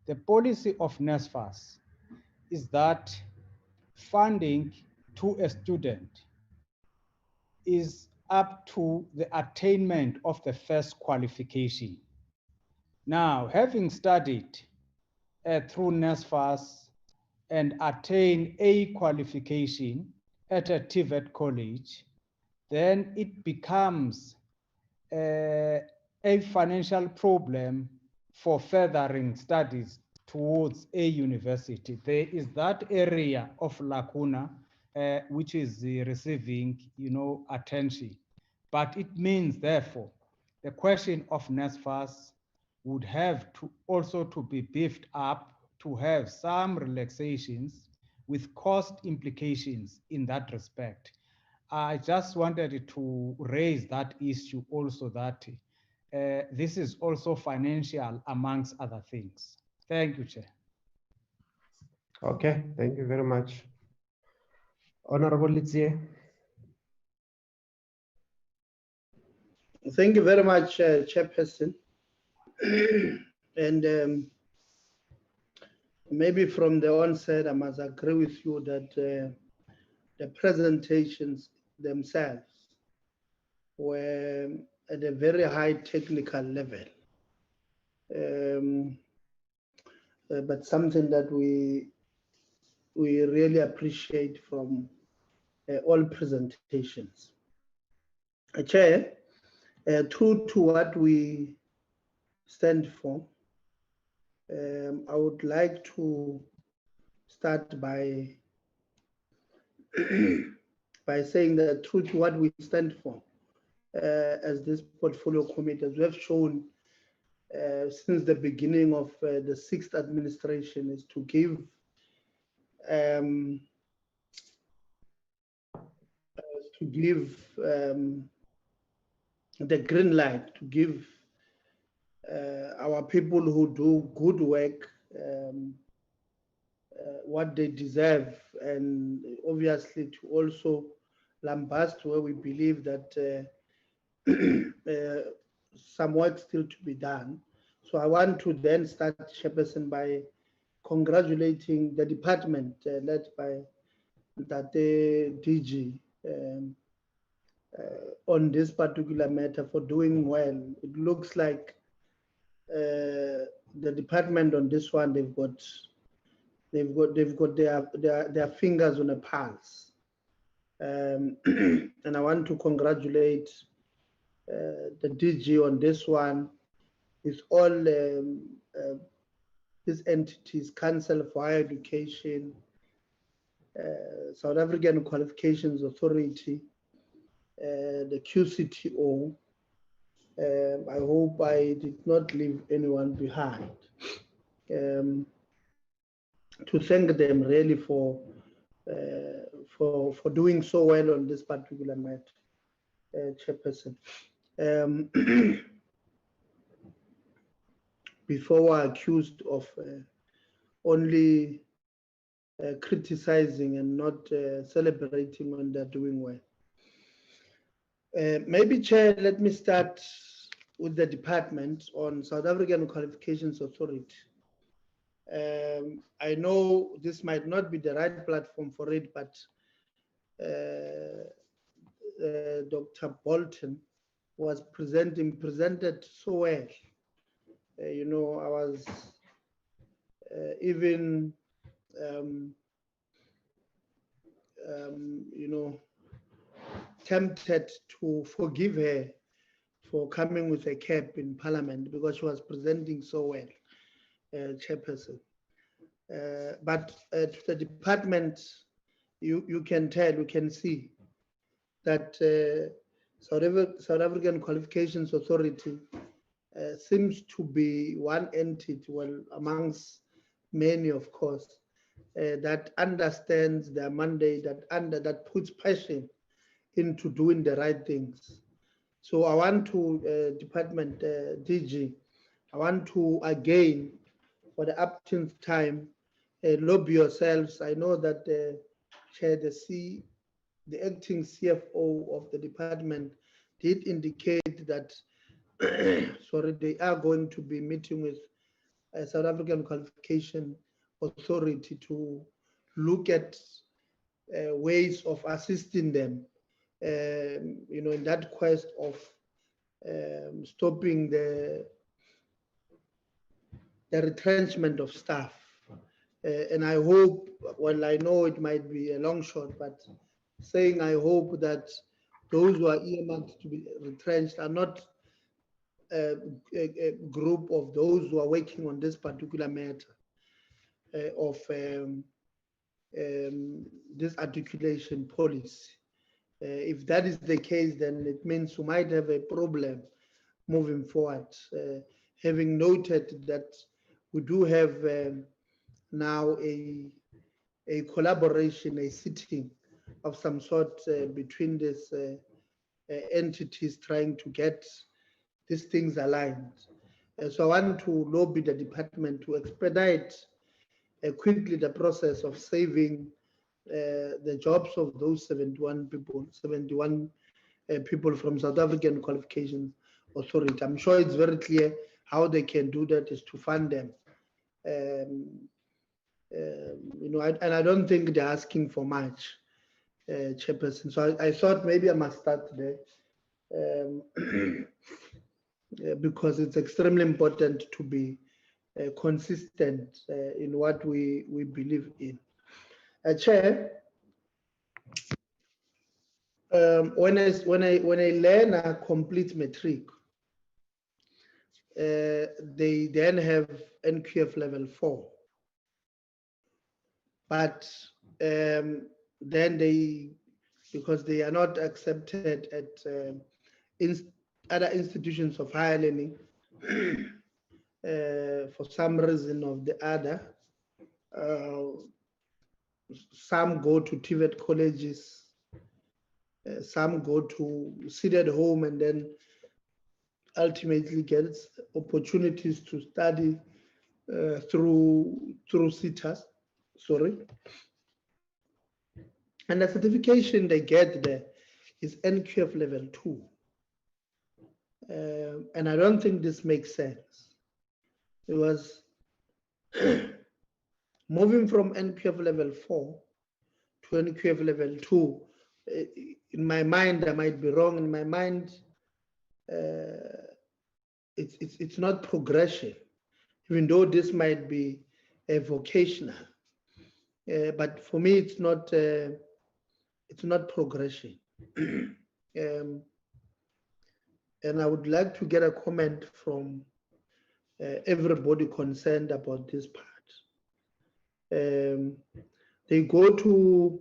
the policy of NSFAS is that funding to a student is up to the attainment of the first qualification. Now, having studied through NSFAS and attain a qualification at a TVET college, then it becomes a financial problem for furthering studies towards a university. There is that area of lacuna which is receiving, attention. But it means, therefore, the question of NSFAS would have to also to be beefed up to have some relaxations with cost implications in that respect. I just wanted to raise that issue also, that this is also financial amongst other things. Thank you, Chair. Okay, thank you very much. Honorable Litsie. Thank you very much, Chairperson. And maybe from the onset, I must agree with you that the presentations themselves were at a very high technical level. But something that we really appreciate from all presentations. Chair, true to what we stand for, I would like to start by by saying that true to what we stand for as this portfolio committee, as we have shown since the beginning of the 6th administration, is to give the green light, to give our people who do good work what they deserve, and obviously to also lambast where we believe that some work still to be done. So I want to then start, Chairperson, by congratulating the department led by that DG on this particular matter for doing well. It looks like the department on this one, they've got their fingers on a pulse, and I want to congratulate the DG on this one, with all these entities: Council for Higher Education, South African Qualifications Authority, the QCTO. I hope I did not leave anyone behind. To thank them really for doing so well on this particular matter, Chairperson. Before we're accused of only criticizing and not celebrating when they're doing well. Maybe, Chair, let me start with the department on South African Qualifications Authority. I know this might not be the right platform for it, but Dr. Bolton was presented so well. You know, I was even, you know, tempted to forgive her for coming with a cap in Parliament because she was presenting so well, Chairperson. But to the department, you can tell, you can see that South African Qualifications Authority seems to be one entity, well, amongst many, of course, that understands their mandate, that puts passion into doing the right things. So I want to, Department DG, I want to again, for the upteenth time, lobby yourselves. I know that Chair, the acting CFO of the department did indicate that sorry, they are going to be meeting with South African Qualification Authority to look at ways of assisting them, you know, in that quest of stopping the retrenchment of staff. And I hope, well, I know it might be a long shot, but saying I hope that those who are earmarked to be retrenched are not a group of those who are working on this particular matter of this articulation policy. If that is the case, then it means we might have a problem moving forward, having noted that we do have now a collaboration, a sitting of some sort between these entities trying to get these things aligned. So I want to lobby the department to expedite quickly the process of saving the jobs of those 71 people from South African Qualifications Authority. I'm sure it's very clear how they can do that is to fund them. You know, and I don't think they're asking for much, Chairperson. So I thought maybe I must start there. because it's extremely important to be consistent in what we believe in. Chair, when a learner completes matric, they then have NQF level 4, but then because they are not accepted at other institutions of higher learning for some reason or the other, some go to TVET colleges, some go to sit at home and then ultimately gets opportunities to study through CETAs, and the certification they get there is NQF level 2. And I don't think this makes sense. It was moving from NQF level 4 to NQF level 2. In my mind, I might be wrong. In my mind, it's not progression, even though this might be a vocational. But for me, it's not progression. And I would like to get a comment from everybody concerned about this part. They go to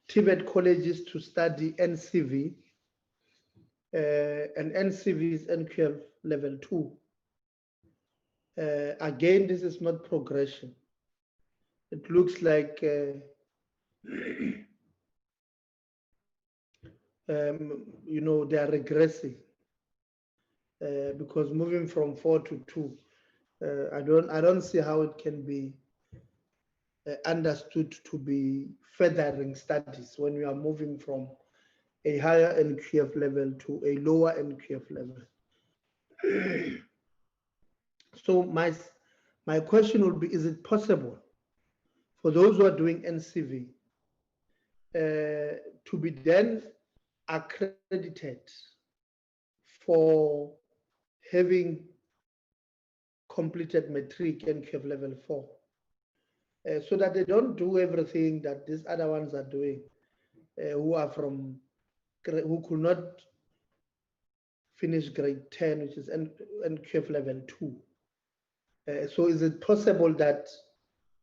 TVET colleges to study NCV, and NCV is NQF level 2. Again, this is not progression. It looks like you know, they are regressing because moving from 4 to 2, I don't see how it can be understood to be furthering studies when you are moving from a higher NQF level to a lower NQF level. So my question would be, is it possible for those who are doing NCV to be then accredited for having completed matric NQF level 4, so that they don't do everything that these other ones are doing, who could not finish grade 10, which is NQF level 2. So is it possible that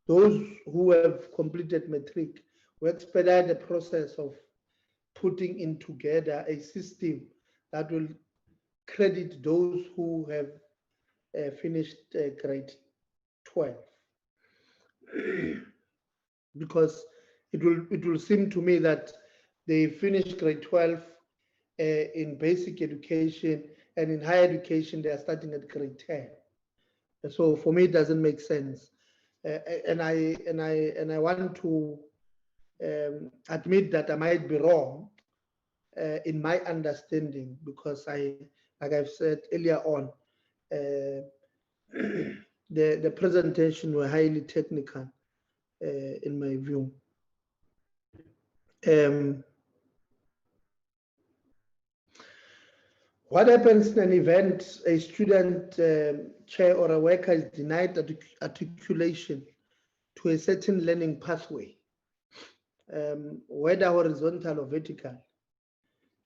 those who have completed matric will expedite the process of putting in together a system that will credit those who have finished grade 12? Because it will seem to me that they finish grade 12 in basic education, and in higher education they are starting at grade 10. So for me, it doesn't make sense, and I want to admit that I might be wrong in my understanding, because like I've said earlier on, the presentation were highly technical in my view. What happens in an event a student, chair, or a worker is denied articulation to a certain learning pathway, whether horizontal or vertical?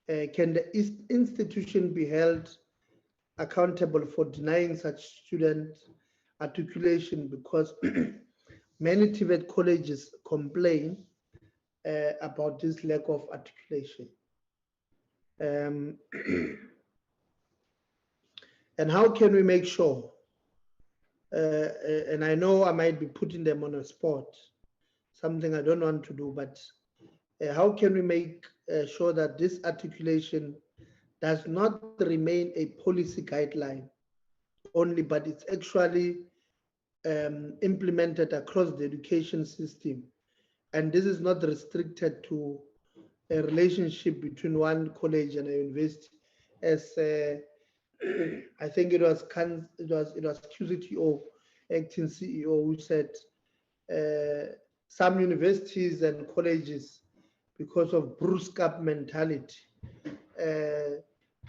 Can the institution be held accountable for denying such student articulation? Because many TVET colleges complain about this lack of articulation. And how can we make sure, and I know I might be putting them on a spot, something I don't want to do, but how can we make sure that this articulation does not remain a policy guideline only, but it's actually implemented across the education system, and this is not restricted to a relationship between one college and a university, as I think it was QCTO, acting CEO, who said some universities and colleges, because of brusque up mentality,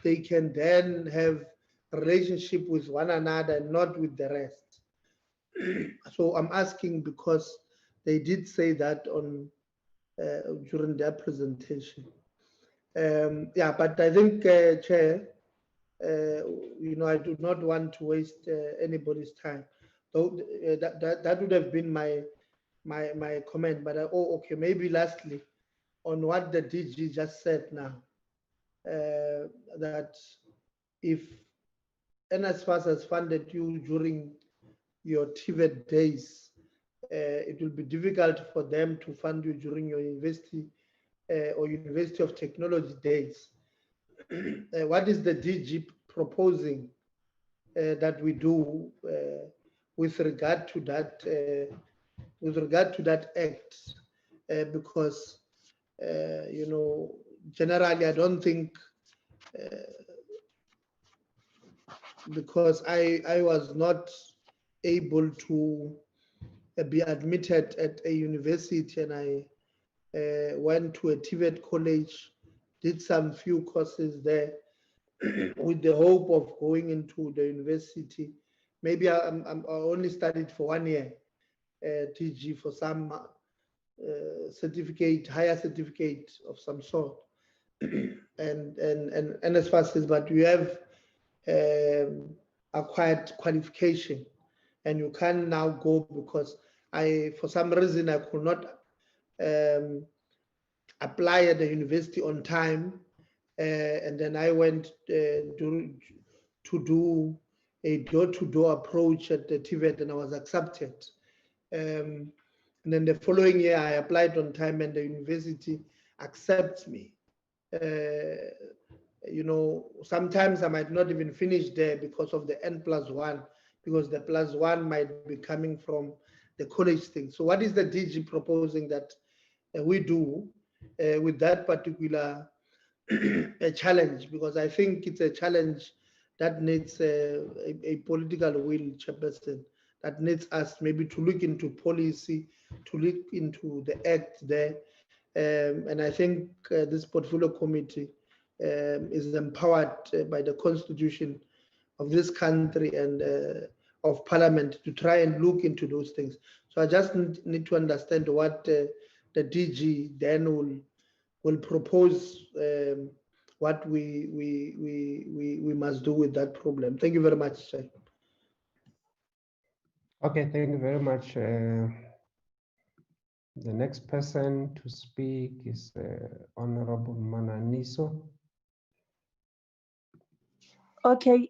they can then have a relationship with one another and not with the rest. So I'm asking because they did say that on during their presentation. Yeah, but I think, Chair, you know, I do not want to waste anybody's time. Though that would have been my comment. But okay, maybe lastly, on what the DG just said now, that if NSFAS has funded you during your TVET days, it will be difficult for them to fund you during your university or University of Technology days. What is the DG proposing that we do with regard to that act? Because you know, generally, I don't think, because I was not able to be admitted at a university, and I went to a TVET college, did some few courses there with the hope of going into the university. Maybe I only studied for 1 year, TG, for some certificate, higher certificate of some sort. and as fast as, but you have acquired qualification, and you can now go, because for some reason I could not apply at the university on time, and then I went to do a door-to-door approach at the TVET, and I was accepted. And then the following year I applied on time, and the university accepts me. You know, sometimes I might not even finish there because of the N+1, because the +1 might be coming from the college thing. So what is the DG proposing that we do with that particular challenge? Because I think it's a challenge that needs a political will, Chairperson, that needs us maybe to look into policy, to look into the act there. And I think this portfolio committee is empowered by the constitution of this country and of parliament to try and look into those things. So I just need to understand what the DG then will propose, what we must do with that problem. Thank you very much, sir. Okay, thank you very much. The next person to speak is Honorable Mananiso. Okay,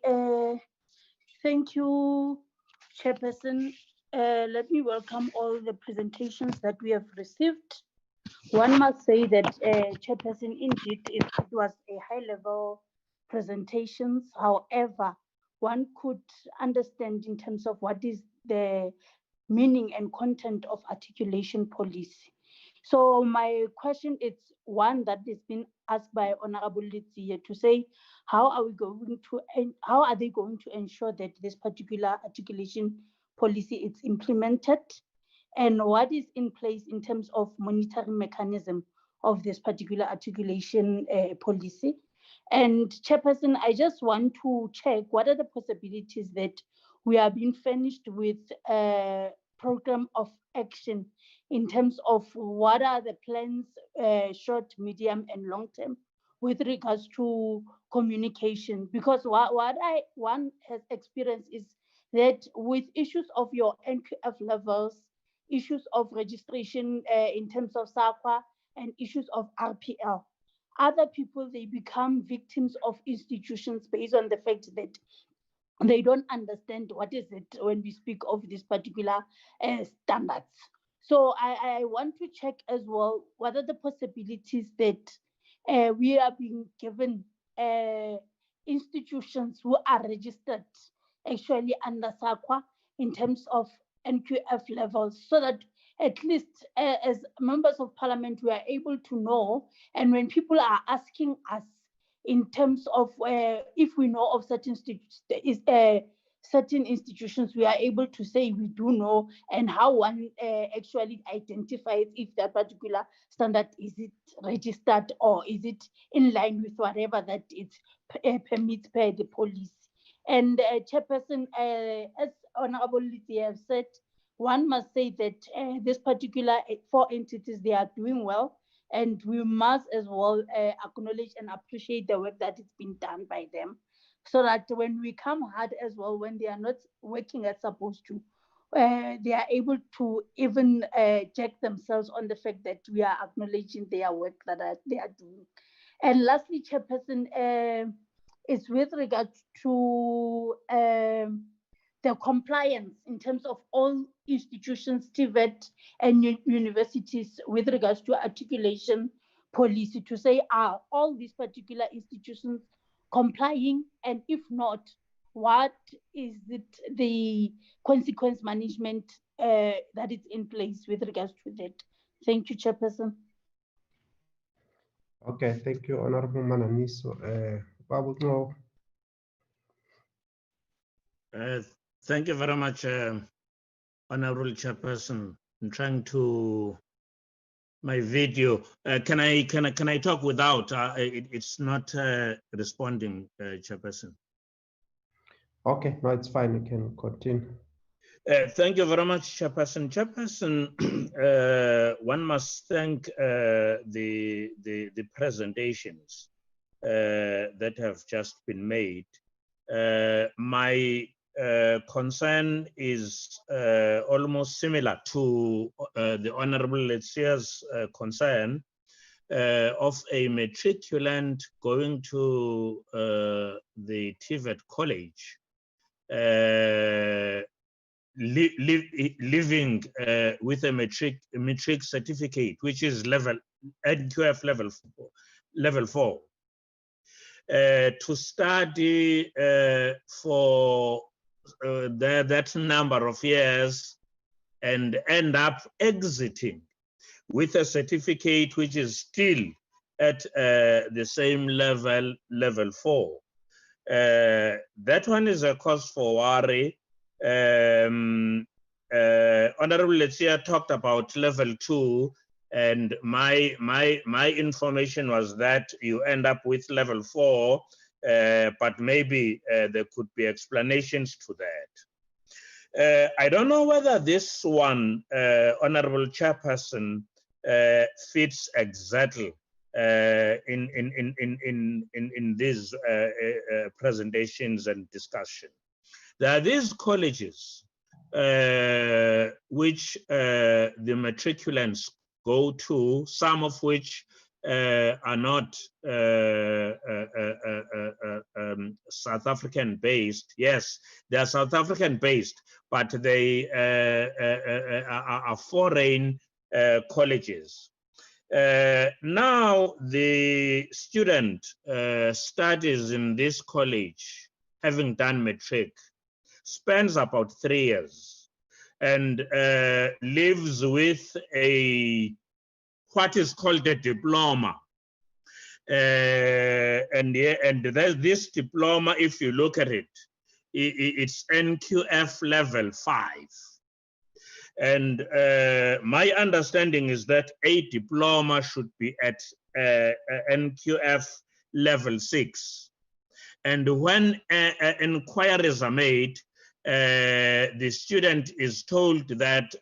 thank you, Chairperson. Let me welcome all the presentations that we have received. One must say that, Chairperson, indeed, it was a high-level presentations. However, one could understand in terms of what is the meaning and content of articulation policy. So my question is one that has been asked by Honorable Litsia to say, how are they going to ensure that this particular articulation policy is implemented, and what is in place in terms of monitoring mechanism of this particular articulation policy? And Chairperson, I just want to check what are the possibilities that we are being furnished with a program of action in terms of what are the plans, short, medium, and long term, with regards to communication. Because what one has experienced is that with issues of your NQF levels, issues of registration in terms of SAQA, and issues of RPL, other people, they become victims of institutions based on the fact that they don't understand what is it when we speak of this particular standards. So I want to check as well, what are the possibilities that we are being given institutions who are registered actually under SAQA in terms of NQF levels, so that at least as members of parliament, we are able to know, and when people are asking us in terms of if we know of certain certain institutions we are able to say we do know, and how one actually identifies if that particular standard, is it registered or is it in line with whatever that it permits per the policy. And Chairperson, as Honorable Lizzie have said, one must say that this particular 4 entities, they are doing well, and we must as well acknowledge and appreciate the work that is being done by them, so that when we come hard as well, when they are not working as supposed to, they are able to even check themselves on the fact that we are acknowledging their work that they are doing. And lastly, Chairperson, is with regard to the compliance in terms of all institutions, TVET and universities, with regards to articulation policy, to say, are all these particular institutions complying? And if not, what is it, the consequence management that is in place with regards to that? Thank you, Chairperson. Okay, thank you, Honorable Mananiso. Babu, no. Thank you very much, Honorable Chairperson. I'm trying to my video. Can I talk without? It's not responding, Chairperson. Okay, no, it's fine. You can continue. Thank you very much, Chairperson. Chairperson, one must thank the presentations that have just been made. My concern is almost similar to the Honorable Letsia's concern of a matriculant going to the TVET college, living with a matric certificate, which is NQF level 4, to study for that number of years and end up exiting with a certificate which is still at the same level 4. That one is a cause for worry. Honorable Letsia talked about level 2, and my information was that you end up with level 4, but maybe there could be explanations to that. I don't know whether this one, Honorable Chairperson, fits exactly in these presentations and discussion. There are these colleges which the matriculants go to, some of which are not South African based. Yes, they are South African based, but they are foreign colleges. Now the student studies in this college, having done matric, spends about 3 years and lives with what is called a diploma. And this diploma, if you look at it, it's NQF level 5. And my understanding is that a diploma should be at NQF level 6. And when inquiries are made, the student is told that,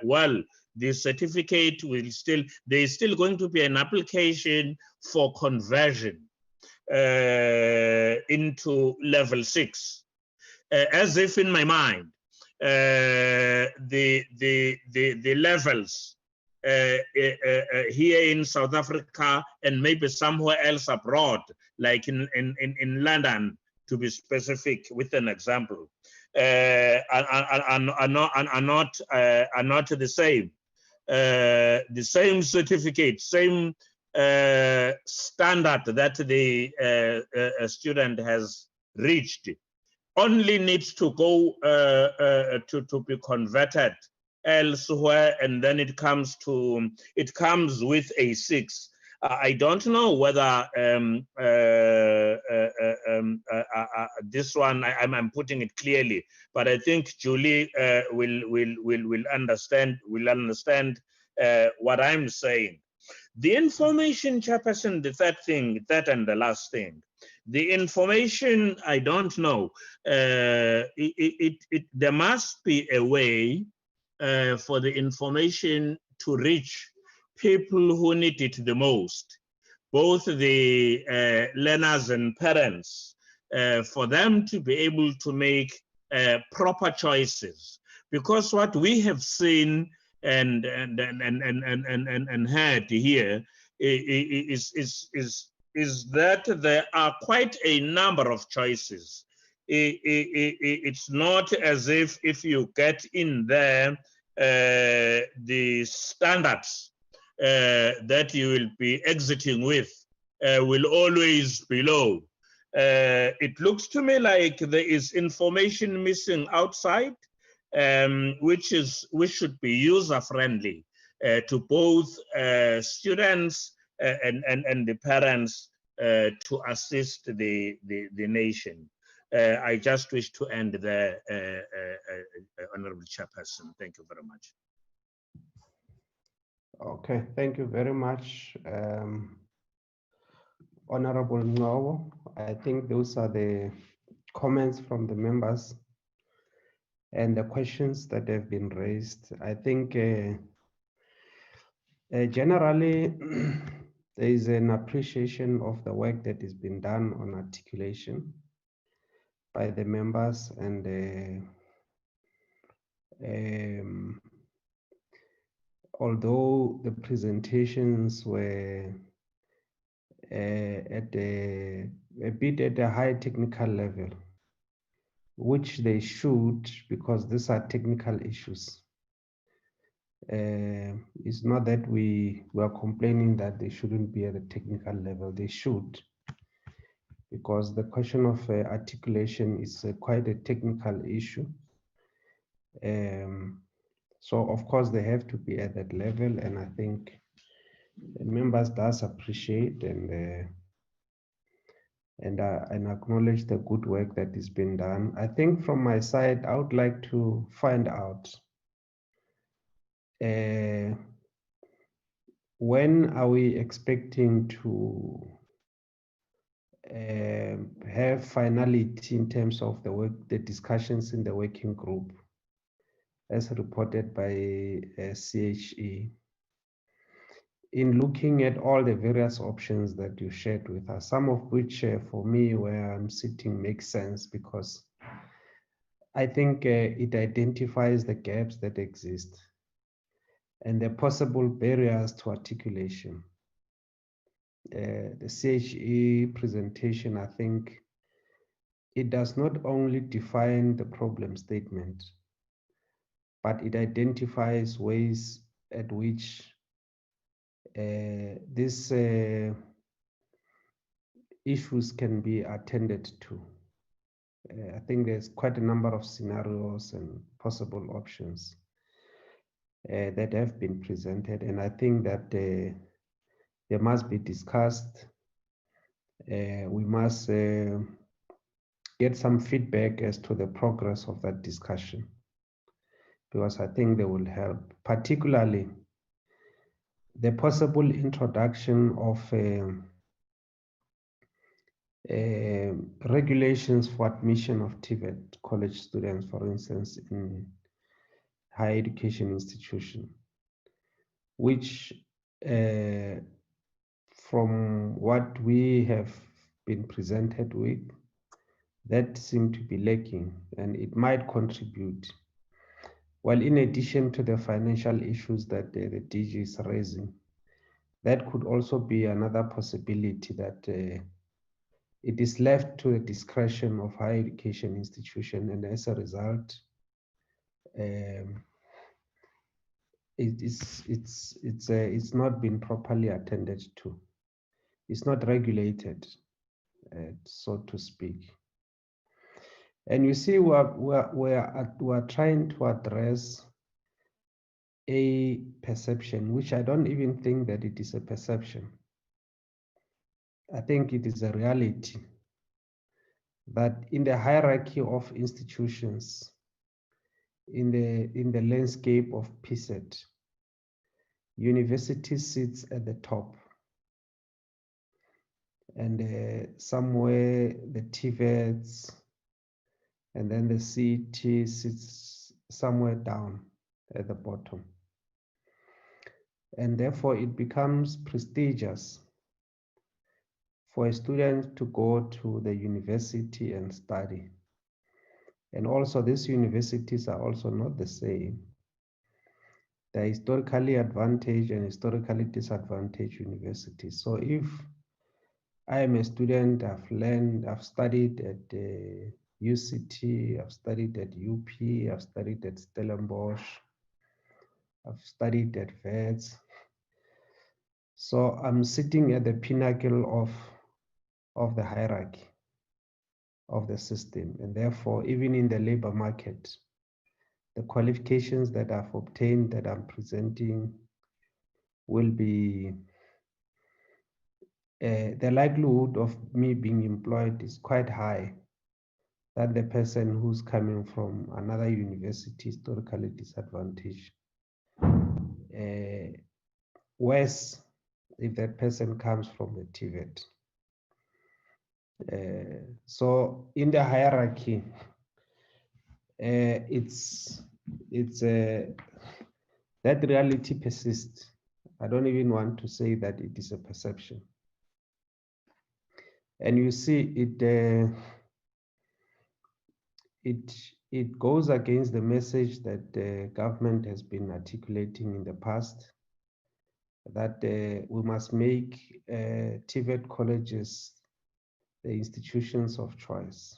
well, the certificate will still, there's still going to be an application for conversion into level 6. As if in my mind, the levels here in South Africa and maybe somewhere else abroad, like in London, to be specific with an example, are not the same. The same certificate, same standard that the student has reached, only needs to go to be converted elsewhere, and then it comes with a 6. I don't know whether this one I'm putting it clearly, but I think Julie will understand what I'm saying. The information, Chairperson, the third and the last thing. The information, I don't know. There must be a way for the information to reach people who need it the most, both the learners and parents, for them to be able to make proper choices. Because what we have seen and heard here is that there are quite a number of choices. It's not as if you get in there the standards that you will be exiting with will always be low. It looks to me like there is information missing outside, which should be user-friendly to both students and the parents to assist the nation. I just wish to end there, Honorable Chairperson. Thank you very much. Okay, thank you very much, Honorable Ngowo. I think those are the comments from the members and the questions that have been raised. I think generally there is an appreciation of the work that has been done on articulation by the members, and although the presentations were at a bit at a high technical level, which they should, because these are technical issues. It's not that we were complaining that they shouldn't be at a technical level. They should, because the question of articulation is quite a technical issue. So of course they have to be at that level, and I think the members does appreciate and acknowledge the good work that is being done. I think from my side, I would like to find out when are we expecting to have finality in terms of the work, the discussions in the working group, as reported by CHE, in looking at all the various options that you shared with us, some of which for me where I'm sitting makes sense, because I think it identifies the gaps that exist and the possible barriers to articulation. The CHE presentation, I think it does not only define the problem statement, but it identifies ways at which these issues can be attended to. I think there's quite a number of scenarios and possible options that have been presented, and I think that they must be discussed. We must get some feedback as to the progress of that discussion, because I think they will help, particularly the possible introduction of regulations for admission of TVET college students, for instance, in higher education institution, which from what we have been presented with, that seem to be lacking, and it might contribute. Well, in addition to the financial issues that the DG is raising, that could also be another possibility that it is left to the discretion of higher education institution, and as a result, it's not been properly attended to. It's not regulated, so to speak. And you see, we're trying to address a perception, which I don't even think that it is a perception. I think it is a reality that in the hierarchy of institutions, in the landscape of PSET, university sits at the top, and somewhere the TVETs and then the CET sits somewhere down at the bottom. And therefore it becomes prestigious for a student to go to the university and study. And also these universities are also not the same. They're historically advantaged and historically disadvantaged universities. So if I am a student, I've studied at UCT, I've studied at UP, I've studied at Stellenbosch, I've studied at VETS. So I'm sitting at the pinnacle of the hierarchy of the system. And therefore, even in the labor market, the qualifications that I've obtained, that I'm presenting, will be, the likelihood of me being employed is quite high than the person who's coming from another university, historically disadvantaged. Worse if that person comes from the TVET. So in the hierarchy, that reality persists. I don't even want to say that it is a perception. And you see it goes against the message that the government has been articulating in the past, that we must make TVET colleges the institutions of choice.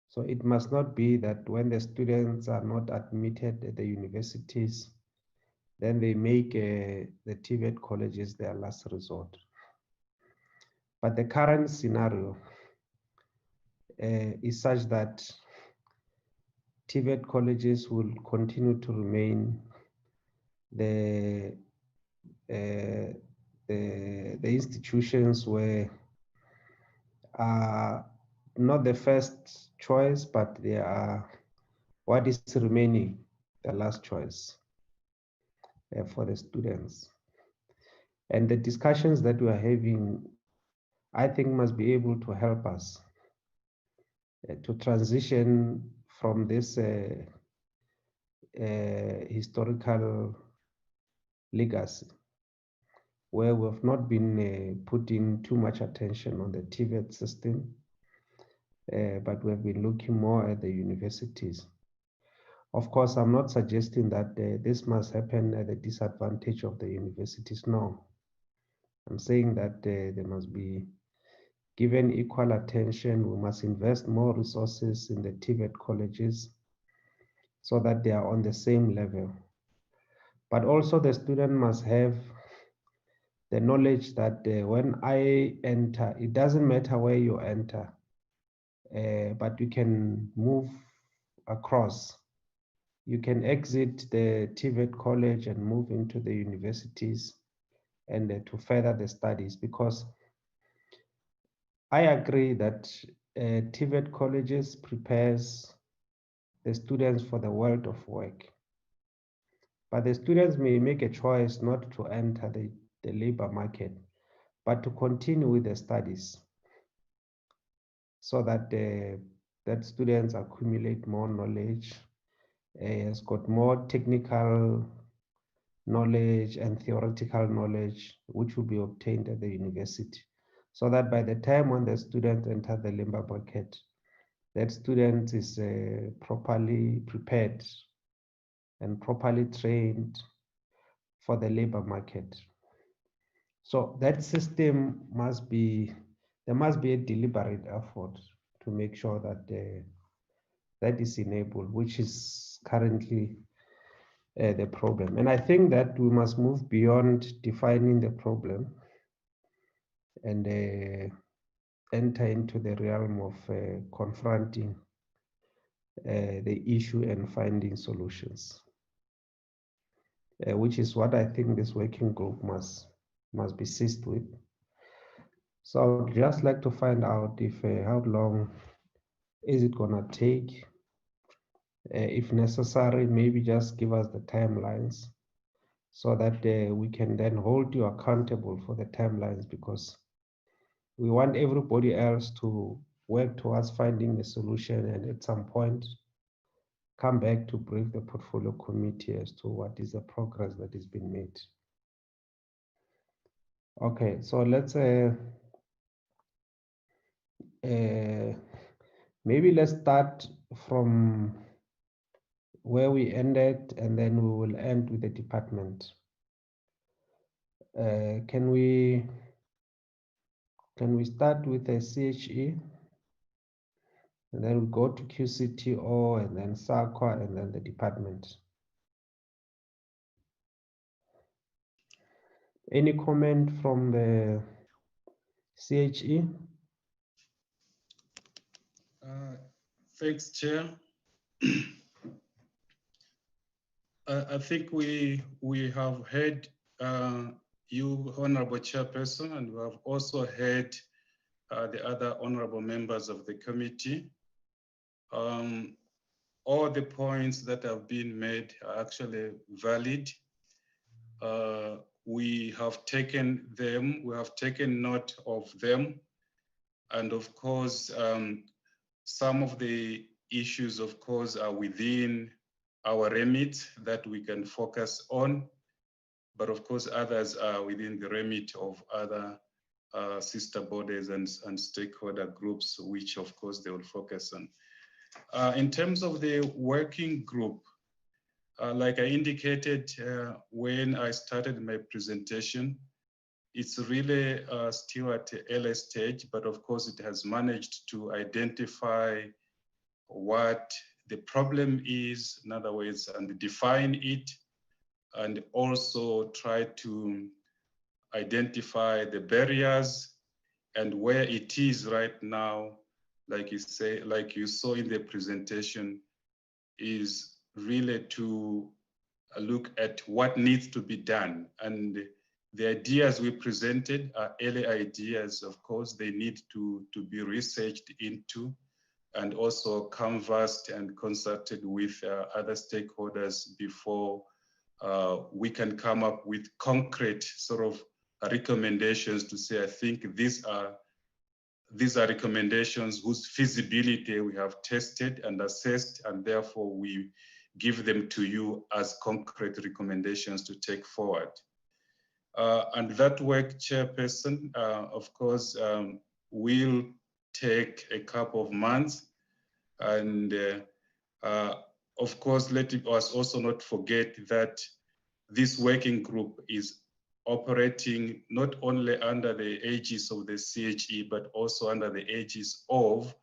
So it must not be that when the students are not admitted at the universities, then they make the TVET colleges their last resort. But the current scenario is such that TVET colleges will continue to remain the institutions where are not the first choice, but they are what is remaining, the last choice for the students. And the discussions that we are having, I think, must be able to help us to transition from this historical legacy, where we have not been putting too much attention on the TVET system, but we have been looking more at the universities. Of course, I'm not suggesting that this must happen at the disadvantage of the universities. No, I'm saying that they must be given equal attention. We must invest more resources in the TVET colleges so that they are on the same level. But also the student must have the knowledge that when I enter, it doesn't matter where you enter, but you can move across. You can exit the TVET college and move into the universities and to further the studies, because I agree that TVET colleges prepares the students for the world of work. But the students may make a choice not to enter the labor market, but to continue with the studies, so that that students accumulate more knowledge, has got more technical knowledge and theoretical knowledge, which will be obtained at the university, so that by the time when the student enter the labor market, that student is properly prepared and properly trained for the labor market. So that system must be, there must be a deliberate effort to make sure that that is enabled, which is currently the problem. And I think that we must move beyond defining the problem and enter into the realm of confronting the issue and finding solutions, which is what I think this working group must be seized with. So I would just like to find out if how long is it gonna take? If necessary, maybe just give us the timelines so that we can then hold you accountable for the timelines, because we want everybody else to work towards finding the solution and at some point come back to brief the portfolio committee as to what is the progress that is being made. Okay, so let's maybe let's start from where we ended and then we will end with the department. Can we start with a CHE and then we go to QCTO and then SAQA and then the department? Any comment from the CHE? Thanks, Chair. I think we have heard you, Honorable Chairperson, and we have also heard the other honorable members of the committee. All the points that have been made are actually valid. We have taken them, we have taken note of them. And of course, some of the issues, of course, are within our remit that we can focus on. But of course, others are within the remit of other sister bodies and stakeholder groups, which of course they will focus on. In terms of the working group, like I indicated when I started my presentation, it's really still at the early stage, but of course it has managed to identify what the problem is, in other words, and define it, and also try to identify the barriers and where it is right now, like you saw in the presentation, is really to look at what needs to be done. And the ideas we presented are early ideas. Of course, they need to be researched into and also canvassed and consulted with other stakeholders before we can come up with concrete sort of recommendations to say, I think these are recommendations whose feasibility we have tested and assessed, and therefore we give them to you as concrete recommendations to take forward. And that work, Chairperson, of course, will take a couple of months. And of course, let us also not forget that this working group is operating not only under the aegis of the CHE, but also under the aegis of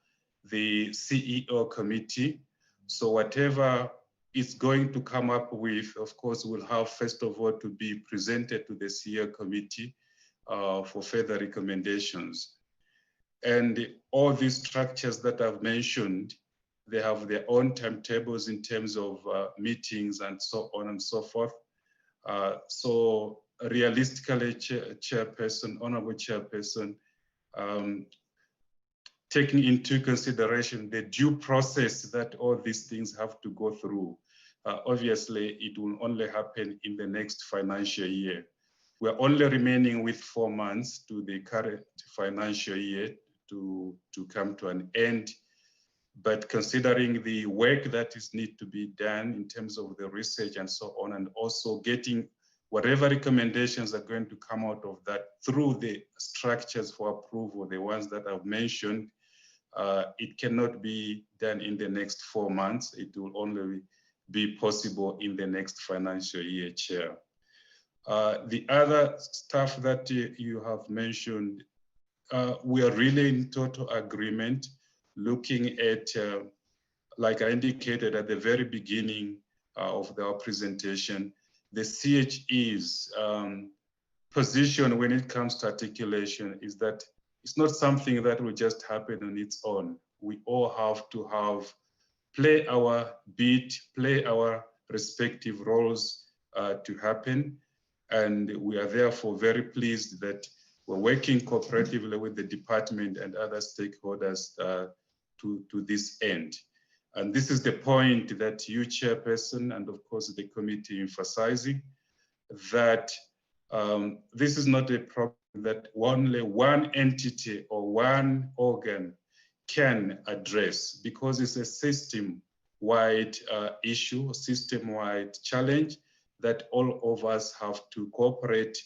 the CEO committee. So whatever is going to come up with, of course, will have first of all to be presented to the CEO committee for further recommendations. And all these structures that I've mentioned, they have their own timetables in terms of meetings and so on and so forth. So realistically, Chairperson, Honorable Chairperson, taking into consideration the due process that all these things have to go through, obviously it will only happen in the next financial year. We're only remaining with 4 months to the current financial year to come to an end. But considering the work that is need to be done in terms of the research and so on, and also getting whatever recommendations are going to come out of that through the structures for approval, the ones that I've mentioned, it cannot be done in the next 4 months. It will only be possible in the next financial year, Chair. The other stuff that you have mentioned, we are really in total agreement, looking at, like I indicated at the very beginning of our presentation, the CHE's position when it comes to articulation is that it's not something that will just happen on its own. We all have to play our bit, play our respective roles to happen. And we are therefore very pleased that we're working cooperatively with the department and other stakeholders to this end. And this is the point that you, Chairperson, and of course the committee emphasizing, that this is not a problem that only one entity or one organ can address, because it's a system-wide issue, system-wide challenge that all of us have to cooperate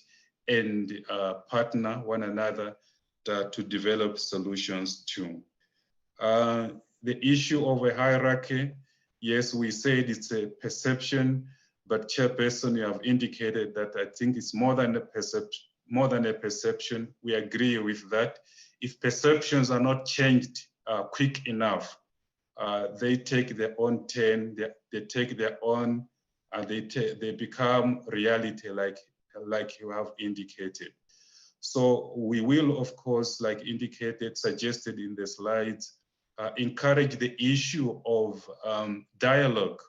and partner one another to develop solutions to. The issue of a hierarchy, yes, we said it's a perception, but Chairperson, you have indicated that I think it's more than a perception. We agree with that. If perceptions are not changed quick enough, they take their own turn, they take their own, they become reality, like you have indicated. So we will, of course, like indicated, suggested in the slides, encourage the issue of dialogue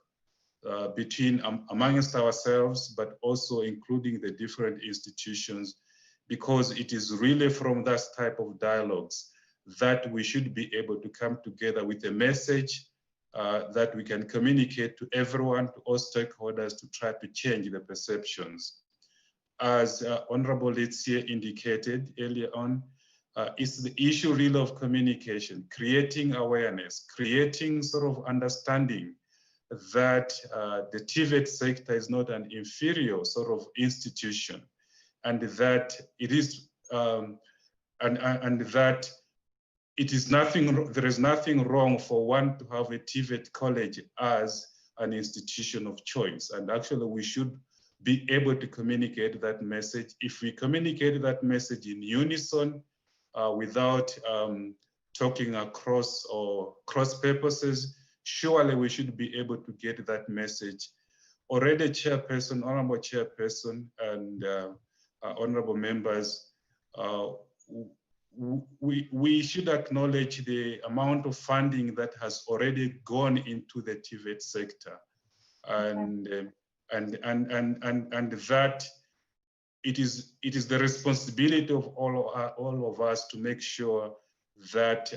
between amongst ourselves, but also including the different institutions, because it is really from that type of dialogues that we should be able to come together with a message that we can communicate to everyone, to all stakeholders, to try to change the perceptions. As Honorable Letsia indicated earlier on, it's the issue really of communication, creating awareness, creating sort of understanding that the TVET sector is not an inferior sort of institution, and that it is, and that it is nothing, there is nothing wrong for one to have a TVET college as an institution of choice. And actually we should be able to communicate that message. If we communicate that message in unison, without talking across or cross purposes, surely we should be able to get that message. Already Chairperson, Honorable Chairperson, and honorable members, we should acknowledge the amount of funding that has already gone into the TVET sector, and that it is the responsibility of all of us to make sure that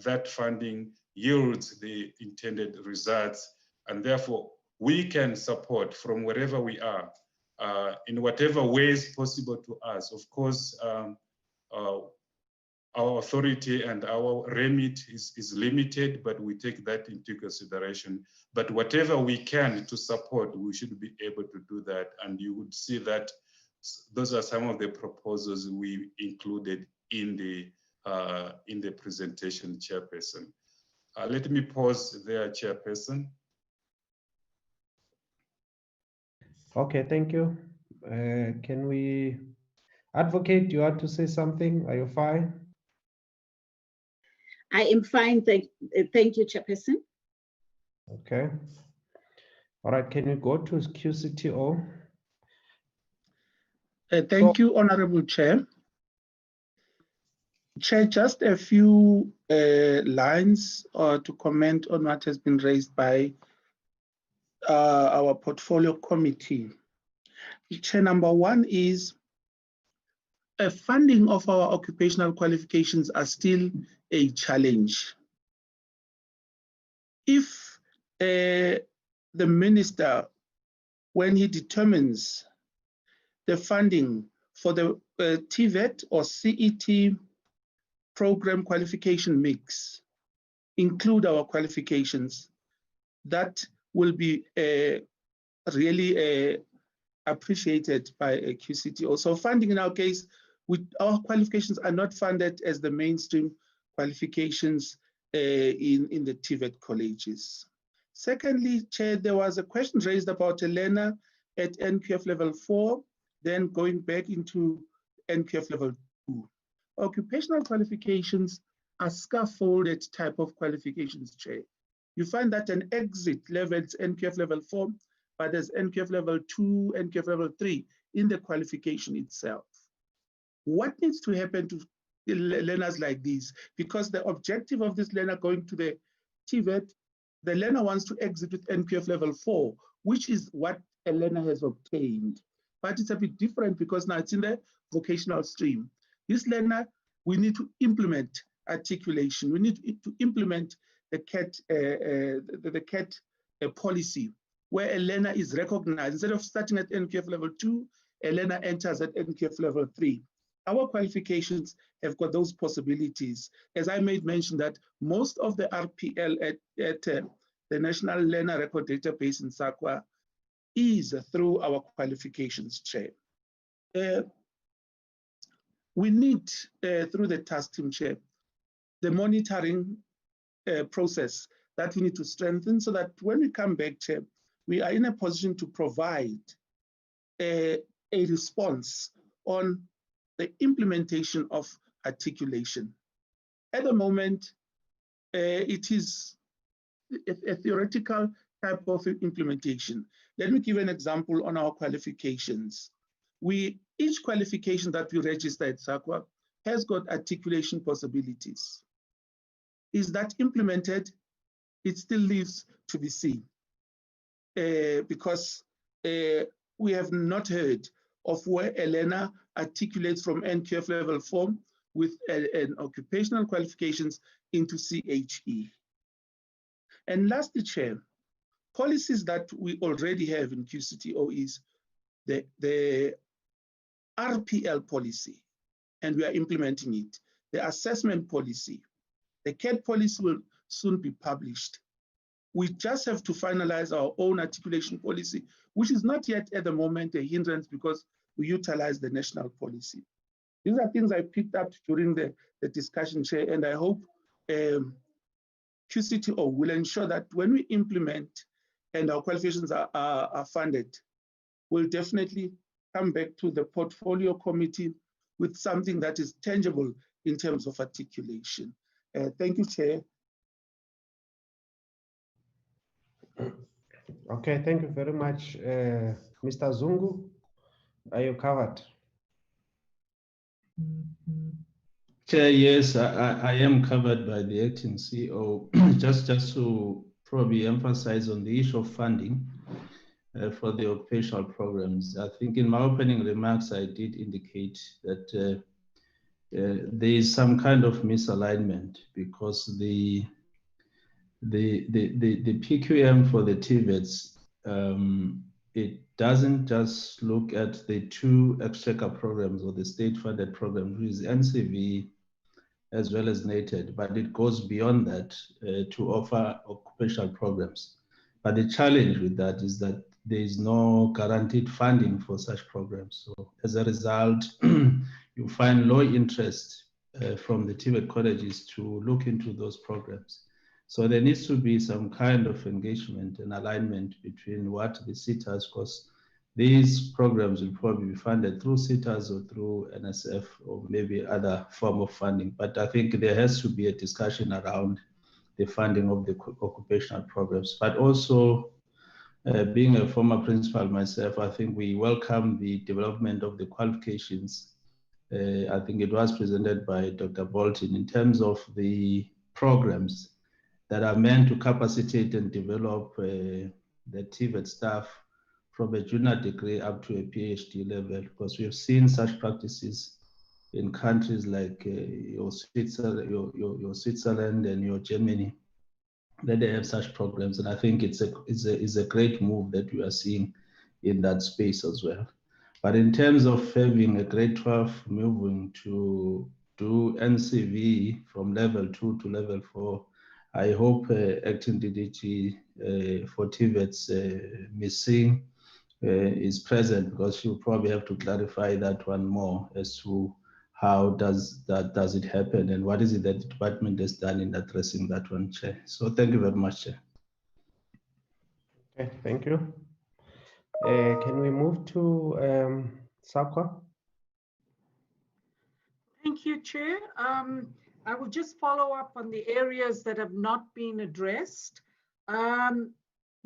that funding yields the intended results, and therefore we can support from wherever we are in whatever ways possible to us. Of course, our authority and our remit is limited, but we take that into consideration. But whatever we can to support, we should be able to do that. And you would see that those are some of the proposals we included in the presentation, Chairperson. Let me pause there, Chairperson. Okay, thank you. Can we, Advocate, you want to say something? Are you fine? I am fine, thank you, Chairperson. Okay. All right, can you go to QCTO? Thank you, Honorable Chair. Chair, just a few lines to comment on what has been raised by our portfolio committee. Chair, number one is funding of our occupational qualifications are still a challenge. If the minister, when he determines the funding for the TVET or CET program qualification mix, include our qualifications, that will be really appreciated by QCTO. So funding in our case, our qualifications are not funded as the mainstream qualifications in the TVET colleges. Secondly, Chair, there was a question raised about a learner at NQF level 4, then going back into NQF level 2. Occupational qualifications are scaffolded type of qualifications, Chair. You find that an exit level is NQF level 4, but there's NQF level 2, NQF level 3 in the qualification itself. What needs to happen to learners like these? Because the objective of this learner going to the TVET, the learner wants to exit with NQF level 4, which is what a learner has obtained. But it's a bit different because now it's in the vocational stream. This learner, we need to implement articulation. We need to implement the CAT policy, where a learner is recognized. Instead of starting at NQF level 2, a learner enters at NQF level 3. Our qualifications have got those possibilities. As I made mention that most of the RPL at the National Learner Record Database in SAQA is through our qualifications chair. We need, through the task team chair, the monitoring process that we need to strengthen so that when we come back, chair, we are in a position to provide a response on the implementation of articulation. At the moment, it is a theoretical type of implementation. Let me give an example on our qualifications. Each qualification that we register at SAQA has got articulation possibilities. Is that implemented? It still leaves to be seen because we have not heard of where a learner articulates from NQF level 4 with an occupational qualifications into CHE. And lastly, Chair, policies that we already have in QCTO is the RPL policy, and we are implementing it. The assessment policy, the CAT policy will soon be published. We just have to finalize our own articulation policy, which is not yet at the moment a hindrance because we utilize the national policy. These are things I picked up during the discussion, Chair, and I hope QCTO will ensure that when we implement and our qualifications are funded, we'll definitely come back to the portfolio committee with something that is tangible in terms of articulation. Thank you, Chair. Okay, thank you very much. Mr. Zungu, are you covered? Chair, yes, I am covered by the acting CEO. just to probably emphasize on the issue of funding for the occupational programs. I think in my opening remarks, I did indicate that there is some kind of misalignment because the PQM for the TVETs, it doesn't just look at the two exchequer programs or the state-funded programs, which is NCV as well as NATED, but it goes beyond that to offer occupational programs. But the challenge with that is that there is no guaranteed funding for such programs. So as a result, you find low interest from the TVET colleges to look into those programs. So there needs to be some kind of engagement and alignment between what the SETAs, because these programs will probably be funded through SETAs or through NSF or maybe other form of funding. But I think there has to be a discussion around the funding of the occupational programs. But also, being a former principal myself, I think we welcome the development of the qualifications. I think it was presented by Dr. Bolton in terms of the programs that are meant to capacitate and develop the TVET staff from a junior degree up to a PhD level, because we have seen such practices in countries like your Switzerland and your Germany, that they have such programs. And I think it's a great move that we are seeing in that space as well. But in terms of having a grade 12 moving to do NCV from level 2 to level 4, I hope acting DDG for TVETs, Ms. Singh, is present, because she'll probably have to clarify that one more as to how does it happen and what is it that the department has done in addressing that one, Chair. So thank you very much, Chair. Okay, thank you. Can we move to SAQA? Thank you, Chair. I will just follow up on the areas that have not been addressed.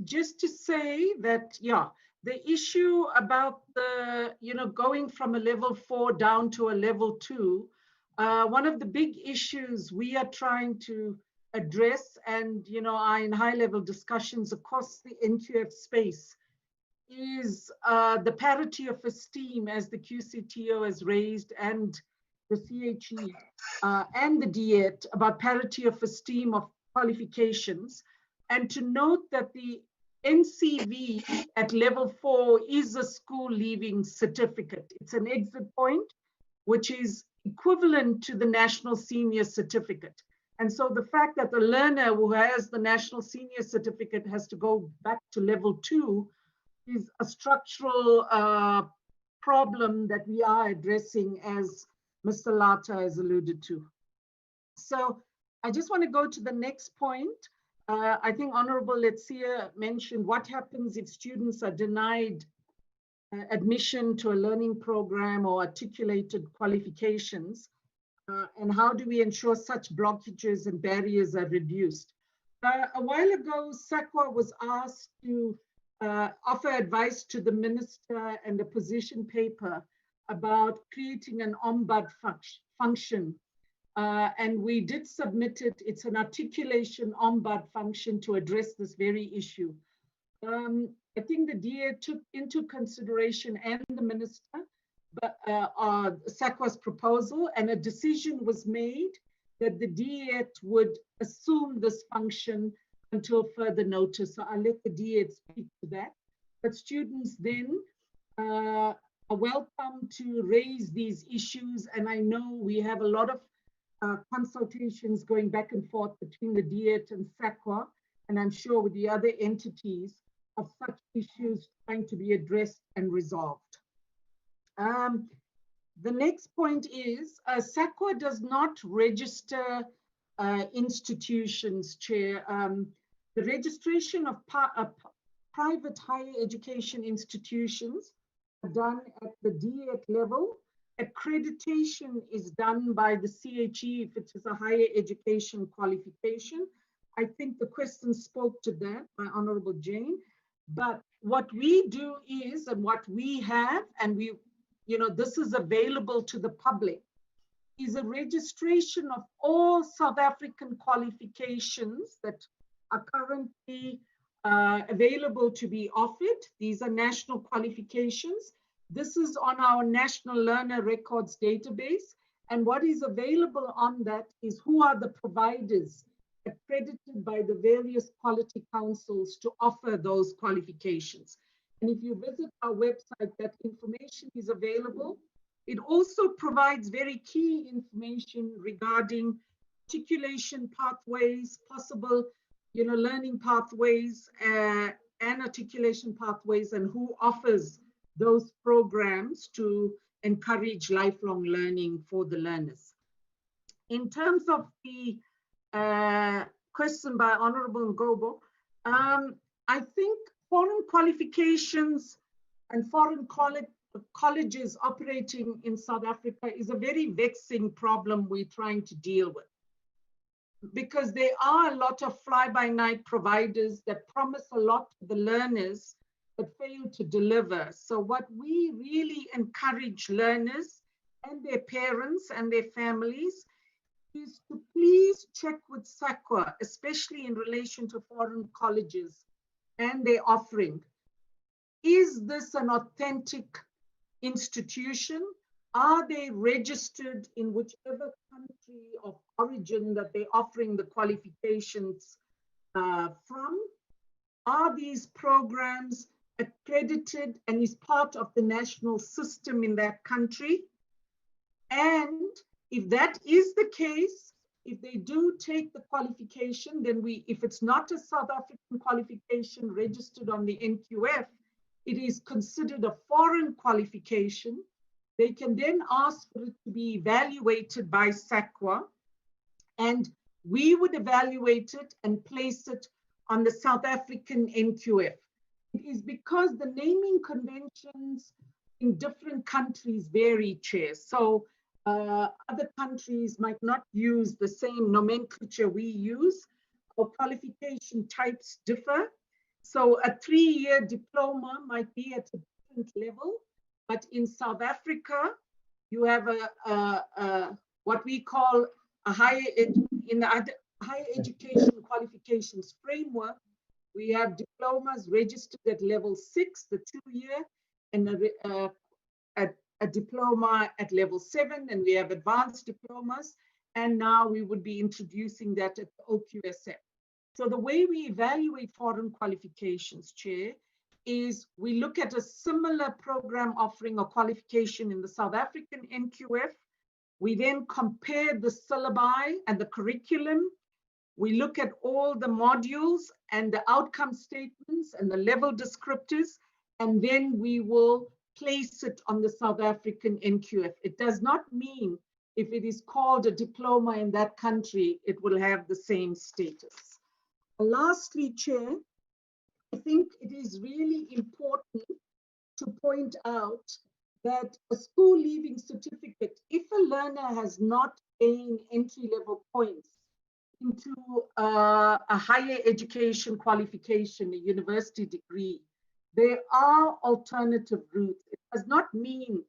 Just to say that, yeah, the issue about the, going from a level 4 down to a level 2, one of the big issues we are trying to address and, are in high-level discussions across the NQF space is the parity of esteem, as the QCTO has raised, and the CHE and the DHET about parity of esteem of qualifications, and to note that the NCV at level 4 is a school leaving certificate. It's an exit point, which is equivalent to the National Senior Certificate. And so the fact that the learner who has the National Senior Certificate has to go back to level 2 is a structural problem that we are addressing, as Mr. Lata has alluded to. So I just want to go to the next point. I think Honorable Letsia mentioned what happens if students are denied admission to a learning program or articulated qualifications, and how do we ensure such blockages and barriers are reduced? A while ago, SAQA was asked to offer advice to the minister and a position paper about creating an ombud function. And we did submit it. It's an articulation ombud function to address this very issue. I think the DA took into consideration, and the minister, but SAQA's proposal, and a decision was made that the DHET would assume this function until further notice. So I'll let the DHET speak to that. But students then are welcome to raise these issues, and I know we have a lot of consultations going back and forth between the DHET and SAQA, and I'm sure with the other entities, of such issues trying to be addressed and resolved. The next point is SAQA does not register institutions, Chair. The registration of private higher education institutions are done at the DHET level. Accreditation is done by the CHE if it is a higher education qualification. I think the question spoke to that by Honorable Jane. But what we do is, and what we have, and we, this is available to the public, is a registration of all South African qualifications that are currently available to be offered. These are national qualifications. This is on our National Learner Records database. And what is available on that is who are the providers accredited by the various quality councils to offer those qualifications. And if you visit our website, that information is available. It also provides very key information regarding articulation pathways, possible, learning pathways, and articulation pathways, and who offers those programs to encourage lifelong learning for the learners. In terms of the question by Honorable Ngobo, I think foreign qualifications and foreign colleges operating in South Africa is a very vexing problem we're trying to deal with, because there are a lot of fly-by-night providers that promise a lot to the learners but fail to deliver. So what we really encourage learners and their parents and their families is to please check with SAQA, especially in relation to foreign colleges and their offering. Is this an authentic institution? Are they registered in whichever country of origin that they're offering the qualifications from? Are these programs accredited and is part of the national system in that country? And if that is the case, if they do take the qualification, then if it's not a South African qualification registered on the NQF, it is considered a foreign qualification. They can then ask for it to be evaluated by SAQA, and we would evaluate it and place it on the South African NQF. It is because the naming conventions in different countries vary, Chair. So other countries might not use the same nomenclature we use, or qualification types differ. So a 3-year diploma might be at a different level, but in South Africa, you have what we call a higher education qualifications framework. We have diplomas registered at level 6, the 2-year, and a diploma at level 7, and we have advanced diplomas, and now we would be introducing that at the OQSF. So the way we evaluate foreign qualifications, Chair, is we look at a similar program offering a qualification in the South African NQF. We then compare the syllabi and the curriculum. We look at all the modules and the outcome statements and the level descriptors, and then we will place it on the South African NQF. It does not mean if it is called a diploma in that country, it will have the same status. Lastly, Chair, I think it is really important to point out that a school leaving certificate, if a learner has not gained entry-level points into a higher education qualification, a university degree, there are alternative routes. It does not mean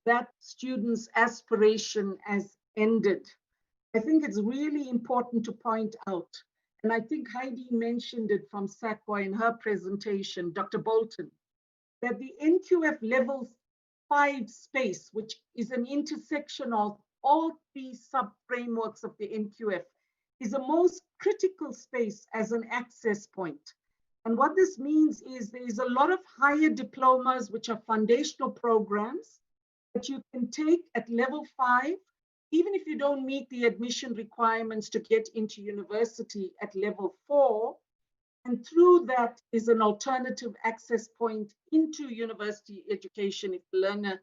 that student's aspiration has ended. I think it's really important to point out, and I think Heidi mentioned it from SAQA in her presentation, Dr. Bolton, that the NQF level 5 space, which is an intersection of all 3 sub-frameworks of the NQF, is the most critical space as an access point. And what this means is there is a lot of higher diplomas, which are foundational programs that you can take at level 5, even if you don't meet the admission requirements to get into university at level 4. And through that is an alternative access point into university education if the learner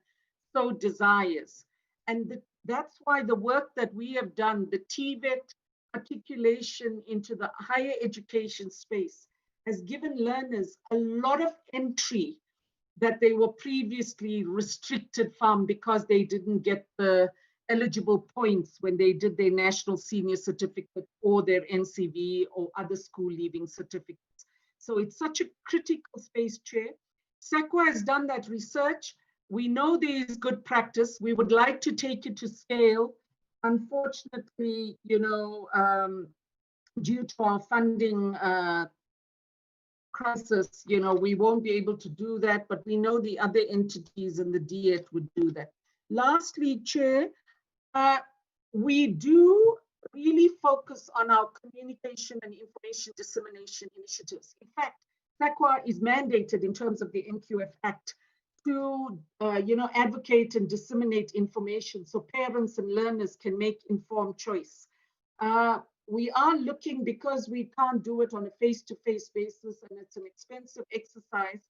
so desires. And that's why the work that we have done, the TVET articulation into the higher education space, has given learners a lot of entry that they were previously restricted from because they didn't get the eligible points when they did their national senior certificate or their NCV or other school leaving certificates. So it's such a critical space, Chair. SAQA has done that research. We know there is good practice. We would like to take it to scale. Unfortunately, you know, due to our funding crisis, you know, we won't be able to do that, but we know the other entities in the DHET would do that. Lastly, Chair, we do really focus on our communication and information dissemination initiatives. In fact, SAQA is mandated in terms of the NQF Act to you know, advocate and disseminate information so parents and learners can make informed choice. We are looking, because we can't do it on a face-to-face basis and it's an expensive exercise,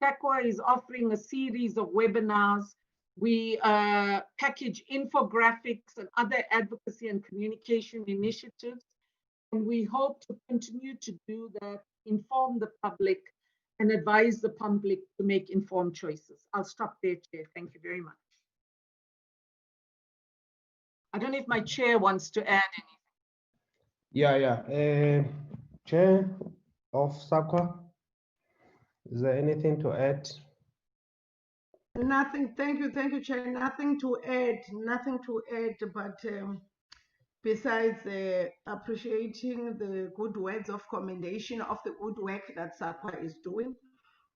SAQA is offering a series of webinars. We package infographics and other advocacy and communication initiatives. And we hope to continue to do that, inform the public and advise the public to make informed choices. I'll stop there, Chair. Thank you very much. I don't know if my chair wants to add anything. Chair of SAQA, is there anything to add? Nothing. Thank you, Chair. Nothing to add. But besides appreciating the good words of commendation of the good work that SAQA is doing,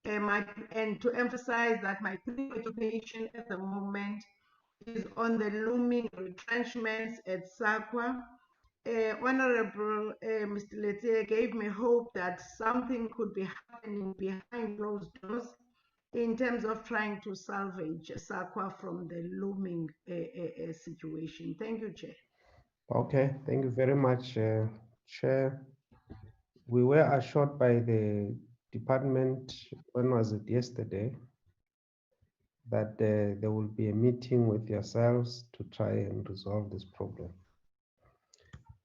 and to emphasize that my preoccupation at the moment is on the looming retrenchments at SAQA. Honorable Mr. Letier gave me hope that something could be happening behind closed doors in terms of trying to salvage SAQA from the looming situation. Thank you, Chair. Okay, thank you very much, Chair. We were assured by the department, when was it, yesterday, that there will be a meeting with yourselves to try and resolve this problem.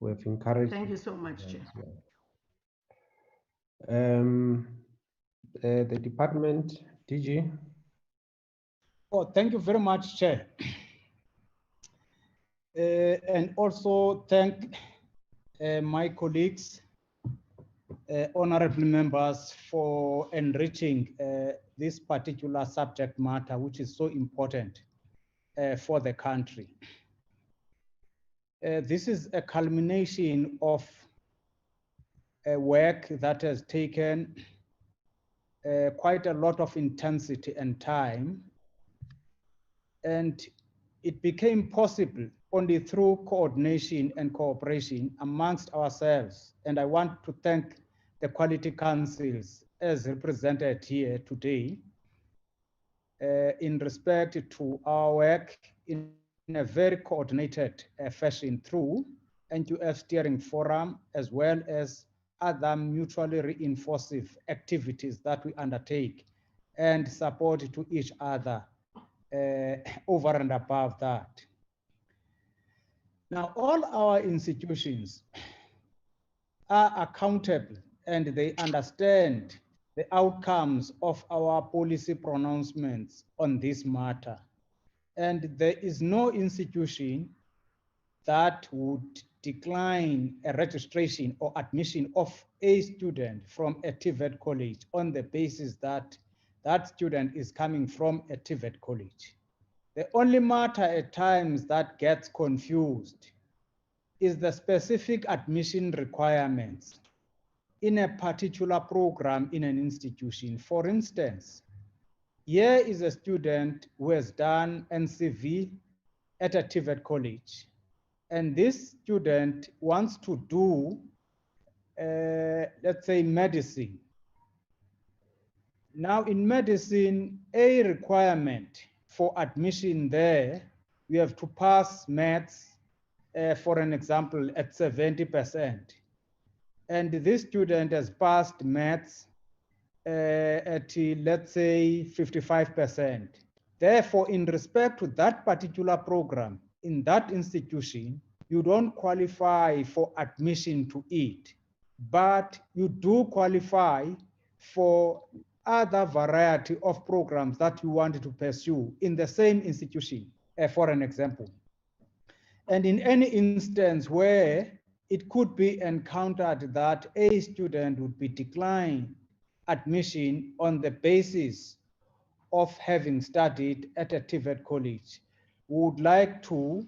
We have encouraged. Thank you so much, Chair. The department, DG. Oh, thank you very much, Chair. And also thank my colleagues, honorable members, for enriching this particular subject matter, which is so important for the country. This is a culmination of work that has taken quite a lot of intensity and time And it became possible only through coordination and cooperation amongst ourselves. And I want to thank the quality councils as represented here today in respect to our work in a very coordinated fashion through NQF Steering Forum, as well as other mutually reinforcing activities that we undertake and support to each other over and above that. Now, all our institutions are accountable and they understand the outcomes of our policy pronouncements on this matter. And there is no institution that would decline a registration or admission of a student from a TVET college on the basis that that student is coming from a TVET college. The only matter at times that gets confused is the specific admission requirements in a particular program in an institution. For instance, here is a student who has done NCV at a TVET college, and this student wants to do, let's say, medicine. Now, in medicine, a requirement for admission there, we have to pass maths, for an example, at 70%. And this student has passed maths at, let's say, 55%. Therefore, in respect to that particular program, in that institution, you don't qualify for admission to it, but you do qualify for other variety of programs that you want to pursue in the same institution, for an example. And in any instance where it could be encountered that a student would be declined admission on the basis of having studied at a TVET college, we would like to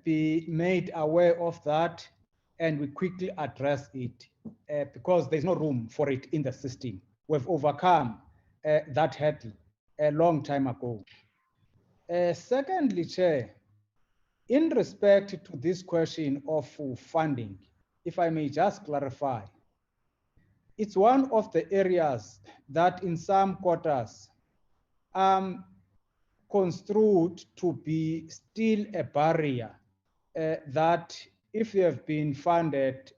be made aware of that, and we quickly address it because there's no room for it in the system. We've overcome that hurdle a long time ago. Secondly, Chair, in respect to this question of funding, if I may just clarify, it's one of the areas that in some quarters construed to be still a barrier that if you have been funded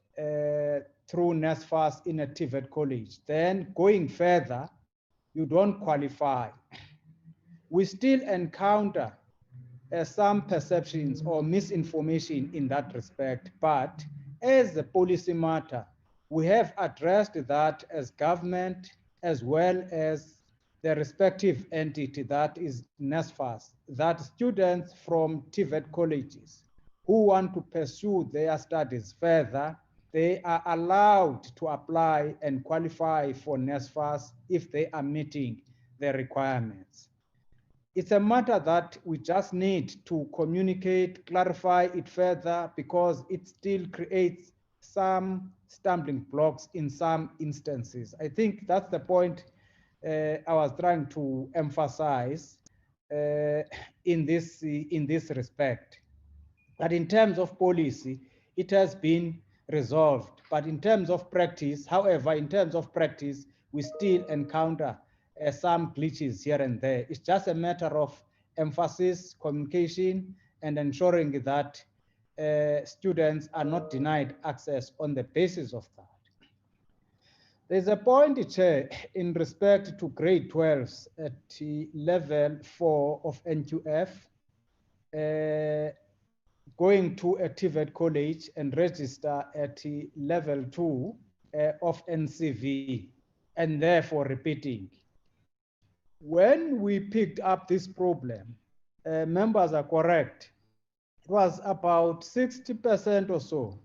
through NSFAS in a TVET college, then going further, you don't qualify. We still encounter some perceptions or misinformation in that respect, but as a policy matter, we have addressed that as government as well as the respective entity that is NSFAS, that students from TVET colleges who want to pursue their studies further, they are allowed to apply and qualify for NSFAS if they are meeting the requirements. It's a matter that we just need to communicate, clarify it further, because it still creates some stumbling blocks in some instances. I think that's the point I was trying to emphasize in this respect. That in terms of policy, it has been resolved. But in terms of practice, however, in terms of practice, we still encounter some glitches here and there. It's just a matter of emphasis, communication, and ensuring that students are not denied access on the basis of that. There's a point, Chair, in respect to grade 12s at level 4 of NQF, going to a TVET college and register at level 2 of NCV, and therefore repeating. When we picked up this problem, members are correct. It was about 60% or so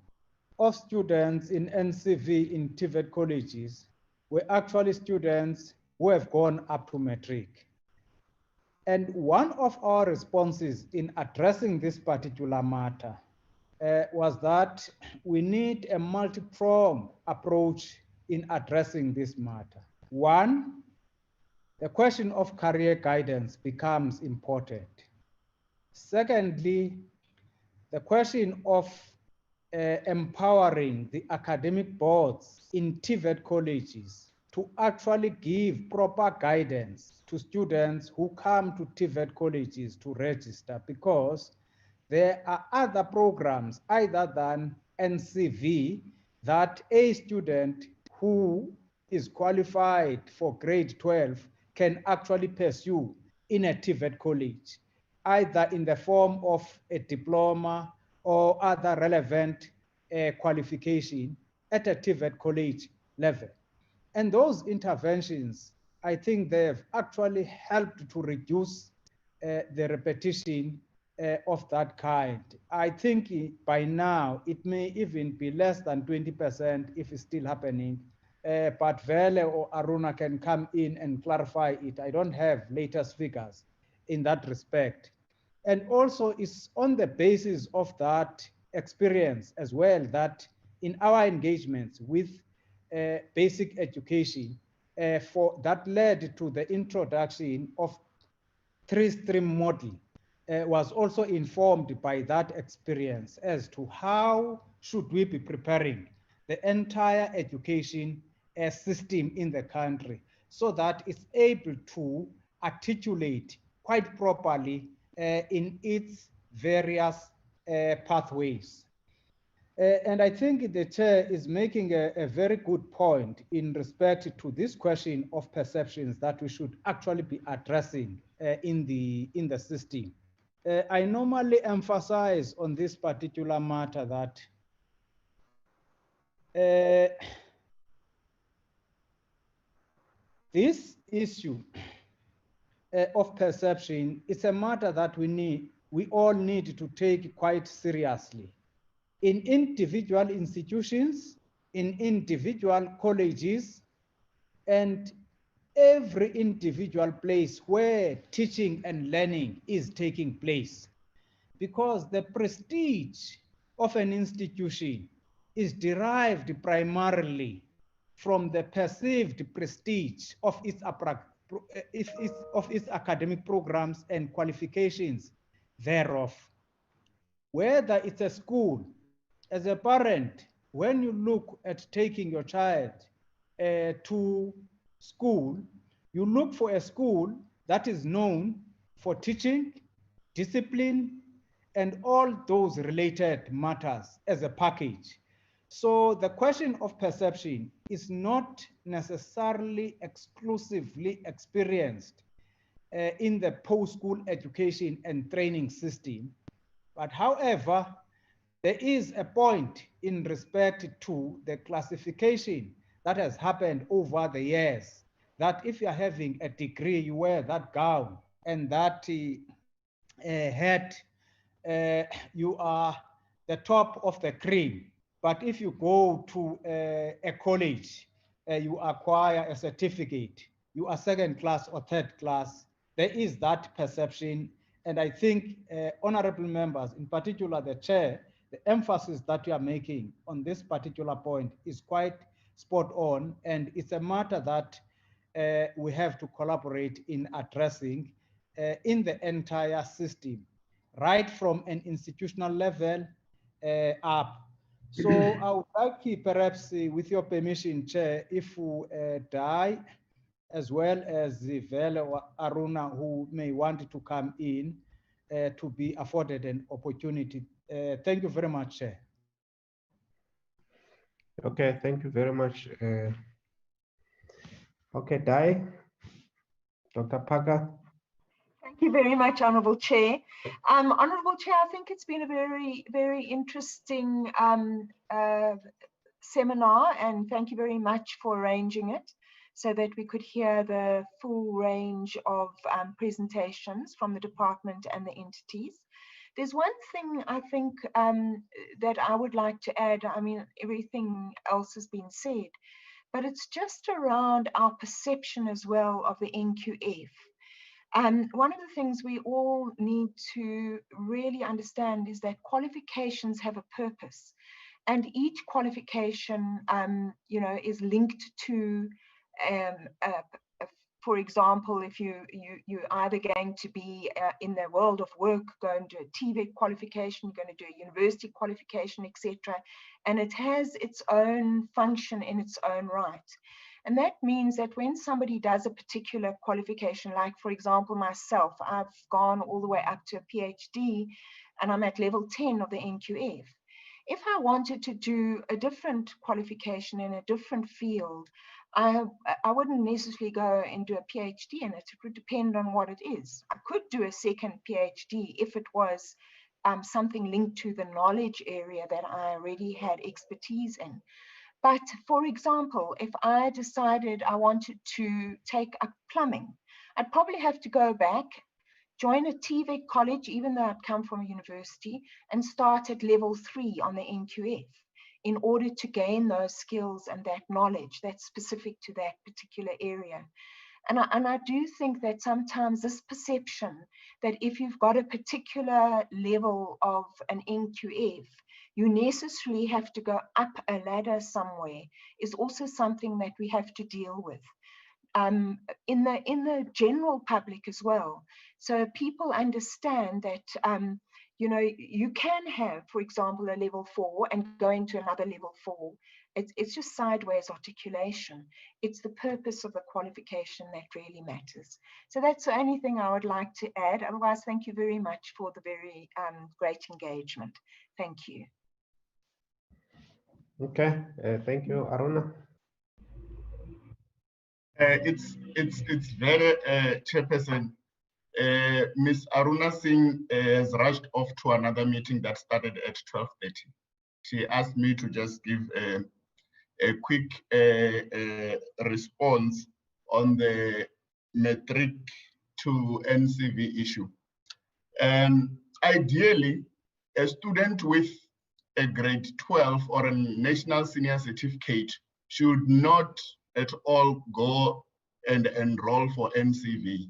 of students in NCV in TVET colleges were actually students who have gone up to matric. And one of our responses in addressing this particular matter was that we need a multi-pronged approach in addressing this matter. One, the question of career guidance becomes important. Secondly, the question of empowering the academic boards in TVET colleges to actually give proper guidance to students who come to TVET colleges to register, because there are other programs other than NCV that a student who is qualified for grade 12 can actually pursue in a TVET college, either in the form of a diploma or other relevant qualification at a TVET college level. And those interventions, I think they have actually helped to reduce the repetition of that kind. I think by now it may even be less than 20% if it's still happening. But Vele or Aruna can come in and clarify it. I don't have latest figures in that respect. And also it's on the basis of that experience as well that in our engagements with basic education that led to the introduction of three-stream model was also informed by that experience as to how should we be preparing the entire education system in the country so that it's able to articulate quite properly in its various pathways. And I think the chair is making a very good point in respect to this question of perceptions that we should actually be addressing in the system. I normally emphasize on this particular matter that this issue of perception is a matter that we all need to take quite seriously. In individual institutions, in individual colleges, and every individual place where teaching and learning is taking place. Because the prestige of an institution is derived primarily from the perceived prestige of its academic programs and qualifications thereof. Whether it's a school, as a parent, when you look at taking your child to school, you look for a school that is known for teaching, discipline, and all those related matters as a package. So the question of perception is not necessarily exclusively experienced in the post-school education and training system. But however, there is a point in respect to the classification that has happened over the years, that if you're having a degree, you wear that gown and that hat, you are the top of the cream. But if you go to a college, you acquire a certificate, you are second class or third class. There is that perception. And I think honorable members, in particular the chair, the emphasis that you are making on this particular point is quite spot on, and it's a matter that we have to collaborate in addressing in the entire system, right from an institutional level up. So I would like perhaps, with your permission, Chair, if we as well as Vele or Aruna, who may want to come in, to be afforded an opportunity. Thank you very much, Chair. Okay, thank you very much. Okay, Dai, Dr. Parker. Thank you very much, Honourable Chair. Honourable Chair, I think it's been a very, very interesting seminar, and thank you very much for arranging it so that we could hear the full range of presentations from the department and the entities. There's one thing I think that I would like to add. I mean, everything else has been said, but it's just around our perception as well of the NQF. One of the things we all need to really understand is that qualifications have a purpose, and each qualification, you know, is linked to For example, if you're either going to be in the world of work, going to a TVET qualification, you're going to do a university qualification, etc. And it has its own function in its own right. And that means that when somebody does a particular qualification, like for example, myself, I've gone all the way up to a PhD and I'm at level 10 of the NQF. If I wanted to do a different qualification in a different field, I wouldn't necessarily go and do a PhD in it. It would depend on what it is. I could do a second PhD if it was something linked to the knowledge area that I already had expertise in. But for example, if I decided I wanted to take up plumbing, I'd probably have to go back, join a TVET college, even though I'd come from a university, and start at level 3 on the NQF in order to gain those skills and that knowledge that's specific to that particular area. And I do think that sometimes this perception that if you've got a particular level of an NQF, you necessarily have to go up a ladder somewhere is also something that we have to deal with in the general public as well. So people understand that you know, you can have, for example, a level 4 and go into another level 4. It's just sideways articulation. It's the purpose of the qualification that really matters. So that's the only thing I would like to add. Otherwise, thank you very much for the very great engagement. Thank you. Okay, thank you, Aruna. It's very Chairperson. Ms. Aruna Singh has rushed off to another meeting that started at 12:30. She asked me to just give a quick response on the metric to NCV issue. Ideally, a student with a grade 12 or a national senior certificate should not at all go and enroll for NCV.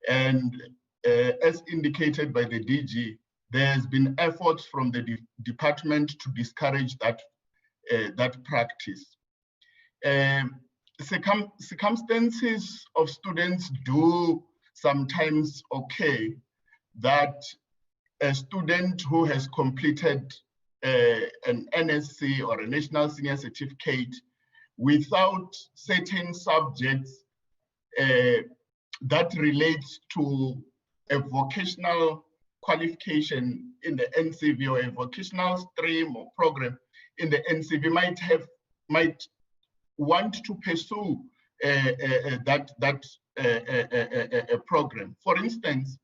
And as indicated by the DG, there has been efforts from the department to discourage that, that practice. Circumstances of students do sometimes occur that a student who has completed an NSC or a National Senior Certificate without certain subjects that relates to a vocational qualification in the NCV or a vocational stream or program in the NCV might want to pursue that program. For instance,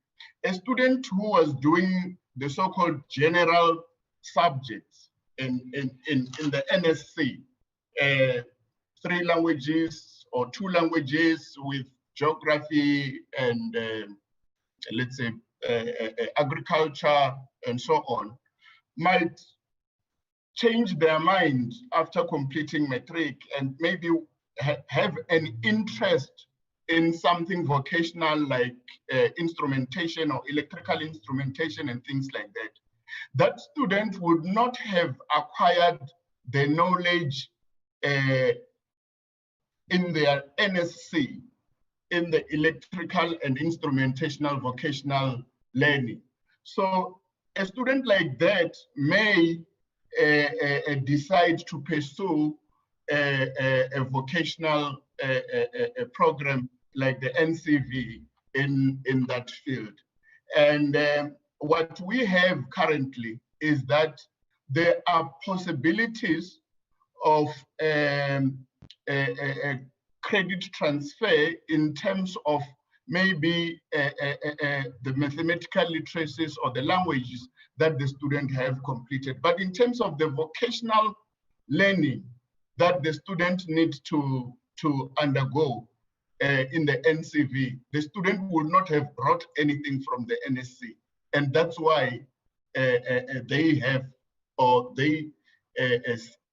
a student who was doing the so-called general subjects in the NSC, 3 languages or 2 languages with geography and let's say agriculture and so on, might change their mind after completing matric and maybe have an interest in something vocational like instrumentation or electrical instrumentation and things like that. That student would not have acquired the knowledge in their NSC in the electrical and instrumentational vocational learning. So a student like that may decide to pursue a vocational program like the NCV in that field. And what we have currently is that there are possibilities of credit transfer in terms of maybe the mathematical literacies or the languages that the student have completed. But in terms of the vocational learning that the student needs to undergo in the NCV, the student would not have brought anything from the NSC. And that's why they have, or they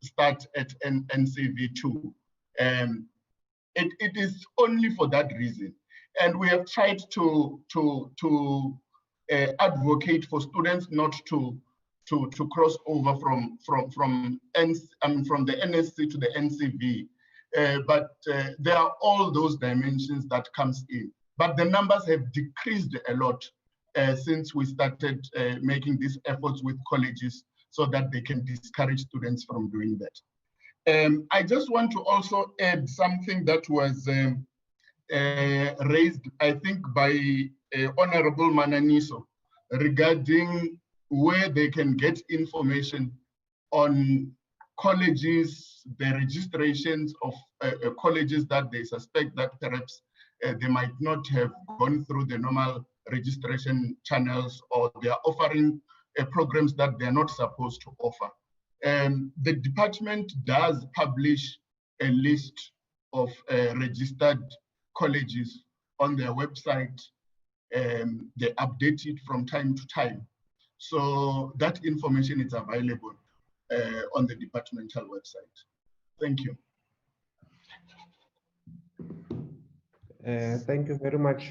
start at NCV 2. It is only for that reason. And we have tried to advocate for students not to cross over from the NSC to the NCV but there are all those dimensions that comes in. But the numbers have decreased a lot since we started making these efforts with colleges so that they can discourage students from doing that. I just want to also add something that was raised, I think, by Honorable Mananiso regarding where they can get information on colleges, the registrations of colleges that they suspect that perhaps they might not have gone through the normal registration channels, or they are offering programs that they're not supposed to offer. The department does publish a list of registered colleges on their website. They update it from time to time. So that information is available on the departmental website. Thank you. Thank you very much.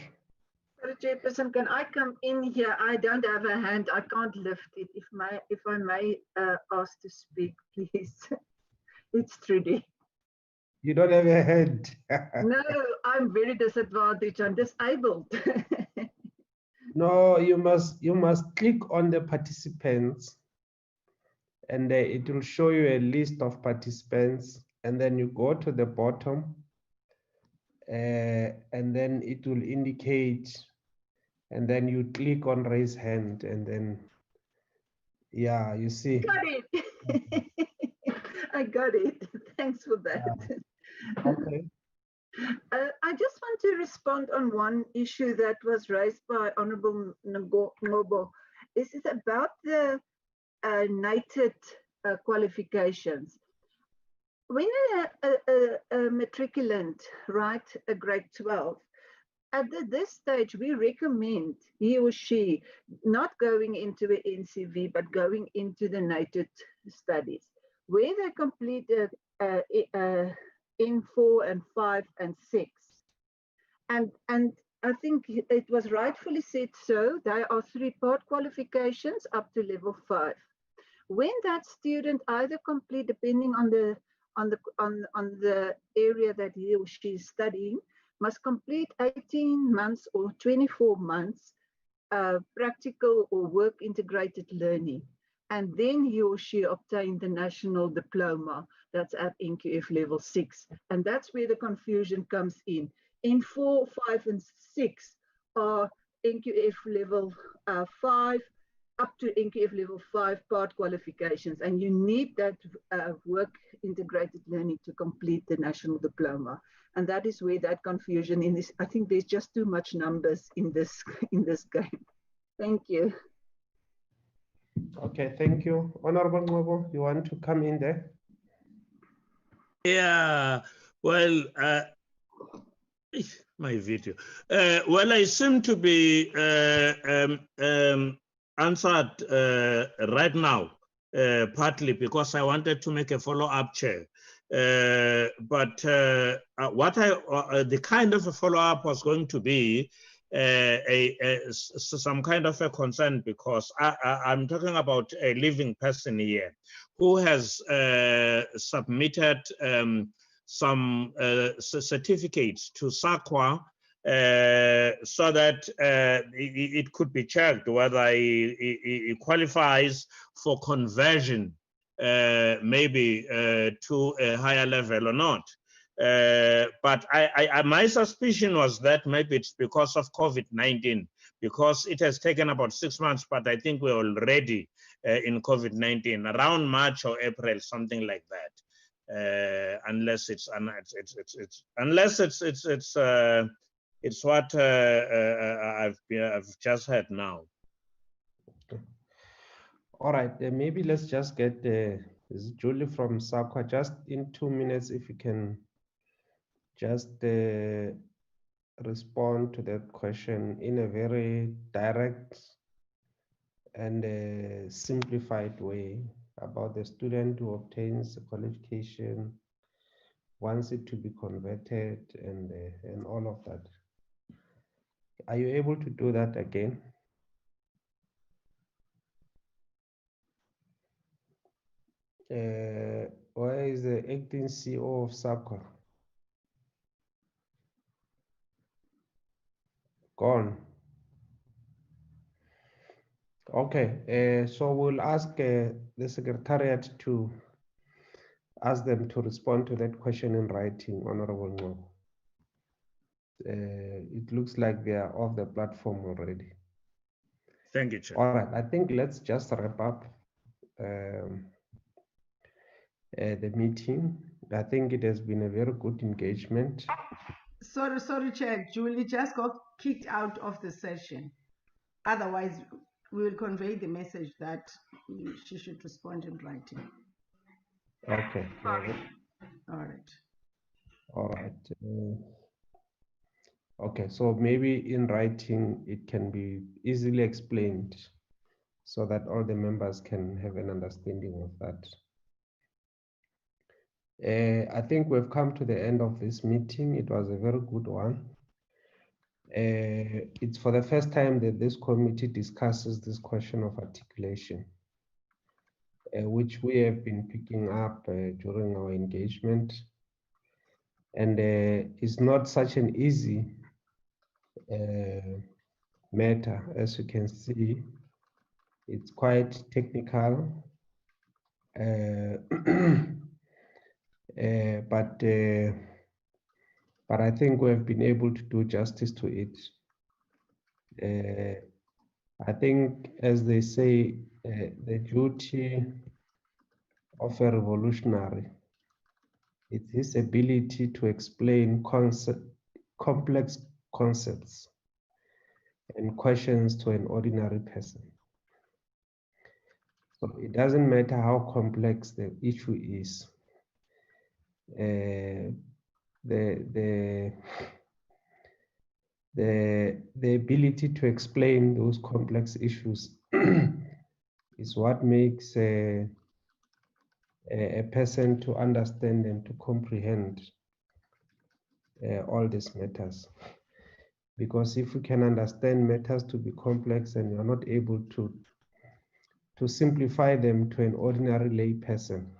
Sorry, Chairperson, can I come in here? I don't have a hand. I can't lift it. If I may ask to speak, please. It's Trudy. You don't have a hand. No, I'm very disadvantaged. I'm disabled. No, you must click on the participants, and it will show you a list of participants, and then you go to the bottom, and then it will indicate, and then you click on raise hand, and then yeah, you see. Got it. I got it. Thanks for that. Okay. I just want to respond on one issue that was raised by Honorable Ngobo. This is about the NITED qualifications. When a matriculant writes a grade 12, at this stage, we recommend he or she not going into the NCV, but going into the NITED studies, where they complete N4 and 5 and 6. And I think it was rightfully said so. There are 3-part qualifications up to level 5. When that student either complete, depending on the area that he or she is studying, must complete 18 months or 24 months practical or work integrated learning. And then he or she obtained the national diploma that's at NQF level 6. And that's where the confusion comes in. In 4, 5, and 6 are NQF level 5 up to NQF level 5 part qualifications. And you need that work integrated learning to complete the national diploma. And that is where that confusion in this, I think there's just too much numbers in this game. Thank you. Okay, thank you. Honorable Ngobo, you want to come in there? Yeah, well, my video. Well, I seem to be answered right now, partly because I wanted to make a follow-up, Chair. But the kind of a follow-up was going to be some kind of a concern, because I'm talking about a living person here who has submitted some certificates to SAQA so that it could be checked whether he qualifies for conversion maybe to a higher level or not. But my suspicion was that maybe it's because of COVID-19, because it has taken about 6 months, but I think we're already in COVID-19 around March or April, something like that. Unless it's what I've just heard now. All right, maybe let's just get Julie from SAQA just in 2 minutes, if you can just respond to that question in a very direct and simplified way about the student who obtains a qualification, wants it to be converted, and all of that. Are you able to do that again? Where is the acting CEO of SAQA? Gone. Okay, so we'll ask the Secretariat to ask them to respond to that question in writing, Honorable Ngo. It looks like they are off the platform already. Thank you, Chair. All right, I think let's just wrap up the meeting. I think it has been a very good engagement. Sorry, Chair. Julie just got kicked out of the session. Otherwise, we will convey the message that she should respond in writing. Okay. Sorry. All right. All right. Okay, so maybe in writing it can be easily explained so that all the members can have an understanding of that. I think we've come to the end of this meeting. It was a very good one. It's for the first time that this committee discusses this question of articulation, which we have been picking up during our engagement. And it's not such an easy matter, as you can see. It's quite technical, but I think we have been able to do justice to it. I think, as they say, the duty of a revolutionary is his ability to explain complex concepts and questions to an ordinary person. So it doesn't matter how complex the issue is. The ability to explain those complex issues is what makes a person to understand and to comprehend all these matters. Because if you can understand matters to be complex and you're not able to simplify them to an ordinary lay person,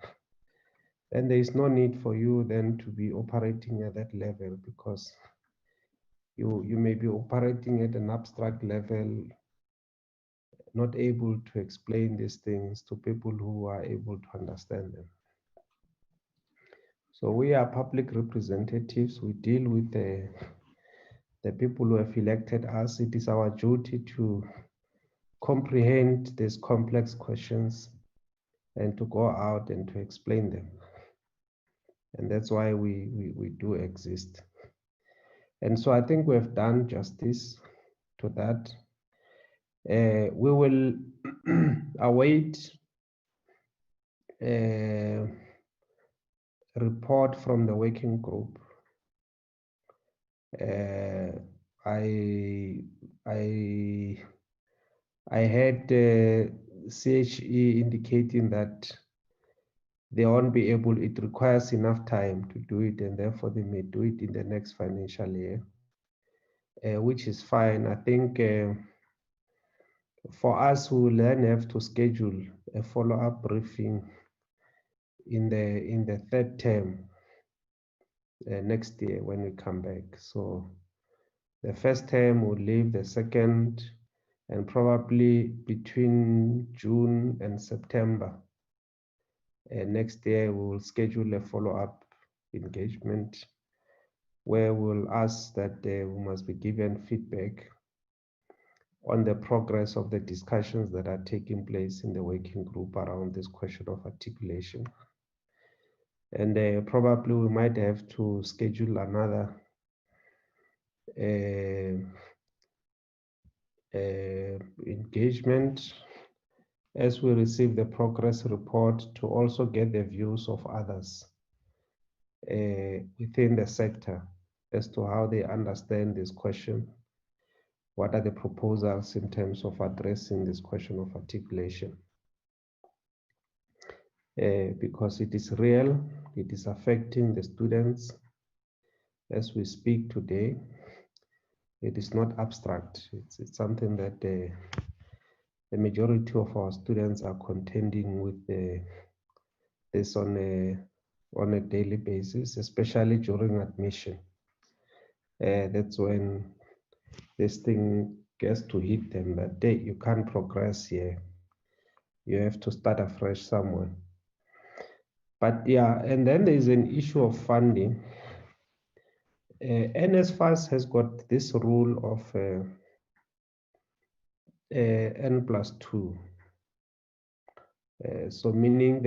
then there is no need for you then to be operating at that level, because you may be operating at an abstract level, not able to explain these things to people who are able to understand them. So we are public representatives. We deal with the people who have elected us. It is our duty to comprehend these complex questions and to go out and to explain them. And that's why we do exist. And so I think we have done justice to that. We will await a report from the working group. I had CHE indicating that they won't be able, it requires enough time to do it, and therefore they may do it in the next financial year, which is fine. I think for us, we will then have to schedule a follow-up briefing in the third term next year when we come back. So the first term will leave the second, and probably between June and September next year, we will schedule a follow-up engagement where we'll ask that we must be given feedback on the progress of the discussions that are taking place in the working group around this question of articulation. And probably we might have to schedule another engagement as we receive the progress report, to also get the views of others within the sector as to how they understand this question. What are the proposals in terms of addressing this question of articulation? Because it is real, it is affecting the students as we speak today. It is not abstract. It's something that the majority of our students are contending with this on a daily basis, especially during admission. That's when this thing gets to hit them that day, you can't progress here. You have to start afresh somewhere. But yeah, and then there's an issue of funding. NSFAS has got this rule of N+2. So meaning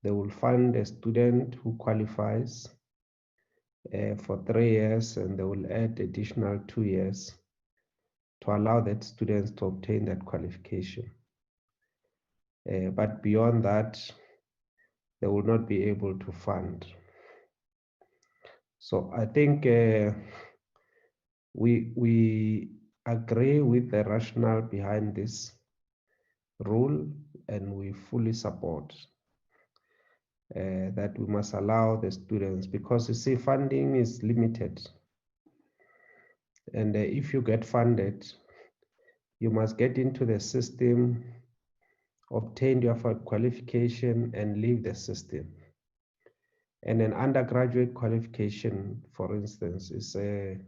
they will fund a student who qualifies for 3 years, and they will add additional 2 years to allow that students to obtain that qualification. But beyond that, they will not be able to fund. So I think we agree with the rationale behind this rule, and we fully support that we must allow the students, because you see funding is limited, and if you get funded, you must get into the system, obtain your qualification, and leave the system. And an undergraduate qualification, for instance, is a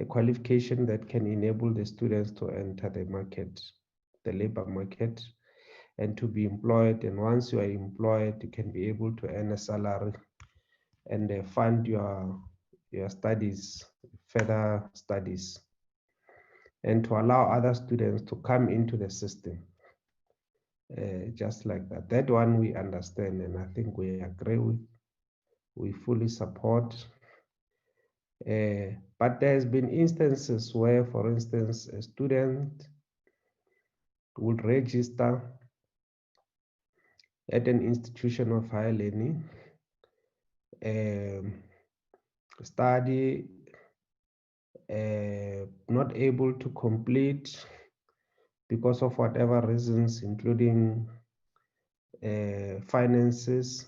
qualification that can enable the students to enter the market, the labor market, and to be employed. And once you are employed, you can be able to earn a salary and fund your studies, further studies, and to allow other students to come into the system. Just like that. That one we understand, and I think we agree with, we fully support. But there's been instances where, for instance, a student would register at an institution of higher learning, study, not able to complete because of whatever reasons, including finances.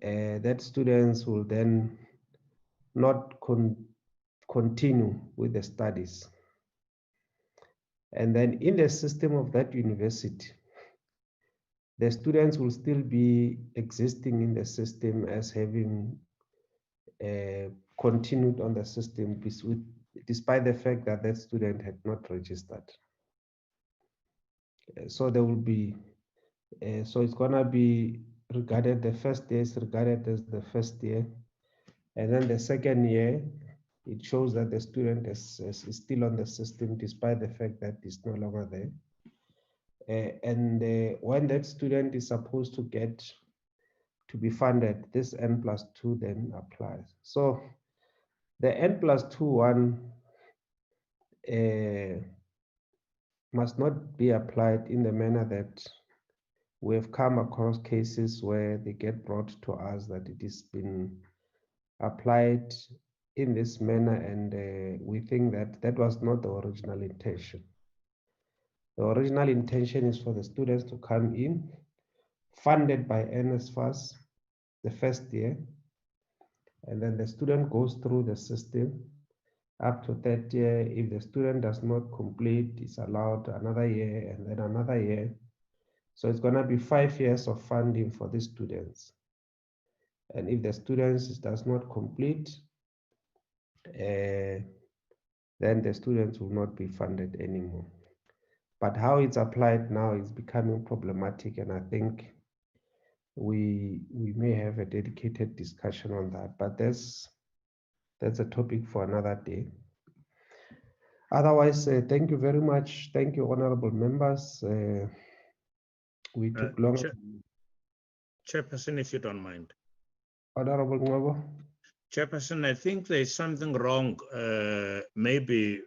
That students will then not continue with the studies. And then in the system of that university, the students will still be existing in the system as having continued on the system despite the fact that that student had not registered. So there will be, so it's gonna be regarded, the first year is regarded as the first year, and then the second year, it shows that the student is still on the system despite the fact that it's no longer there. And when that student is supposed to get to be funded, this N+2 then applies. So the N+2 one must not be applied in the manner that we have come across cases where they get brought to us that it has been applied in this manner, and we think that that was not the original intention. The original intention is for the students to come in, funded by NSFAS the first year, and then the student goes through the system up to that year. If the student does not complete, is allowed another year and then another year. So it's going to be 5 years of funding for the students. And if the students does not complete, then the students will not be funded anymore. But how it's applied now is becoming problematic, and I think we may have a dedicated discussion on that, but that's a topic for another day. Otherwise, thank you very much. Thank you, honorable members. We took long. Chairperson, if you don't mind. Honorable Ngwabo. Chairperson, I think there is something wrong, maybe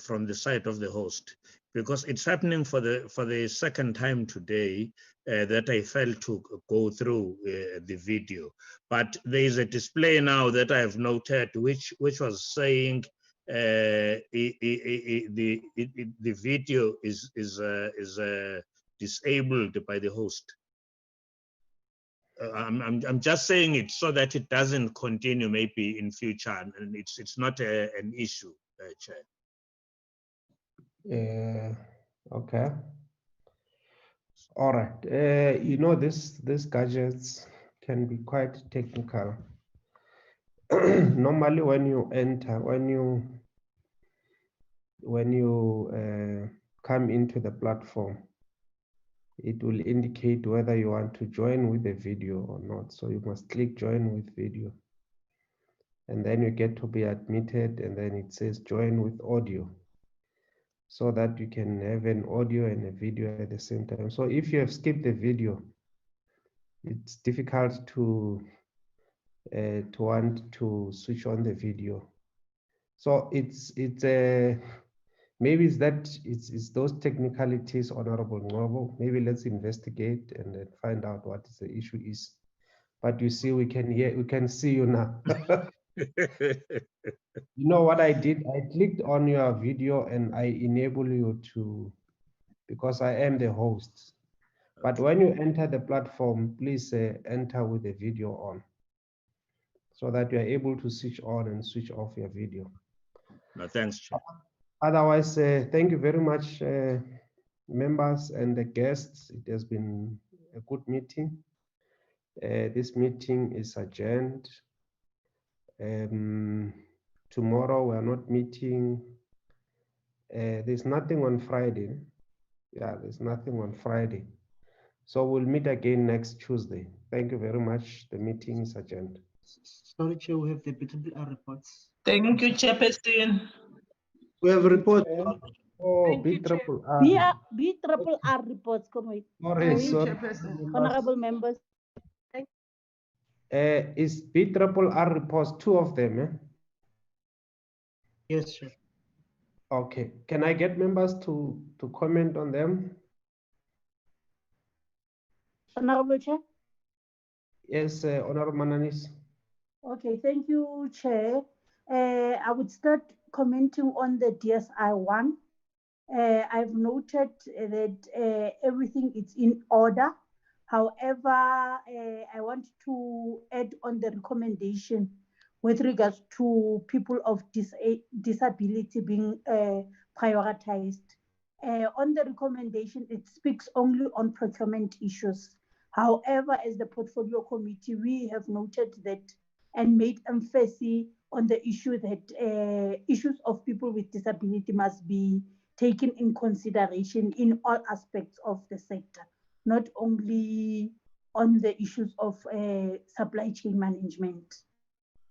from the side of the host, because it's happening for the second time today that I failed to go through the video. But there is a display now that I have noted, which was saying the video is disabled by the host. I'm just saying it so that it doesn't continue maybe in future, and it's not an issue, Chair. Okay. All right. You know, these gadgets can be quite technical. normally when you enter, when you come into the platform, it will indicate whether you want to join with the video or not. So you must click join with video. And then you get to be admitted, and then it says join with audio, so that you can have an audio and a video at the same time. So if you have skipped the video, it's difficult to want to switch on the video. So it's maybe it's those technicalities, Honorable Ngobo. Maybe let's investigate and then find out what the issue is. But you see, we can see you now. You know what I did? I clicked on your video and I enable you to, because I am the host. But when you enter the platform, please enter with the video on, so that you are able to switch on and switch off your video. No, thanks, Chair. Otherwise, thank you very much, members and the guests. It has been a good meeting. This meeting is adjourned. Tomorrow we are not meeting. There's nothing on Friday. Yeah, there's nothing on Friday. So we'll meet again next Tuesday. Thank you very much. The meeting is adjourned. Sorry, Chair, we have the BRRR reports. Thank you, Chairperson. We have a report. Oh, BRRR. BRRR reports, Comrade. Sorry. Honorable members. Is BRRR reports two of them? Eh? Yes, sir. Okay. Can I get members to comment on them? Honorable Chair. Yes, Honorable Mananis. Okay, thank you, Chair. I would start commenting on the DSI one. I've noted that everything is in order. However, I want to add on the recommendation with regards to people of disability being prioritized. On the recommendation, it speaks only on procurement issues. However, as the portfolio committee, we have noted that and made emphasis on the issue that issues of people with disability must be taken in consideration in all aspects of the sector, not only on the issues of supply chain management.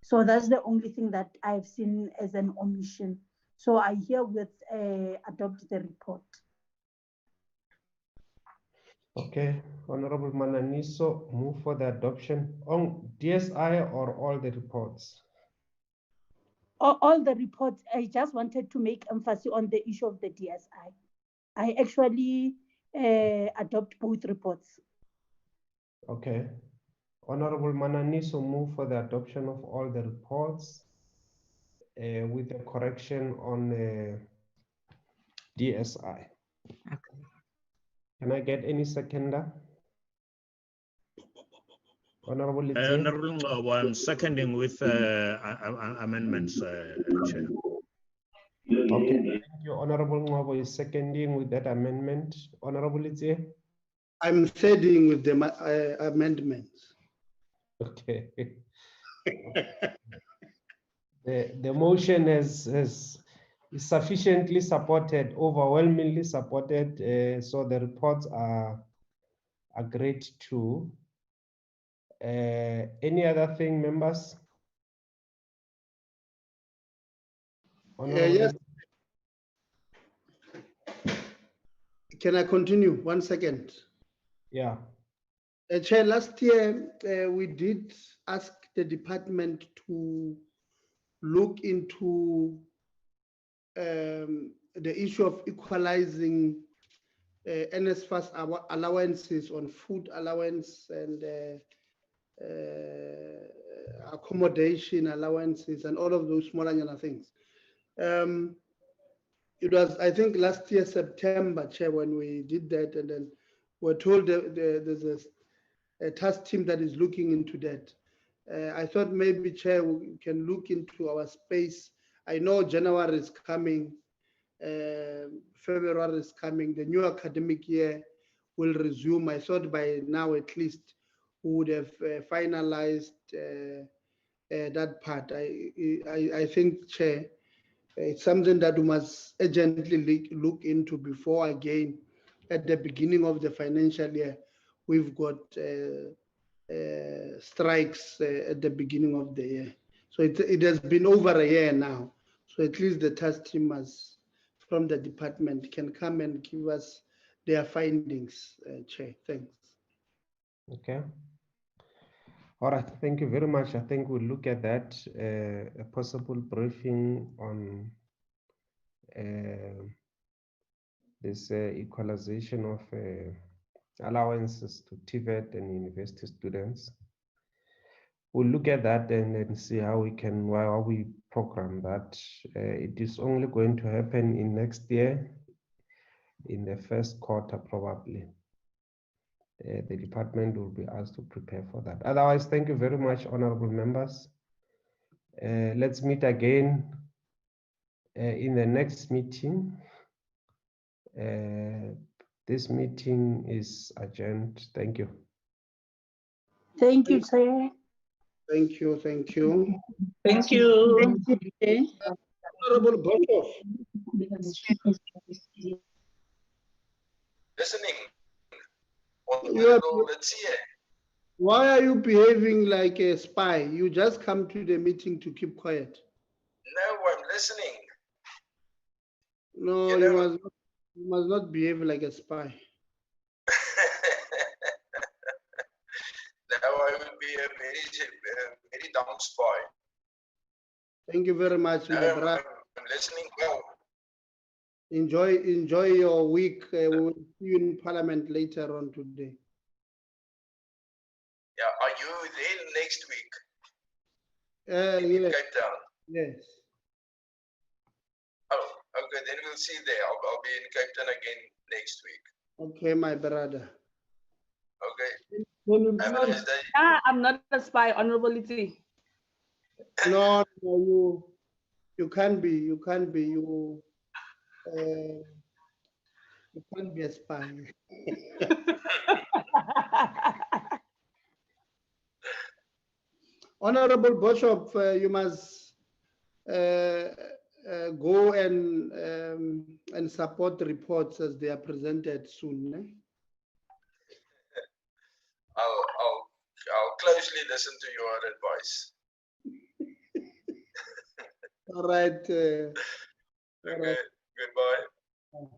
So that's the only thing that I've seen as an omission. So I herewith adopt the report. Okay, Honorable Mananiso, move for the adoption on DSI or all the reports? All the reports. I just wanted to make emphasis on the issue of the DSI. I actually adopt both reports. Okay. Honorable Mananiso, move for the adoption of all the reports with the correction on DSI. Okay. Can I get any seconder? Honorable Honorable, I'm seconding with amendments, Chair. Okay, thank you. Honorable Ngobo is seconding with that amendment. Honorable Litsie? I'm thirding with the amendments. Okay. The motion is sufficiently supported, overwhelmingly supported, so the reports are agreed to. Any other thing, members? Yes. Can I continue? 1 second. Yeah. Chair, last year we did ask the department to look into the issue of equalizing NSFAS allowances on food allowance and accommodation allowances and all of those smaller things. It was, I think, last year, September, Chair, when we did that, and then we're told that there's a task team that is looking into that. I thought maybe, Chair, we can look into our space. I know January is coming, February is coming, the new academic year will resume. I thought by now at least we would have finalized that part. I think, Chair, it's something that we must urgently look into before, again, at the beginning of the financial year, we've got strikes at the beginning of the year. So it has been over a year now. So at least the task team must, from the department, can come and give us their findings, Chair. Thanks. Okay. All right, thank you very much. I think we'll look at that, a possible briefing on this equalization of allowances to TVET and university students. We'll look at that and then see how we can, how we program that. It is only going to happen in next year, in the first quarter probably. The department will be asked to prepare for that. Otherwise, thank you very much, honorable members. Let's meet again in the next meeting. This meeting is adjourned. Thank you. Thank you, Chair. Thank you. Thank you. Thank you. Thank you, Chair. Honorable Botov. Listening. Why are you behaving like a spy? You just come to the meeting to keep quiet. No, I'm listening. No, you must not behave like a spy. Now I will be a very dumb spy. Thank you very much, my brother. I'm listening well. Enjoy your week. We will see you in Parliament later on today. Yeah, are you there next week? Yes. In Cape Town? Yes. Oh, okay, then we'll see there. I'll be in Cape Town again next week. Okay, my brother. Okay. Have a nice day. I'm not a spy, Honorable Litsi. No, you can't be. You can't be. You can't be a spy. Honorable Bishop, you must go and support the reports as they are presented soon. Eh? I'll closely listen to your advice. All right. Okay. Goodbye.